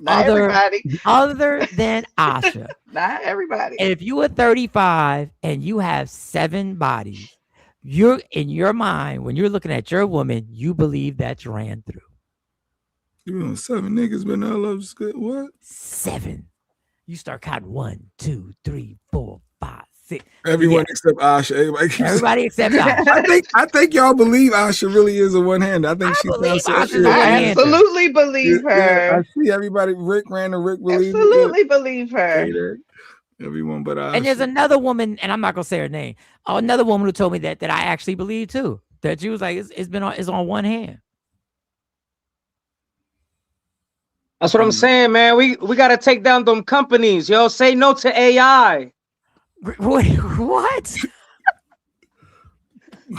Not everybody. Other than Asha. Not everybody. If you are 35 and you have 7 bodies, you're in your mind, when you're looking at your woman, you believe that's ran through. You know, 7 niggas been out of good. What? 7. You start counting 1, 2, 3, 4, 5, 6. Everyone except Asha. Everybody except Asha. I think y'all believe Asha really is a one-hander. I think I absolutely believe her. Yeah, I see everybody. Rick believes. Absolutely believe her. Everyone but Asha. And there's another woman, and I'm not gonna say her name. Another woman who told me that I actually believe too. That she was like, it's on one hand. That's what I'm saying, man. We gotta take down them companies, yo. Say no to AI. What?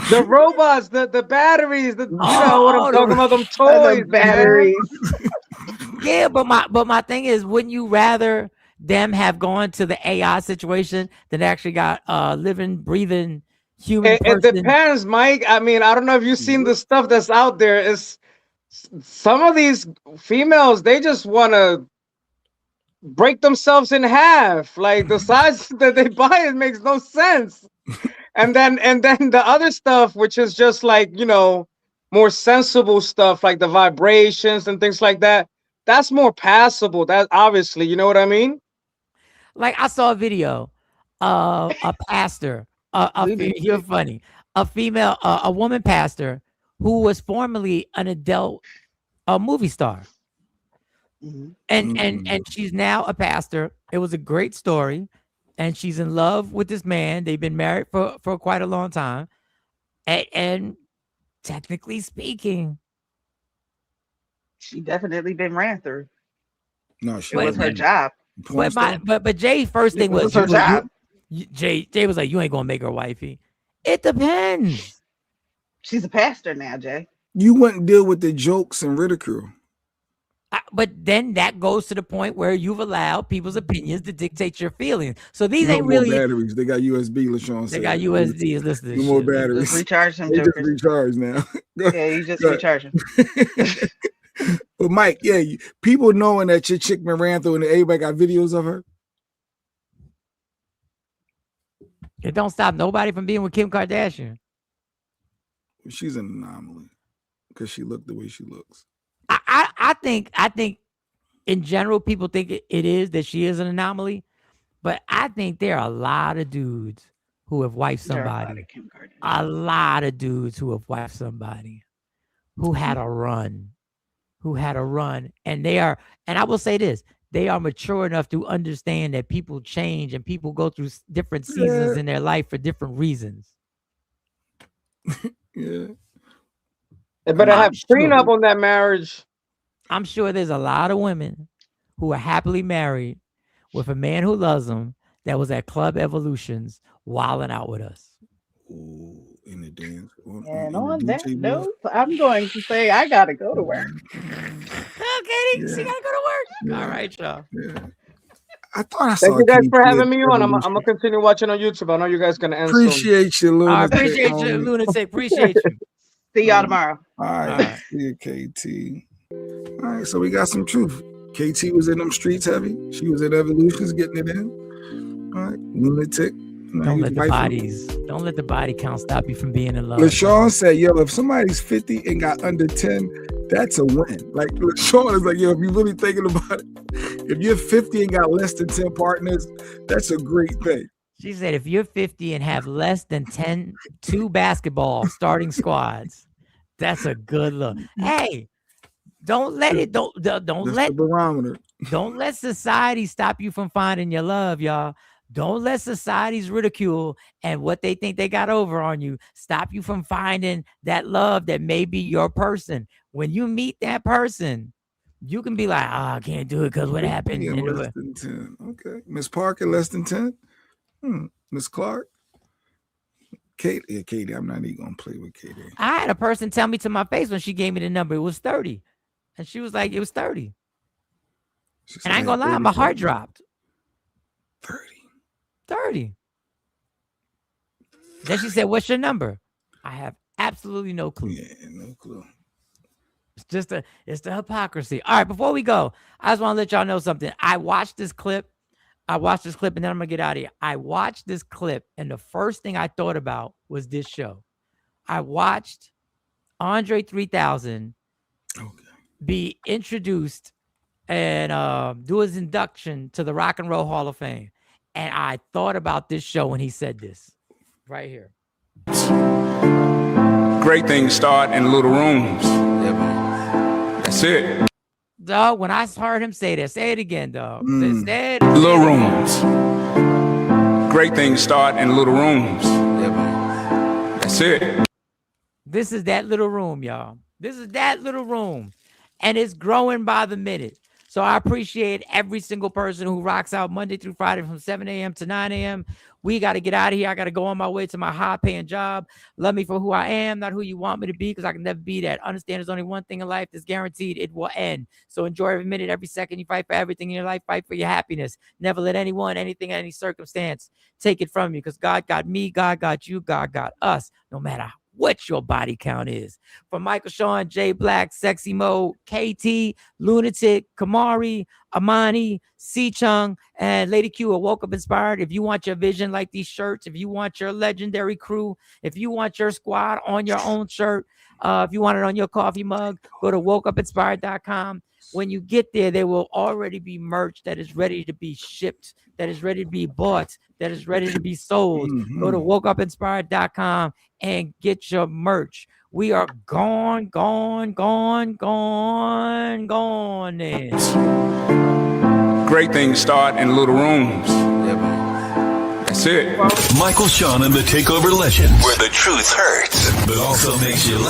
The robots, the batteries, you know what I'm talking about, them toys, the batteries. Yeah, but my thing is, wouldn't you rather them have gone to the AI situation than actually got living, breathing human person? It depends, Mike. I mean, I don't know if you've seen the stuff that's out there. It's some of these females, they just want to break themselves in half. Like the size that they buy, it makes no sense. And then the other stuff, which is just like, you know, more sensible stuff like the vibrations and things like that. That's more passable. That obviously, you know what I mean? Like I saw a video of a pastor. You're funny. A female, a woman pastor who was formerly an adult movie star. Mm-hmm. And she's now a pastor. It was a great story. And she's in love with this man. They've been married for quite a long time. And technically speaking, she definitely been ran through. No, she It was her job. But Jay's first thing It was was her job. Jay was like, you ain't gonna make her wifey. It depends. She's a pastor now, Jay. You wouldn't deal with the jokes and ridicule. But then that goes to the point where you've allowed people's opinions to dictate your feelings. So these No ain't more really batteries. They got USB. LaShawn said they got USB. Listen to this no more shit. batteries. Just recharge them, They just jokers. recharge now. Yeah, you just recharge them. But Mike, yeah, people knowing that your chick been ran through and everybody got videos of her. It don't stop nobody from being with Kim Kardashian. She's an anomaly because she looked the way she looks. I think in general people think it is that she is an anomaly, but I think there are a lot of dudes who have wifed somebody. A lot of dudes who have wifed somebody who had a run, and they are. And I will say this: they are mature enough to understand that people change and people go through different seasons in their life for different reasons. Yeah. They better have prenup on that marriage. I'm sure there's a lot of women who are happily married with a man who loves them that was at Club Evolutions wilding out with us. Ooh, in the dance. And on that note, I'm going to say I gotta go to work. Okay, she gotta go to work. All right, y'all. Yeah. I thought I saw. Thank you guys for KT having me on. I'm Evolution. gonna continue watching on YouTube. I know you guys gonna end Appreciate you, I lunatic. appreciate you, lunatic. Appreciate you. See y'all tomorrow. All right. See you, KT. All right, so we got some truth. KT was in them streets heavy. She was in Evolutions getting it in. All right, lunatic. Don't let the body count stop you from being in love. LaShawn said, yo, if somebody's 50 and got under 10, that's a win. Like LaShawn is like, yo, if you're really thinking about it, if you're 50 and got less than 10 partners, that's a great thing. She said, if you're 50 and have less than 2 basketball starting squads, that's a good look. Hey, don't let the barometer. Don't let society stop you from finding your love, y'all. Don't let society's ridicule and what they think they got over on you stop you from finding that love that may be your person. When you meet that person, you can be like, I can't do it because what happened? Yeah, less than 10. Okay. Miss Parker, less than 10. Miss Clark. Katie, I'm not even gonna play with Katie. I had a person tell me to my face when she gave me the number, it was 30. And she was like, it was 30. And I ain't gonna lie, my heart dropped. 30. Then she said, what's your number? I have absolutely no clue. Yeah, no clue. It's the hypocrisy. All right, before we go, I just want to let y'all know something. I watched this clip and then I'm gonna get out of here. I watched this clip and the first thing I thought about was this show. I watched Andre 3000 be introduced and do his induction to the Rock and Roll Hall of Fame. And I thought about this show when he said this right here. Great things start in little rooms. That's it. Dog, when I heard him say that, say it again, dog. Say it. Little rooms. Great things start in little rooms. That's it. This is that little room, y'all. This is that little room. And it's growing by the minute. So I appreciate every single person who rocks out Monday through Friday from 7 a.m. to 9 a.m. We got to get out of here. I got to go on my way to my high-paying job. Love me for who I am, not who you want me to be, because I can never be that. Understand there's only one thing in life that's guaranteed. It will end. So enjoy every minute, every second. You fight for everything in your life. Fight for your happiness. Never let anyone, anything, any circumstance take it from you, because God got me, God got you, God got us, no matter what your body count is. For Michael Sean, Jay Black, Sexy Mo, KT, Lunatic, Kamari, Amani, C Chung, and Lady Q are Woke Up Inspired. If you want your vision like these shirts, if you want your legendary crew, if you want your squad on your own shirt, if you want it on your coffee mug, go to wokeupinspired.com. When you get there, there will already be merch that is ready to be shipped, that is ready to be bought, that is ready to be sold. Go to wokeupinspired.com and get your merch. We are gone. Great things start in little rooms. That's it. Michael Sean and the Takeover Legends, where the truth hurts, but also makes you laugh.